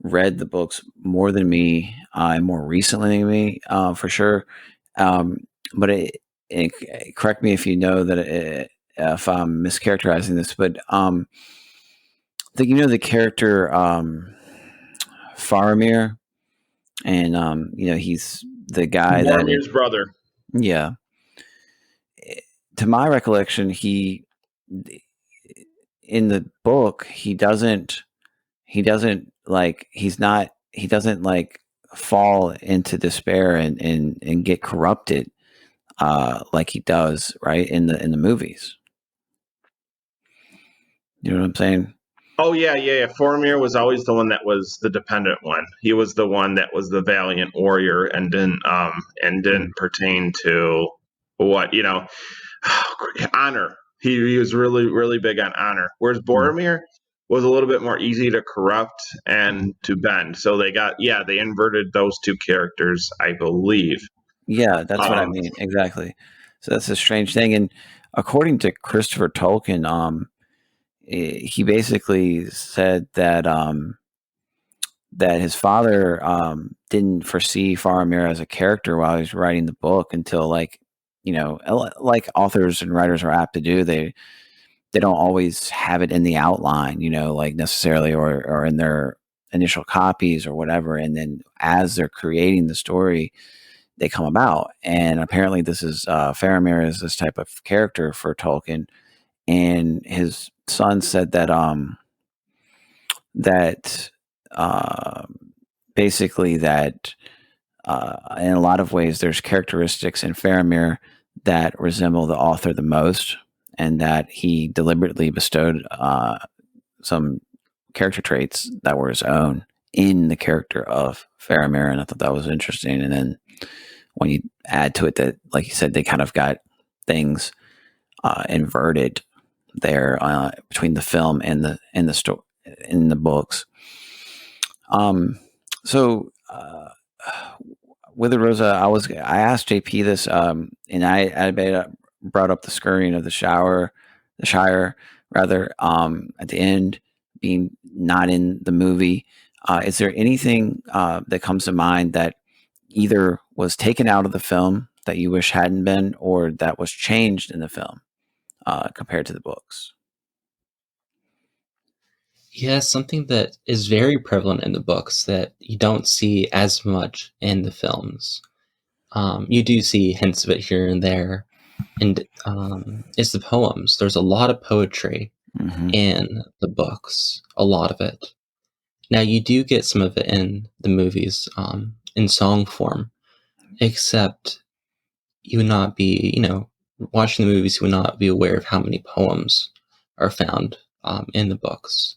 read the books more than me, and more recently than me, for sure. But correct me if you know that if I'm mischaracterizing this, but the character Faramir, and he's the guy
Boromir's brother.
Yeah. To my recollection, he in the book he doesn't fall into despair and get corrupted like he does right in the movies. You know what I'm saying?
Oh yeah. Faramir was always the one that was the dependent one. He was the one that was the valiant warrior and didn't pertain to what honor. He was really, really big on honor. Whereas Boromir, was a little bit more easy to corrupt and to bend. So they inverted those two characters, I believe.
Yeah, that's what I mean. Exactly. So that's a strange thing. And according to Christopher Tolkien, he basically said that his father didn't foresee Faramir as a character while he was writing the book until, like, like authors and writers are apt to do. They don't always have it in the outline, like necessarily, or in their initial copies or whatever. And then as they're creating the story, they come about. And apparently this is Faramir is this type of character for Tolkien. And his son said that basically that in a lot of ways there's characteristics in Faramir that resemble the author the most, and that he deliberately bestowed some character traits that were his own in the character of Faramir. And I thought that was interesting. And then when you add to it that, like you said, they kind of got things inverted there between the film and the story in the books. So Withered Rosa, I asked JP this, and I brought up the scurrying of the Shire rather, at the end, being not in the movie. Is there anything that comes to mind that either was taken out of the film that you wish hadn't been, or that was changed in the film compared to the books?
Yeah, something that is very prevalent in the books that you don't see as much in the films. You do see hints of it here and there, and it's the poems. There's a lot of poetry in the books, a lot of it. Now, you do get some of it in the movies in song form, except you would not be, watching the movies, you would not be aware of how many poems are found in the books.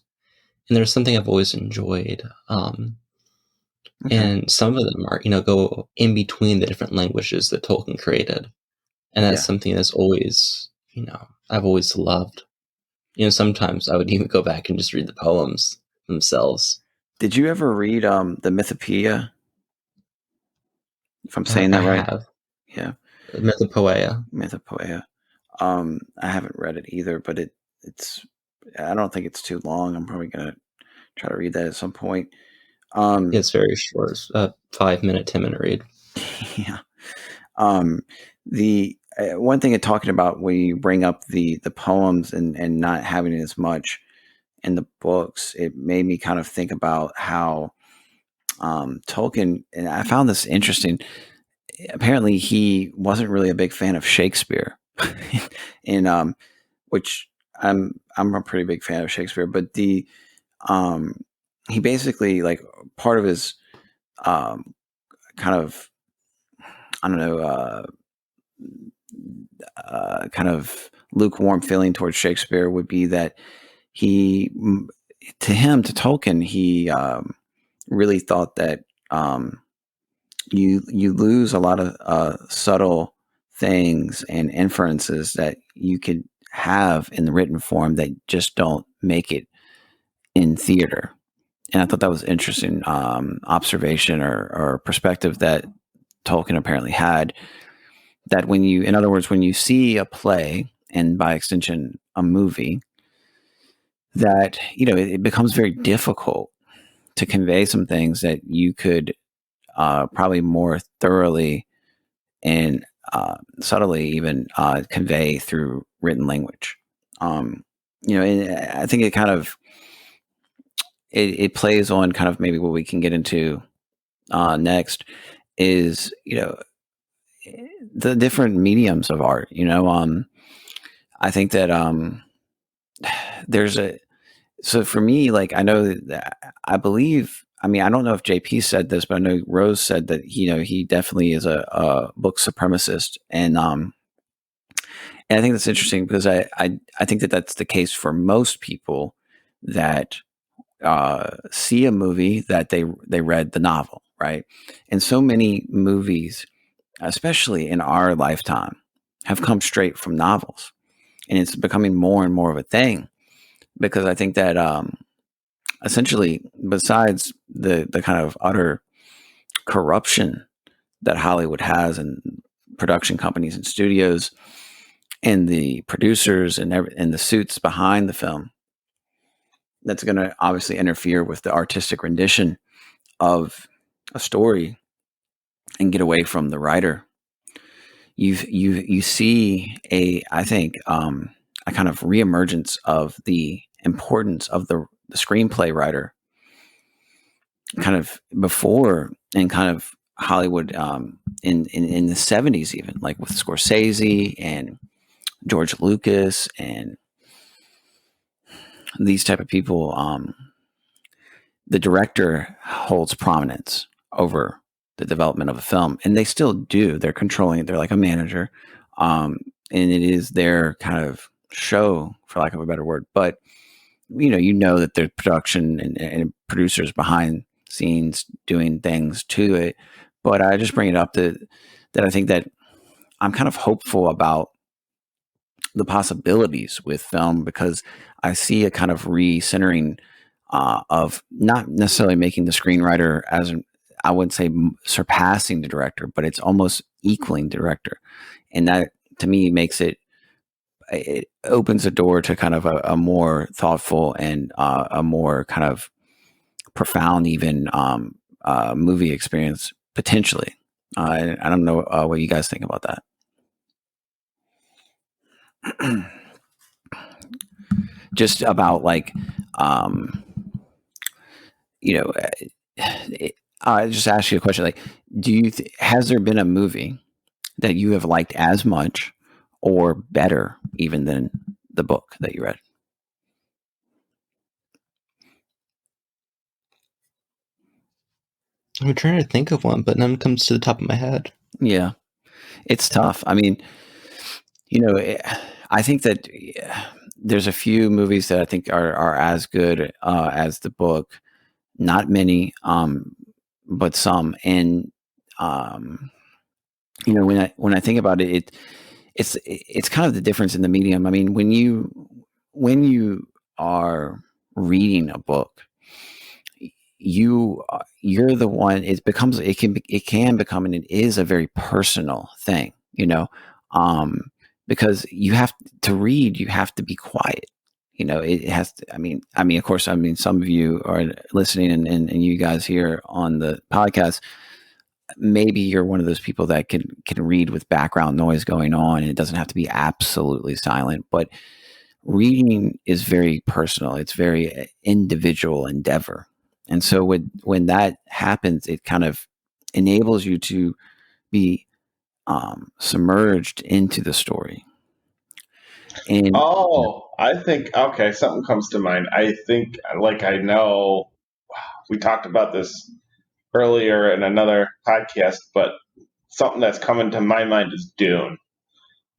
And there's something I've always enjoyed. And some of them are, go in between the different languages that Tolkien created. And that's something that's always, I've always loved. Sometimes I would even go back and just read the poems themselves.
Did you ever read the Mythopoeia? If I'm saying that right?
Have.
Yeah.
Mythopoeia.
I haven't read it either, but it's I don't think it's too long. I'm probably gonna try to read that at some point.
It's very short. It's a 5-minute, 10-minute read.
Yeah. The one thing talking about when you bring up the poems and not having as much in the books, it made me kind of think about how Tolkien, and I found this interesting. Apparently, he wasn't really a big fan of Shakespeare, and which I'm a pretty big fan of Shakespeare, but he basically, like, part of his kind of, I don't know, kind of lukewarm feeling towards Shakespeare would be that to Tolkien, he really thought that you lose a lot of subtle things and inferences that you could have in the written form that just don't make it in theater. And I thought that was interesting observation or perspective that Tolkien apparently had, that in other words, when you see a play, and by extension a movie, that it becomes very difficult to convey some things that you could probably more thoroughly and subtly even convey through written language. And I think it kind of it plays on kind of maybe what we can get into next is the different mediums of art. I think that so for me, like, I know that I believe, I mean, I don't know if JP said this, but I know Rose said that he definitely is a book supremacist, and I think that's interesting because I think that that's the case for most people that see a movie that they read the novel, right? And so many movies, especially in our lifetime, have come straight from novels, and it's becoming more and more of a thing because I think that essentially, besides the kind of utter corruption that Hollywood has, and production companies and studios and the producers and the suits behind the film, that's going to obviously interfere with the artistic rendition of a story and get away from the writer. You see I think a kind of reemergence of the importance of the screenplay writer, kind of before, and kind of Hollywood in the 70s, even like with Scorsese and George Lucas and these type of people. The director holds prominence over the development of a film, and they still do. They're controlling it. They're like a manager, and it is their kind of show, for lack of a better word. But you know that there's production and producers behind scenes doing things to it. But I just bring it up that I think that I'm kind of hopeful about the possibilities with film, because I see a kind of recentering of not necessarily making the screenwriter as I wouldn't say surpassing the director, but it's almost equaling the director, and that to me makes it opens a door to kind of a more thoughtful and a more kind of profound, even movie experience potentially. I don't know what you guys think about that. Just about like, I just ask you a question. Like, has there been a movie that you have liked as much or better even than the book that you read?
I'm trying to think of one, but none comes to the top of my head.
Yeah, it's tough. I mean, I think that there's a few movies that I think are as good as the book. Not many, but some. And when I think about it, it's kind of the difference in the medium. I mean, when you are reading a book, you're the one. It can become, and it is a very personal thing, because you have to read. You have to be quiet. It has to. I mean, of course, some of you are listening, and you guys here on the podcast, maybe you're one of those people that can read with background noise going on, and it doesn't have to be absolutely silent. But reading is very personal. It's very individual endeavor. And so when that happens, it kind of enables you to be submerged into the story. And
I think, okay, something comes to mind. I think, like, I know we talked about this earlier in another podcast, but something that's coming to my mind is Dune.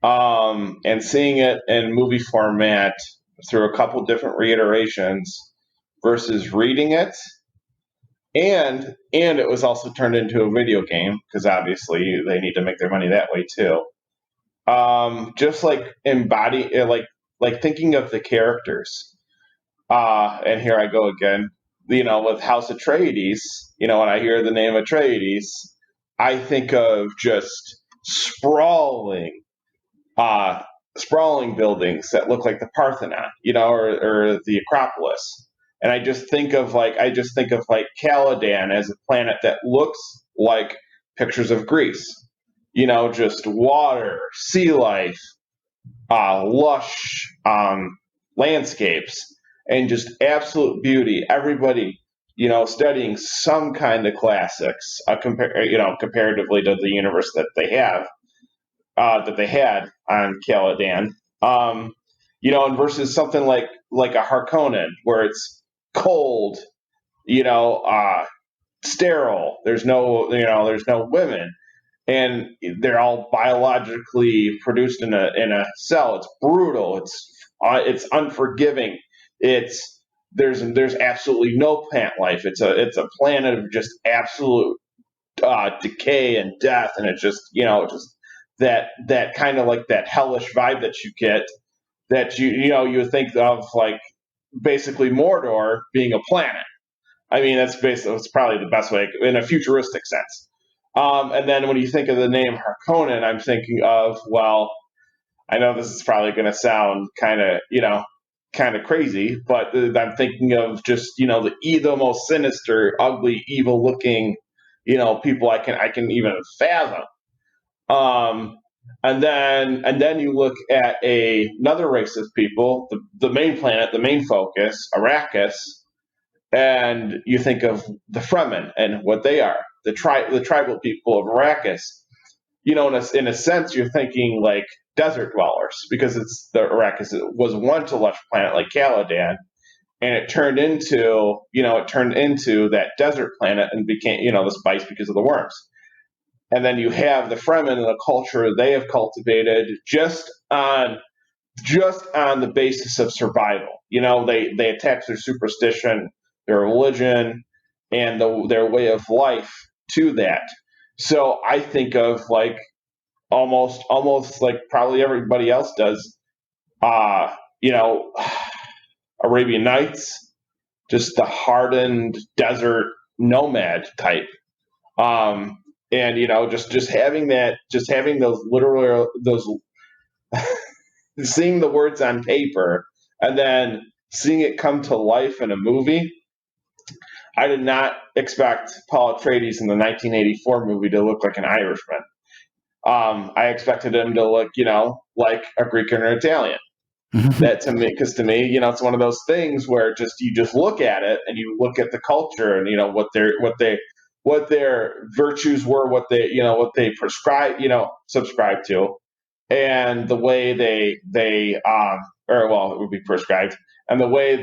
And seeing it in movie format through a couple different reiterations versus reading it. And it was also turned into a video game, because obviously they need to make their money that way too. Just like like thinking of the characters. And here I go again, with House Atreides, when I hear the name Atreides, I think of just sprawling buildings that look like the Parthenon, or the Acropolis. And I just think of like Caladan as a planet that looks like pictures of Greece. Just water, sea life, lush landscapes, and just absolute beauty. Everybody, studying some kind of classics, comparatively to the universe that they have, that they had on Caladan. And versus something like a Harkonnen, where it's cold, sterile. There's no women, and they're all biologically produced in a cell. It's brutal. It's unforgiving. There's absolutely no plant life. It's a planet of just absolute decay and death, and it's just just that kind of like that hellish vibe that you get, that you would think of like basically Mordor being a planet. I mean, that's probably the best way in a futuristic sense. And then when you think of the name Harkonnen, I'm thinking of, well, I know this is probably going to sound kind of crazy, but I'm thinking of just the most sinister, ugly, evil looking people I can even fathom. And then you look at another race of people, the main planet, the main focus, Arrakis, and you think of the Fremen and what they are, the tribal people of Arrakis. In a sense, you're thinking like desert dwellers, because Arrakis was once a lush planet like Caladan, and it turned into that desert planet and became the spice because of the worms. And then you have the Fremen and the culture they have cultivated just on the basis of survival. They attach their superstition, their religion, and their way of life to that. So I think of like almost like probably everybody else does, Arabian Nights, just the hardened desert nomad type. And just having those literal seeing the words on paper and then seeing it come to life in a movie. I did not expect Paul Atreides in the 1984 movie to look like an Irishman. I expected him to look, like a Greek or an Italian. That to me, because to me, it's one of those things where you just look at it and you look at the culture and what their virtues were, what they subscribe to, and the way it would be prescribed, and the way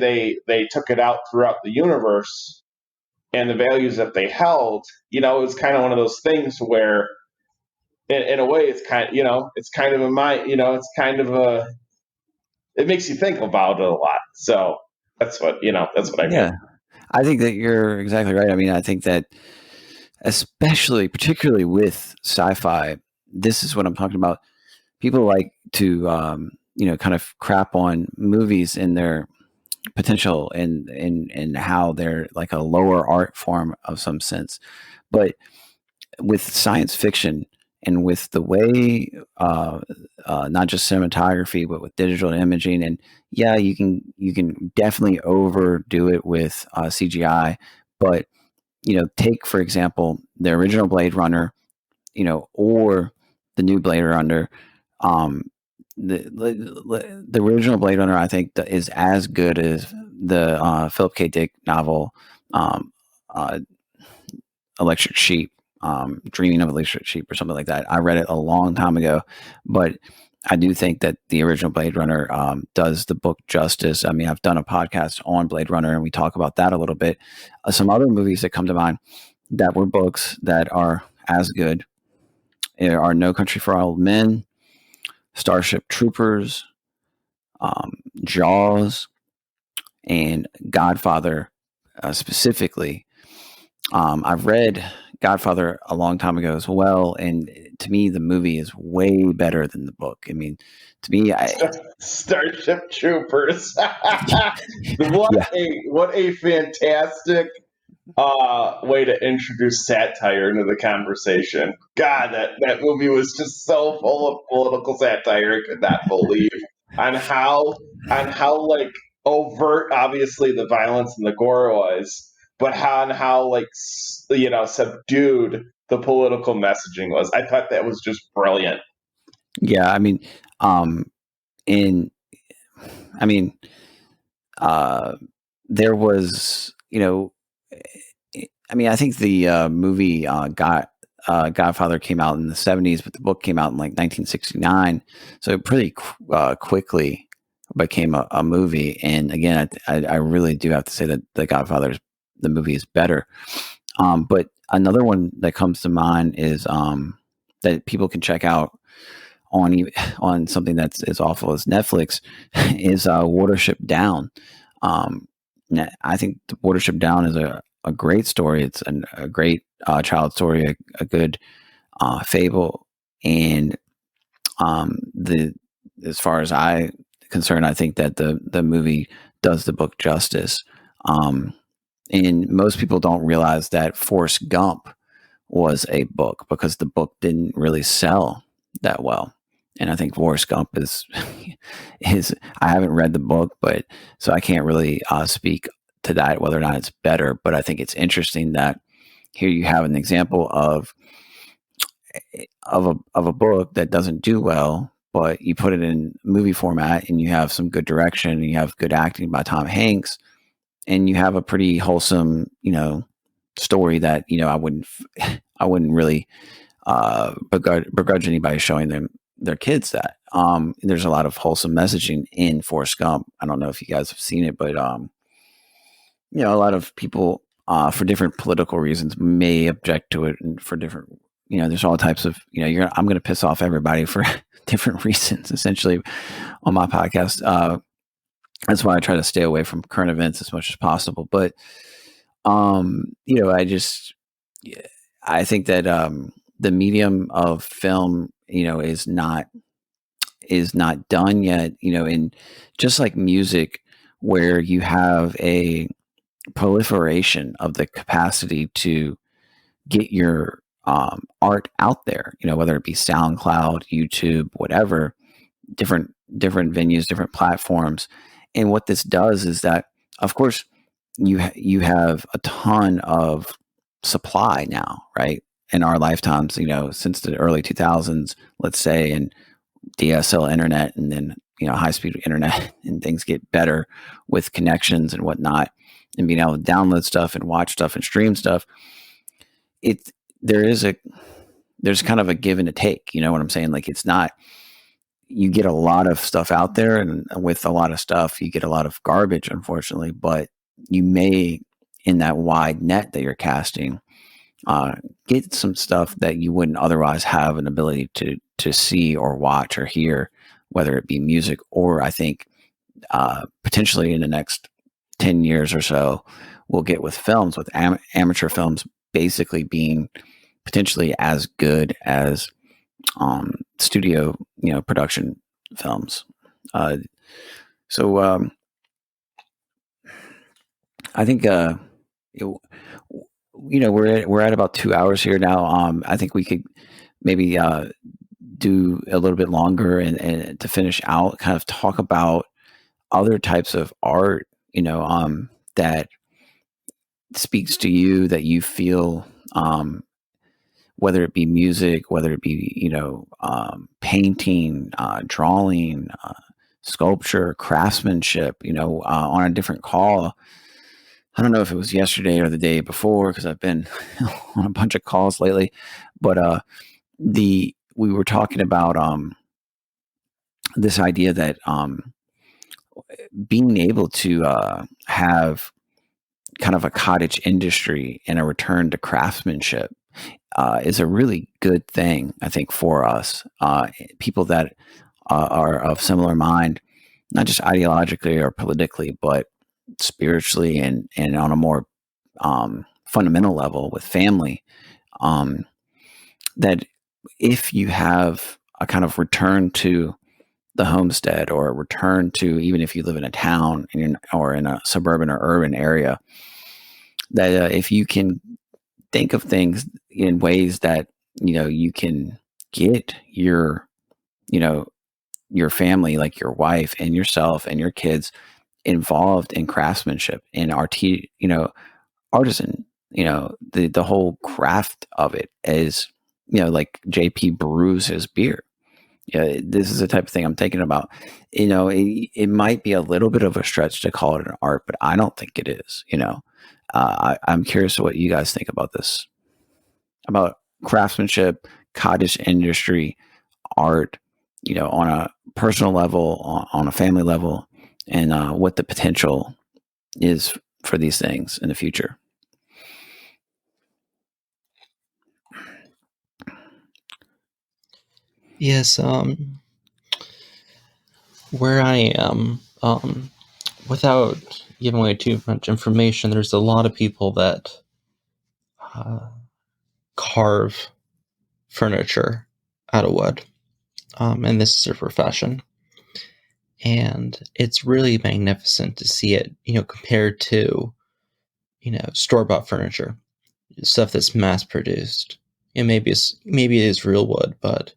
they took it out throughout the universe, and the values that they held. It's kind of one of those things where, in a way, it's kind of a mind, it's kind of a. It makes you think about it a lot. So that's what I mean.
Yeah, I think that you're exactly right. I mean, I think that particularly with sci-fi, this is what I'm talking about. People like to, kind of crap on movies and their potential and how they're like a lower art form of some sense. But with science fiction and with the way, not just cinematography, but with digital imaging, and you can definitely overdo it with CGI. But take for example the original Blade Runner, or the new Blade Runner. The original Blade Runner, I think, is as good as the Philip K. Dick novel, Electric Sheep. Dreaming of Electric Sheep or something like that. I read it a long time ago, but I do think that the original Blade Runner does the book justice. I mean, I've done a podcast on Blade Runner and we talk about that a little bit. Some other movies that come to mind that were books that are as good are No Country for Old Men, Starship Troopers, Jaws, and Godfather specifically. I've read Godfather a long time ago as well, and to me, the movie is way better than the book. I mean, to me,
Starship Troopers. What a fantastic way to introduce satire into the conversation. God, that movie was just so full of political satire. I could not believe on how like overt, obviously, the violence and the gore was, but how like subdued the political messaging was. I thought that was just brilliant.
Yeah, I mean, there was, I mean, I think the movie Godfather came out in the 70s, but the book came out in like 1969, so it pretty quickly became a movie. And again, I really do have to say that the movie is better. But another one that comes to mind is that people can check out on something that's as awful as Netflix is Watership Down. I think Watership Down is a great story. It's a great child story, a good fable, and as far as I concerned, I think that the movie does the book justice. And most people don't realize that Forrest Gump was a book because the book didn't really sell that well. And I think Forrest Gump is I haven't read the book, but so I can't really speak to that, whether or not it's better. But I think it's interesting that here you have an example of a book that doesn't do well, but you put it in movie format and you have some good direction and you have good acting by Tom Hanks and you have a pretty wholesome, story that, I wouldn't really begrudge anybody showing them their kids that. There's a lot of wholesome messaging in Forrest Gump. I don't know if you guys have seen it, but a lot of people for different political reasons may object to it, and for different, there's all types of, I'm going to piss off everybody for different reasons, essentially, on my podcast. That's why I try to stay away from current events as much as possible. But I think that the medium of film, is not done yet, and just like music, where you have a proliferation of the capacity to get your art out there, whether it be SoundCloud, YouTube, whatever, different venues, different platforms. And what this does is that, of course, you have a ton of supply now, right? In our lifetimes, since the early 2000s, let's say, and DSL internet, and then, high-speed internet, and things get better with connections and whatnot, and being able to download stuff and watch stuff and stream stuff. There's kind of a give and a take, you know what I'm saying? Like, it's not, you get a lot of stuff out there, and with a lot of stuff, you get a lot of garbage, unfortunately, but you may, in that wide net that you're casting, get some stuff that you wouldn't otherwise have an ability to see or watch or hear, whether it be music or, I think, potentially in the next 10 years or so, we'll get with films, with amateur films basically being potentially as good as studio, production films. So I think we're at about 2 hours here now. I think we could maybe do a little bit longer and to finish out, kind of talk about other types of art, that speaks to you, that you feel, whether it be music, whether it be, painting, drawing, sculpture, craftsmanship, on a different call. I don't know if it was yesterday or the day before, because I've been on a bunch of calls lately, but we were talking about this idea that being able to have kind of a cottage industry and a return to craftsmanship is a really good thing, I think, for us, people that are of similar mind, not just ideologically or politically, but spiritually and on a more fundamental level with family. That if you have a kind of return to the homestead, or a return to, even if you live in a town or in a suburban or urban area, that if you can think of things in ways that, you can get your family, like your wife and yourself and your kids, involved in craftsmanship and artisan, the whole craft of it is, like JP brews his beer. Yeah, this is the type of thing I'm thinking about. It might be a little bit of a stretch to call it an art, but I don't think it is. I'm curious what you guys think about this, about craftsmanship, cottage industry, art, on a personal level, on a family level, and what the potential is for these things in the future.
Yes, where I am, without giving away too much information, there's a lot of people that carve furniture out of wood, and this is their profession. And it's really magnificent to see it, compared to, store-bought furniture, stuff that's mass-produced. And maybe it is real wood, but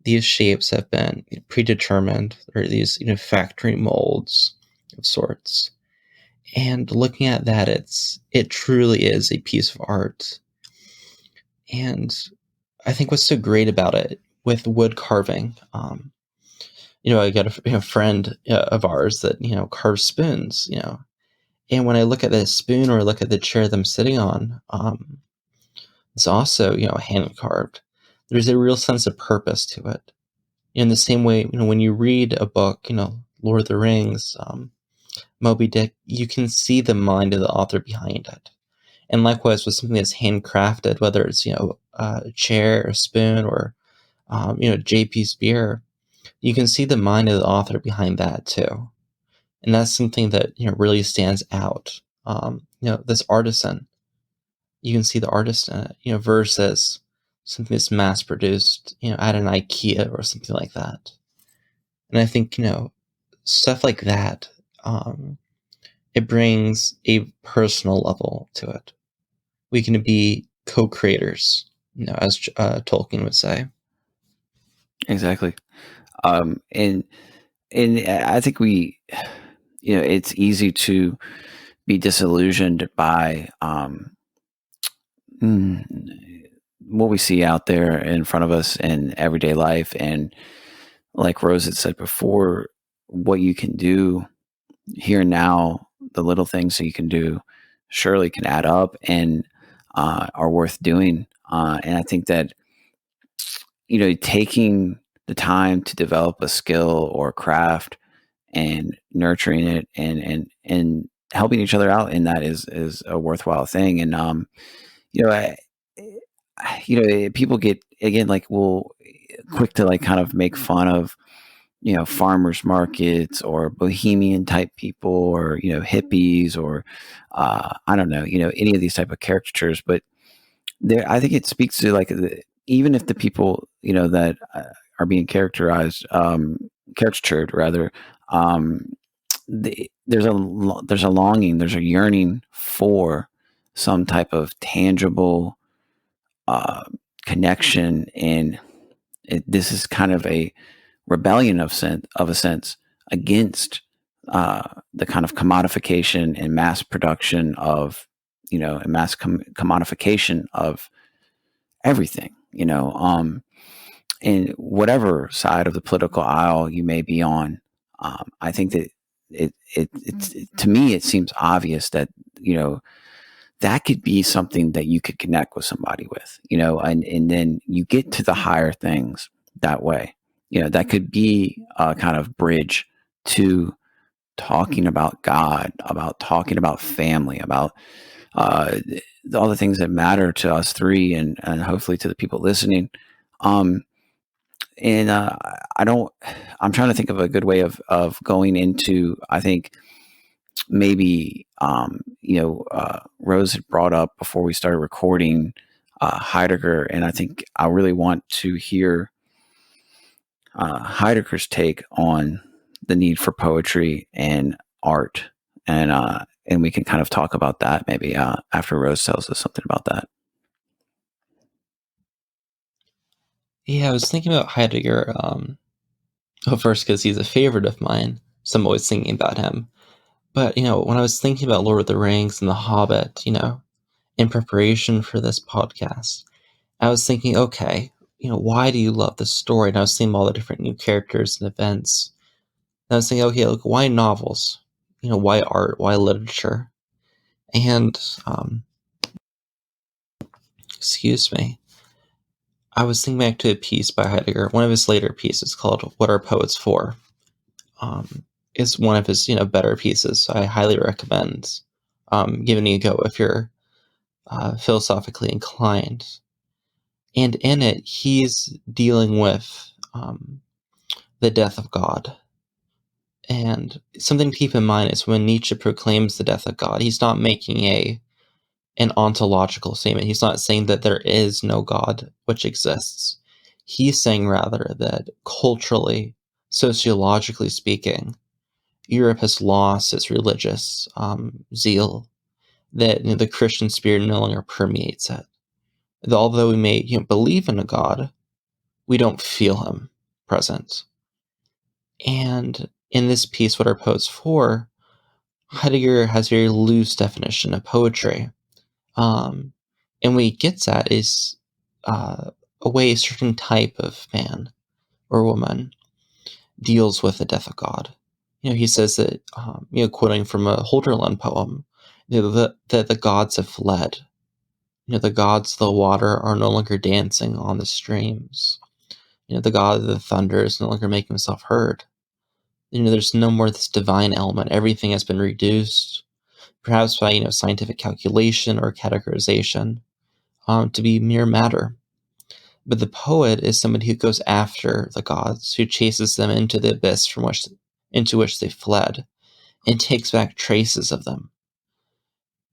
these shapes have been predetermined, or these, factory molds of sorts. And looking at that, it truly is a piece of art. And I think what's so great about it with wood carving, I got a friend of ours that, carves spoons, and when I look at the spoon or look at the chair that I'm sitting on, it's also, hand carved. There's a real sense of purpose to it. In the same way, when you read a book, Lord of the Rings, Moby Dick, you can see the mind of the author behind it. And likewise with something that's handcrafted, whether it's, a chair, a spoon, or, JP's beer, you can see the mind of the author behind that too. And that's something that, really stands out. This artisan, you can see the artist in it, versus something that's mass produced, at an IKEA or something like that. And I think, stuff like that, it brings a personal level to it. We can be co-creators, as Tolkien would say.
Exactly. And I think it's easy to be disillusioned by what we see out there in front of us in everyday life. And like Rose had said before, what you can do here and now, the little things that you can do surely can add up and are worth doing. And I think that, taking the time to develop a skill or craft and nurturing it and helping each other out in that is a worthwhile thing. And, people get, again, like, quick to like kind of make fun of, farmers markets or bohemian type people or, hippies or, I don't know, any of these type of caricatures. But I think it speaks to like, even if the people, that are being caricatured rather, there's a longing, there's a yearning for some type of tangible connection. And this is kind of a rebellion of a sense against the kind of commodification and mass production of, and mass commodification of everything, and whatever side of the political aisle you may be on. I think that it's to me, it seems obvious that, that could be something that you could connect with somebody with, and then you get to the higher things that way. That could be a kind of bridge to talking about God, about talking about family, about all the things that matter to us three and hopefully to the people listening. I'm trying to think of a good way of going into, I think maybe, Rose had brought up before we started recording Heidegger, and I think I really want to hear Heidegger's take on the need for poetry and art, and we can kind of talk about that maybe after Rose tells us something about that.
Yeah, I was thinking about Heidegger, first because he's a favorite of mine, so I'm always thinking about him. But, when I was thinking about Lord of the Rings and The Hobbit, in preparation for this podcast, I was thinking, okay, why do you love this story? And I was thinking all the different new characters and events. And I was thinking, okay, look, why novels? Why art? Why literature? And, excuse me, I was thinking back to a piece by Heidegger, one of his later pieces called What Are Poets For? It's one of his, better pieces. So I highly recommend giving it a go if you're philosophically inclined. And in it, he's dealing with the death of God. And something to keep in mind is when Nietzsche proclaims the death of God, he's not making an ontological statement. He's not saying that there is no God which exists. He's saying rather that culturally sociologically speaking, Europe has lost its religious zeal, that the Christian spirit no longer permeates it. Although we may believe in a God, we don't feel him present. And in this piece, What Are Poets For?, Heidegger has a very loose definition of poetry. And what he gets at is a way a certain type of man or woman deals with the death of God. He says that, quoting from a Holderlin poem, that the gods have fled. The gods of the water are no longer dancing on the streams. The god of the thunder is no longer making himself heard. There's no more this divine element. Everything has been reduced, perhaps by scientific calculation or categorization, to be mere matter. But the poet is somebody who goes after the gods, who chases them into the abyss into which they fled, and takes back traces of them.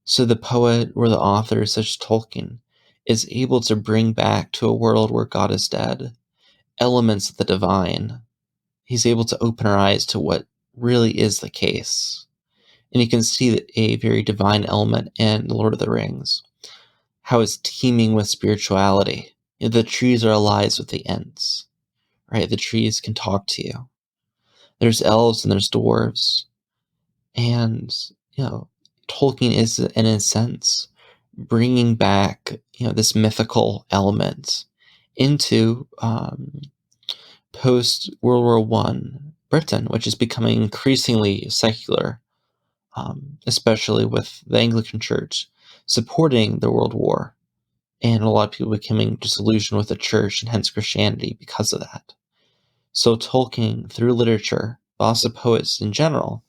So the poet or the author, such as Tolkien, is able to bring back to a world where God is dead elements of the divine. He's able to open our eyes to what really is the case. And you can see a very divine element in The Lord of the Rings, how it's teeming with spirituality. The trees are alive with the Ents, right? The trees can talk to you. There's elves and there's dwarves. And, Tolkien is, in a sense, bringing back, this mythical element into post-World War I Britain, which is becoming increasingly secular, especially with the Anglican Church supporting the World War, and a lot of people becoming disillusioned with the Church and hence Christianity because of that. So Tolkien, through literature, but also poets in general,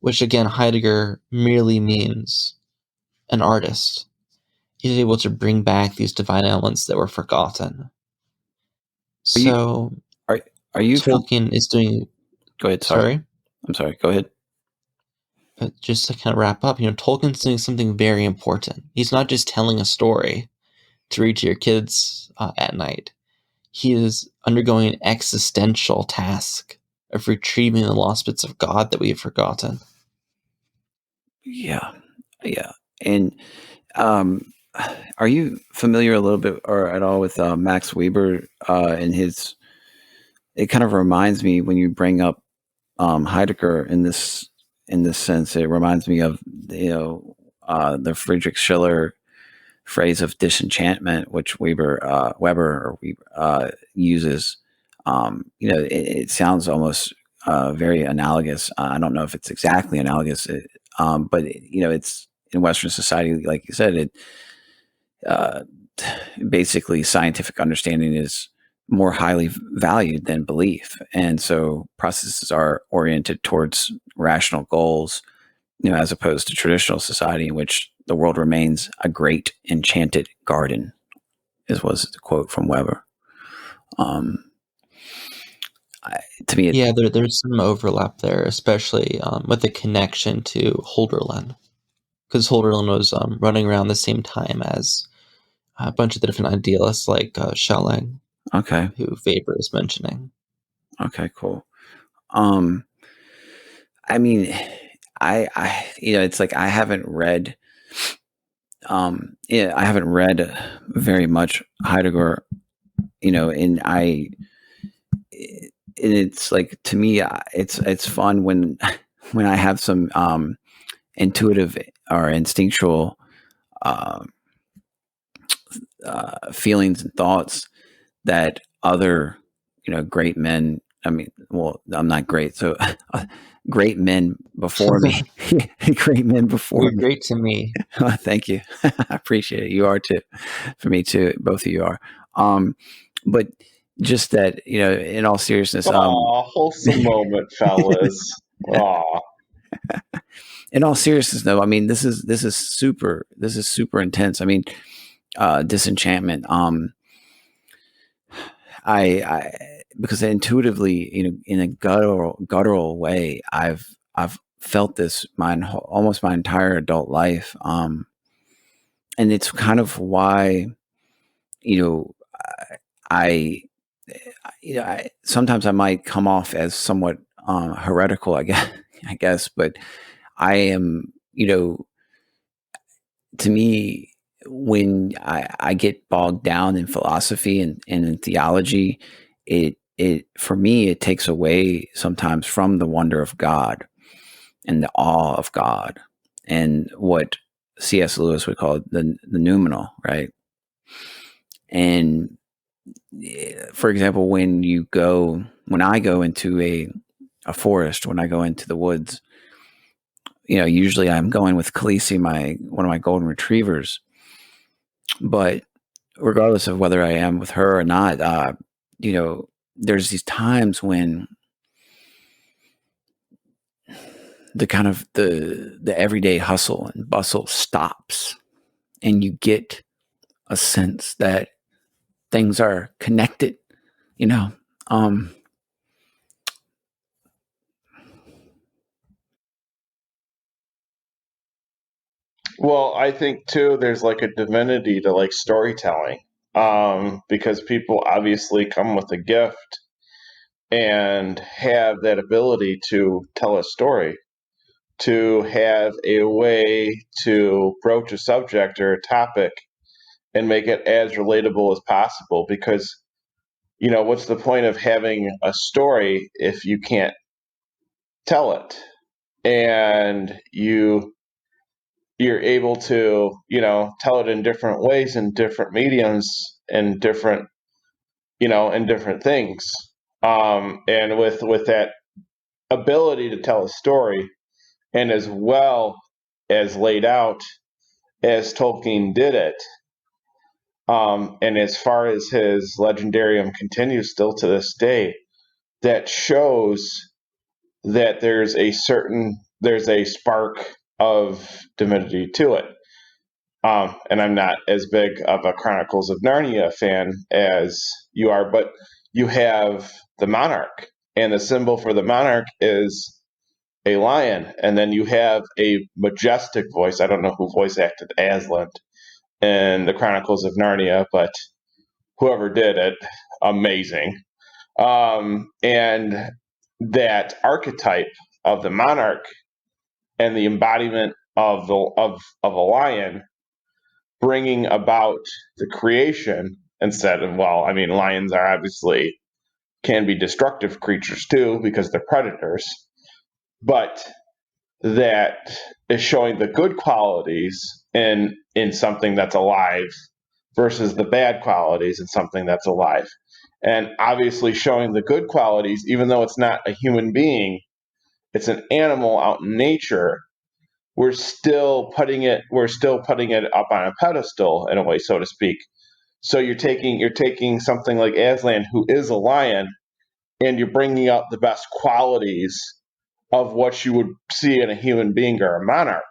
which again Heidegger merely means an artist, is able to bring back these divine elements that were forgotten. So
are you
Tolkien is doing...
Go ahead, sorry. I'm sorry, go ahead.
But just to kind of wrap up, Tolkien's doing something very important. He's not just telling a story to read to your kids at night. He is undergoing an existential task of retrieving the lost bits of God that we have forgotten.
Yeah. And are you familiar a little bit or at all with Max Weber and his... It kind of reminds me, when you bring up Heidegger in this sense, it reminds me of the Friedrich Schiller phrase of disenchantment, which Weber uses. It sounds almost very analogous. I don't know if it's exactly analogous, but it's in Western society, like you said. Basically, scientific understanding is more highly valued than belief, and so processes are oriented towards rational goals, as opposed to traditional society in which the world remains a great enchanted garden, was the quote from Weber. To me,
there's some overlap there, especially with the connection to Holderlin, because Holderlin was running around the same time as a bunch of the different idealists like Schelling,
okay,
who Weber is mentioning.
Okay, cool. I mean, I it's like I haven't read very much Heidegger, and it's like, to me, it's fun when I have some intuitive or instinctual feelings and thoughts that other great men, I'm not great, so great men before me. Great men before
You're
me.
great to me.
Thank you. I appreciate it. You are too. For me too. Both of you are. But just that, in all seriousness.
Wholesome moment, fellas.
In all seriousness, though, this is super intense. Disenchantment. I because intuitively, in a guttural way, I've felt this almost my entire adult life, and it's kind of why, I sometimes I might come off as somewhat heretical, I guess, but I am, to me, when I get bogged down in philosophy and in theology, it for me, it takes away sometimes from the wonder of God and the awe of God and what C.S. Lewis would call the noumenal, right? And for example, when I go into a forest, when I go into the woods, usually I'm going with Khaleesi, one of my golden retrievers. But regardless of whether I am with her or not, there's these times when the kind of the everyday hustle and bustle stops, and you get a sense that things are connected.
Well, I think too, there's like a divinity to like storytelling, because people obviously come with a gift and have that ability to tell a story, to have a way to broach a subject or a topic and make it as relatable as possible. Because, what's the point of having a story if you can't tell it? And you're able to, tell it in different ways, in different mediums, and different, in different things. And with that ability to tell a story, and as well as laid out as Tolkien did it, and as far as his legendarium continues still to this day, that shows that there's a spark of divinity to it. And I'm not as big of a Chronicles of Narnia fan as you are, but you have the monarch, and the symbol for the monarch is a lion, and then you have a majestic voice. I don't know who voice acted Aslan in the Chronicles of Narnia, but whoever did it, amazing. And that archetype of the monarch and the embodiment of a lion, bringing about the creation instead of, lions are obviously can be destructive creatures too because they're predators, but that is showing the good qualities in something that's alive versus the bad qualities in something that's alive. And obviously showing the good qualities, even though it's not a human being, it's an animal out in nature, we're still putting it up on a pedestal in a way, so to speak. So you're taking something like Aslan, who is a lion, and you're bringing out the best qualities of what you would see in a human being or a monarch.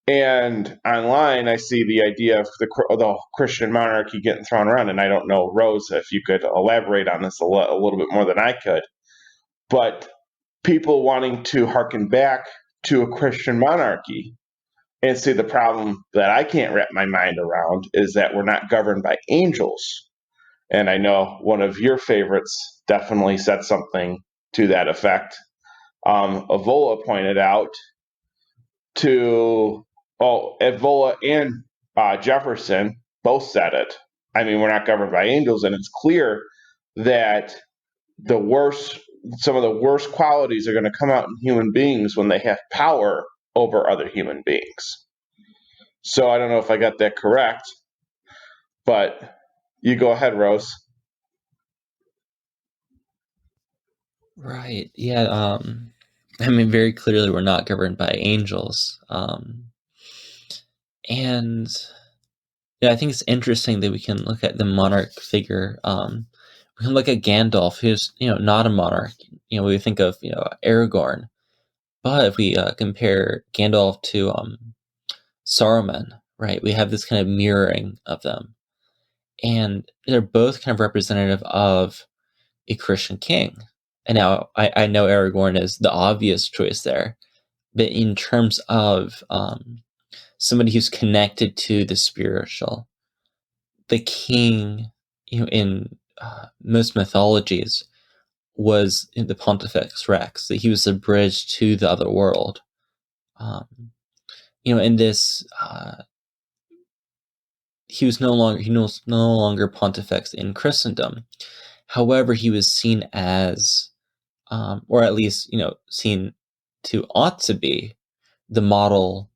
And online, I see the idea of the Christian monarchy getting thrown around, and I don't know, Rose, if you could elaborate on this a little bit more than I could, but people wanting to harken back to a Christian monarchy. And see, the problem that I can't wrap my mind around is that we're not governed by angels. And I know one of your favorites definitely said something to that effect. Evola pointed out Evola and Jefferson both said it. I mean, we're not governed by angels, and it's clear that some of the worst qualities are going to come out in human beings when they have power over other human beings. So I don't know if I got that correct, but you go ahead, Rose.
Right. Yeah. Very clearly we're not governed by angels. And yeah, I think it's interesting that we can look at the monarch figure. We can look at Gandalf, who's not a monarch. We think of Aragorn, but if we compare Gandalf to Saruman, right, we have this kind of mirroring of them, and they're both kind of representative of a Christian king. And now I know Aragorn is the obvious choice there, but in terms of somebody who's connected to the spiritual, the king, in most mythologies was in the Pontifex Rex, that he was the bridge to the other world. In this, he was no longer Pontifex in Christendom. However, he was seen as, or at least seen to ought to be, the model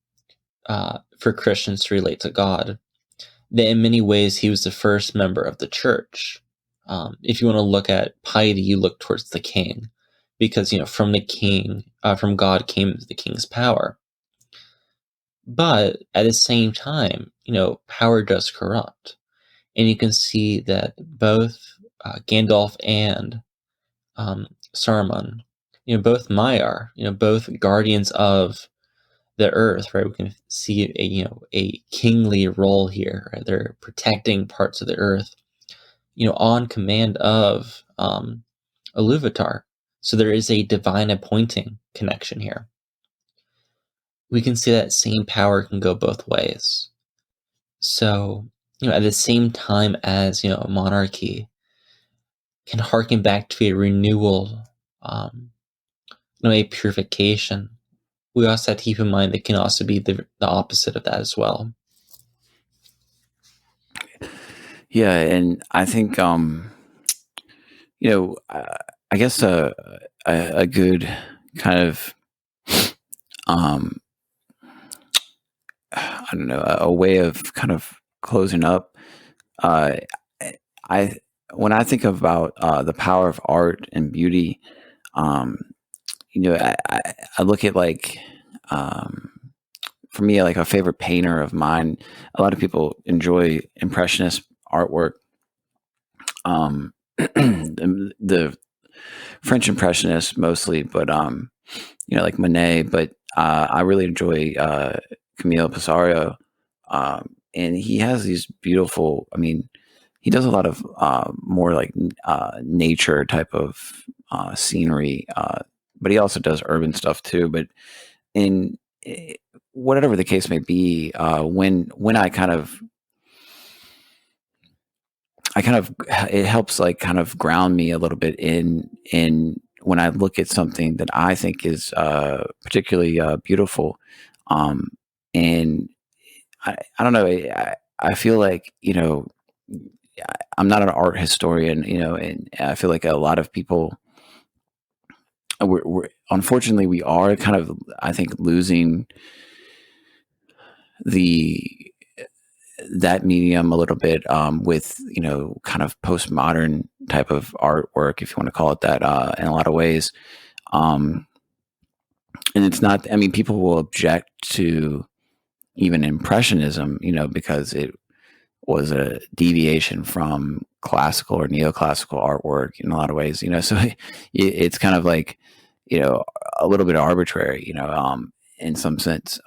for Christians to relate to God. That in many ways he was the first member of the church. If you want to look at piety, you look towards the king, because from the king, from God came the king's power. But at the same time, power does corrupt, and you can see that both Gandalf and Saruman, both Maiar, both guardians of the earth, right? We can see a kingly role here, right? They're protecting parts of the earth, on command of Iluvatar. So there is a divine appointing connection here. We can see that same power can go both ways. So, at the same time as, a monarchy can harken back to a renewal, a purification, we also have to keep in mind that can also be the opposite of that as well.
Yeah, and I think I guess a good kind of I don't know, a way of kind of closing up. When I think about the power of art and beauty, I look at for me, like a favorite painter of mine. A lot of people enjoy Impressionist artwork. The French Impressionists mostly, but like Monet. But I really enjoy Camille Pissarro, and he has these beautiful. I mean, he does a lot of more like nature type of scenery, but he also does urban stuff too. But in whatever the case may be, when I kind of it helps like kind of ground me a little bit in when I look at something that I think is particularly beautiful, and I don't know, I feel like I'm not an art historian, and I feel like a lot of people we're unfortunately we are kind of, I think, losing that medium a little bit with kind of postmodern type of artwork, if you want to call it that, in a lot of ways, and it's not. I mean, people will object to even Impressionism, because it was a deviation from classical or neoclassical artwork in a lot of ways, so it's kind of like a little bit arbitrary, in some sense,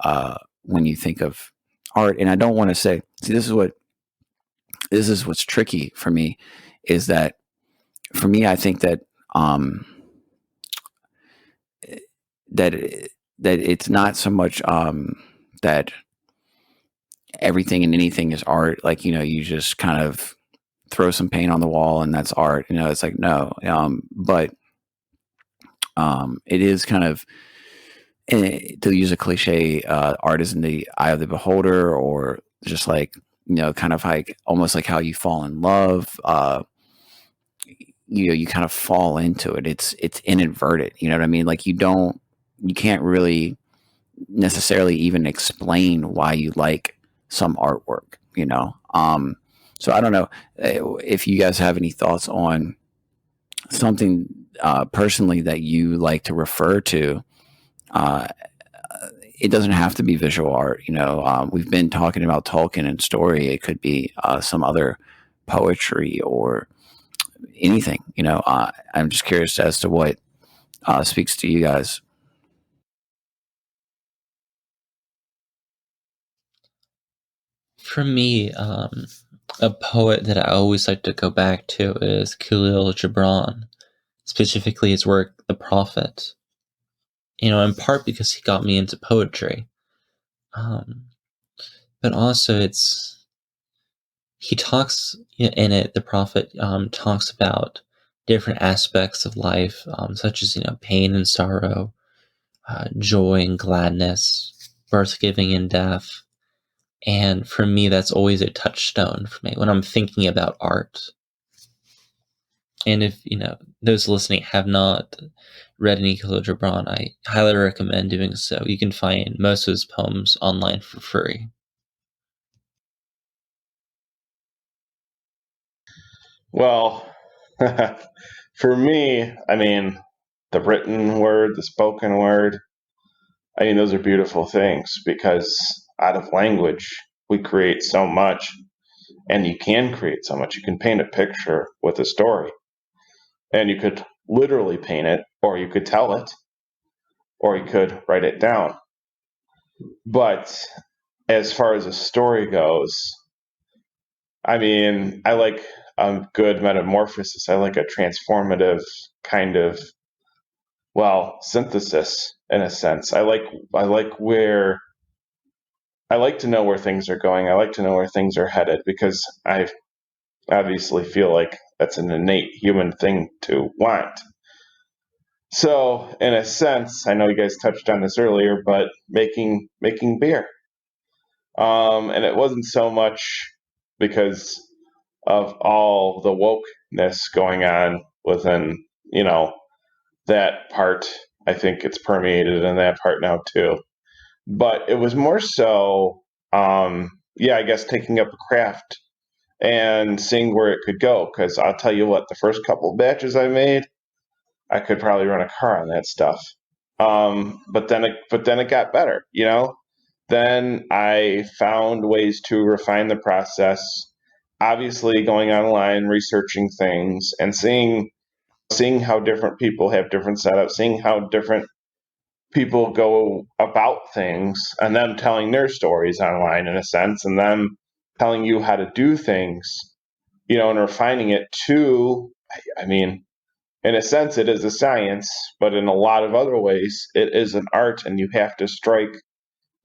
when you think of art. And I don't want to say, this is what's tricky for me, is that for me, I think that that it's not so much that everything and anything is art. Like, you just kind of throw some paint on the wall and that's art. It's like, no, but it is kind of, to use a cliche, art is in the eye of the beholder, or just like, kind of like almost like how you fall in love. You kind of fall into it. It's inadvertent. You know what I mean? Like you can't really necessarily even explain why you like some artwork. So I don't know if you guys have any thoughts on something personally that you like to refer to. It doesn't have to be visual art. We've been talking about Tolkien and story. It could be some other poetry or anything. I'm just curious as to what speaks to you guys.
For me, a poet that I always like to go back to is Khalil Gibran, specifically his work, The Prophet. In part because he got me into poetry. But also he talks in it. The prophet talks about different aspects of life, such as pain and sorrow, joy and gladness, birth giving and death. And for me, that's always a touchstone for me when I'm thinking about art. And if those listening have not read any Khalil Gibran, I highly recommend doing so. You can find most of his poems online for free.
Well, for me, I mean, the written word, the spoken word, I mean, those are beautiful things because out of language, we create so much, and you can create so much. You can paint a picture with a story, and you could literally paint it, or you could tell it, or you could write it down. But as far as a story goes, I mean, I like a good metamorphosis. I like a transformative kind of, well, synthesis in a sense. I like where I like to know where things are going. I like to know where things are headed because I obviously feel like that's an innate human thing to want. So, in a sense, I know you guys touched on this earlier, but making beer. And it wasn't so much because of all the wokeness going on within, that part. I think it's permeated in that part now too. But it was more so, I guess taking up a craft and seeing where it could go. Because I'll tell you what, the first couple of batches I made, I could probably run a car on that stuff. But then it got better, Then I found ways to refine the process. Obviously, going online, researching things, and seeing how different people have different setups, seeing how different people go about things, and them telling their stories online in a sense, and them telling you how to do things, and refining it to, I mean, in a sense, it is a science, but in a lot of other ways, it is an art, and you have to strike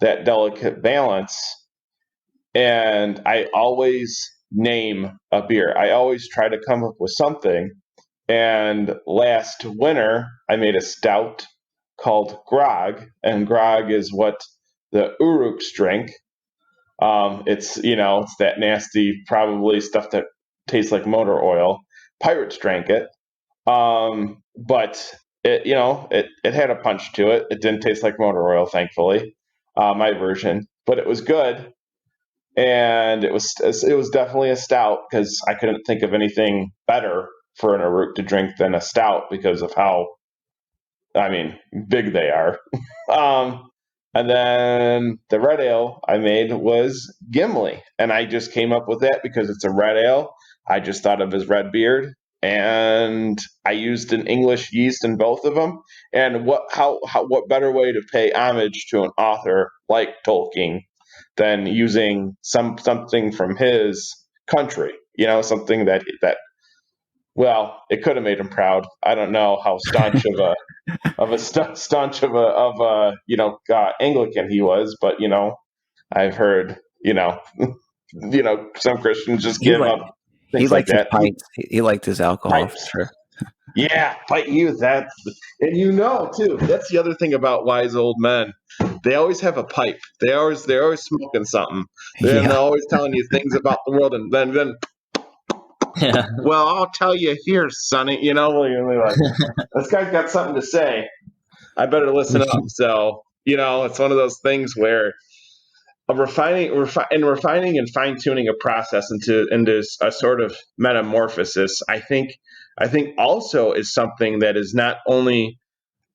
that delicate balance. And I always name a beer. I always try to come up with something. And last winter, I made a stout called Grog, and Grog is what the Uruks drink. It's that nasty, probably stuff that tastes like motor oil. Pirates drank it, but it had a punch to it. It didn't taste like motor oil, thankfully, my version, but it was good, and it was definitely a stout because I couldn't think of anything better for an Uruk to drink than a stout because of how, big they are. And then the red ale I made was Gimli, and I just came up with that because it's a red ale. I just thought of his red beard, and I used an English yeast in both of them. And what better way to pay homage to an author like Tolkien than using something from his country? Something that well, it could have made him proud. I don't know how staunch of a Anglican he was, but I've heard some Christians just
He
give
like
up
he
things like
liked his
that.
pints. He liked his alcohol for
Pipes,
sure.
yeah, fight you. That's and too. That's the other thing about wise old men. They always have a pipe. They're always smoking something. They're
Yeah.
always telling you things about the world, and then
Yeah.
well, I'll tell you here, Sonny. You're like, this guy's got something to say. I better listen up. So, it's one of those things where refining and fine tuning a process into a sort of metamorphosis. I think also is something that is not only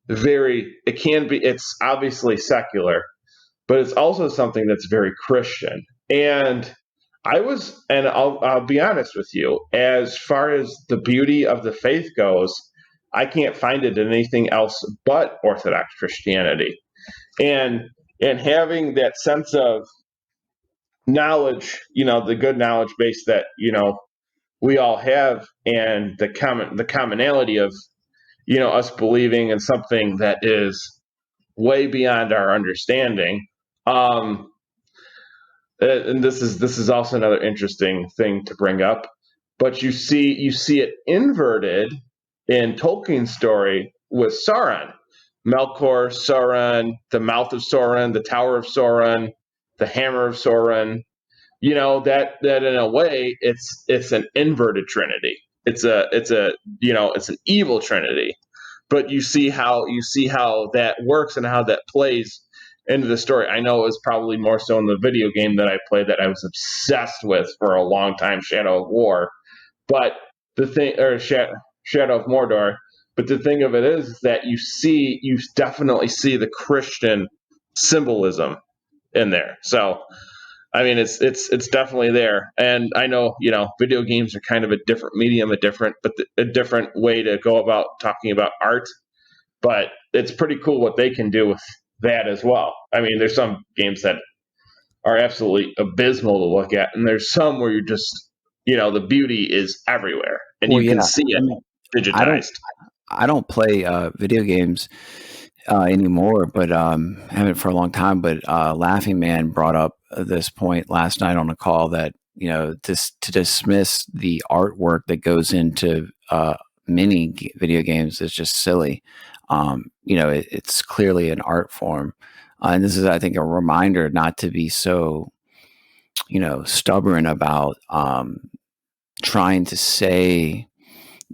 it's obviously secular, but it's also something that's very Christian. And I'll be honest with you, as far as the beauty of the faith goes, I can't find it in anything else but Orthodox Christianity. And having that sense of knowledge, the good knowledge base that, we all have, and the commonality of, us believing in something that is way beyond our understanding. and this is also another interesting thing to bring up. But you see it inverted in Tolkien's story with Sauron, Melkor, Sauron, the Mouth of Sauron, the Tower of Sauron, the Hammer of Sauron. You know, that in a way it's an inverted trinity. It's an evil trinity. But you see how that works and how that plays into the story. I know it was probably more so in the video game that I played that I was obsessed with for a long time, Shadow of War. But the thing, or Shadow of Mordor. But the thing of it is that you definitely see the Christian symbolism in there. So, I mean, it's definitely there. And I know, video games are kind of a different medium, a different way to go about talking about art. But it's pretty cool what they can do with that as well. I mean, there's some games that are absolutely abysmal to look at, and there's some where you're just, the beauty is everywhere, and you can see it digitized.
I don't play video games anymore, but haven't for a long time. But Laughing Man brought up this point last night on a call that to dismiss the artwork that goes into many video games is just silly. It's clearly an art form, and this is, I think, a reminder not to be so stubborn about trying to say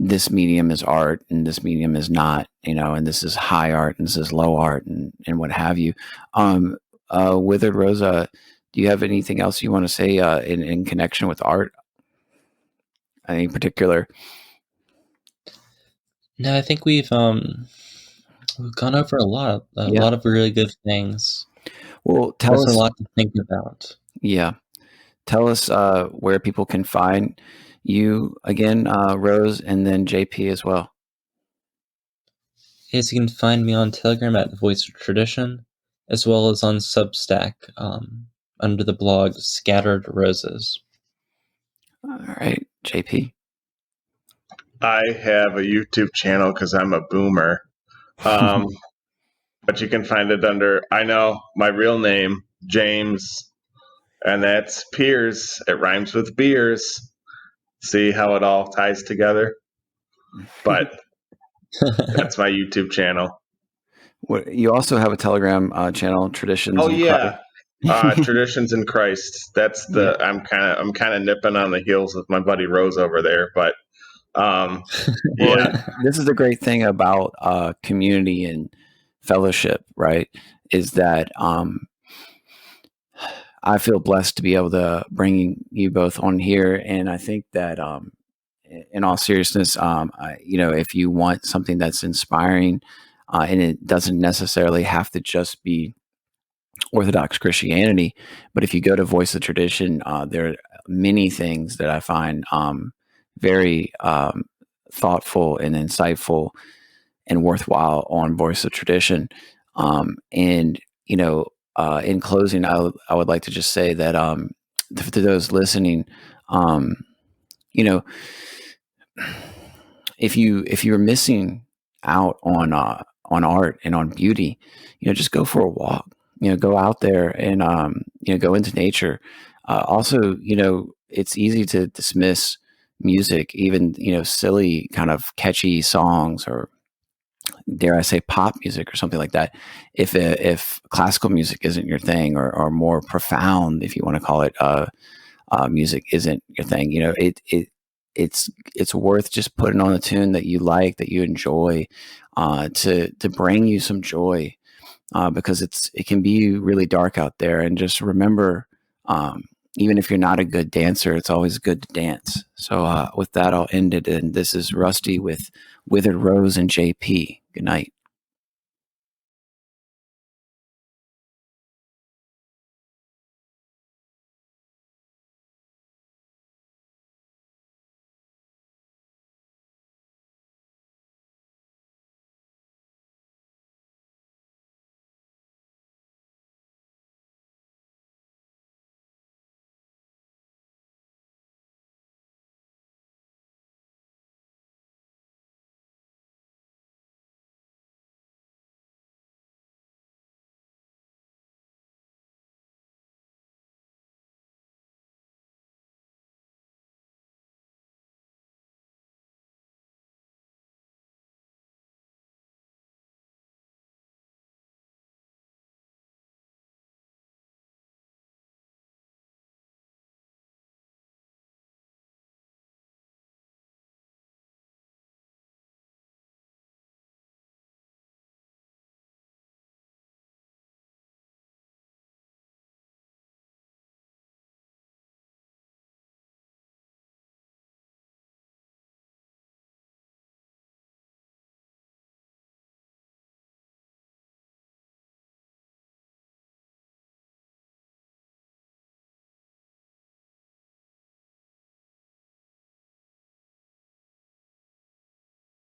this medium is art and this medium is not, and this is high art and this is low art and what have you. Withered Rosa, do you have anything else you want to say in connection with art? Any particular?
No, I think we've gone over a lot of really good things.
Well, tell us
a lot to think about.
Yeah. Tell us where people can find you again, Rose, and then JP as well.
Yes, you can find me on Telegram at Voice of Tradition, as well as on Substack under the blog Scattered Roses.
All right, JP.
I have a YouTube channel because I'm a boomer. But you can find it under, I know my real name, James, and that's Piers. It rhymes with beers. See how it all ties together? But that's my YouTube channel.
You also have a Telegram channel, Traditions.
Oh yeah, Traditions in Christ. That's the I'm kind of nipping on the heels of my buddy Rose over there, but yeah.
This is the great thing about community and fellowship, right? Is that I feel blessed to be able to bring you both on here, and I think that in all seriousness, if you want something that's inspiring, and it doesn't necessarily have to just be Orthodox Christianity, but if you go to Voice of Tradition, there are many things that I find very thoughtful and insightful and worthwhile on Voice of Tradition. In closing, I would like to just say that to those listening, if you're missing out on art and on beauty, just go for a walk. Go out there and go into nature. Also, it's easy to dismiss music, even silly kind of catchy songs, or dare I say pop music or something like that. If classical music isn't your thing, or more profound, if you want to call it, music isn't your thing, it's worth just putting on a tune that you like, that you enjoy, to bring you some joy, because it can be really dark out there. And just remember, even if you're not a good dancer, it's always good to dance. So with that, I'll end it. And this is Rusty with Withered Rose and JP. Good night.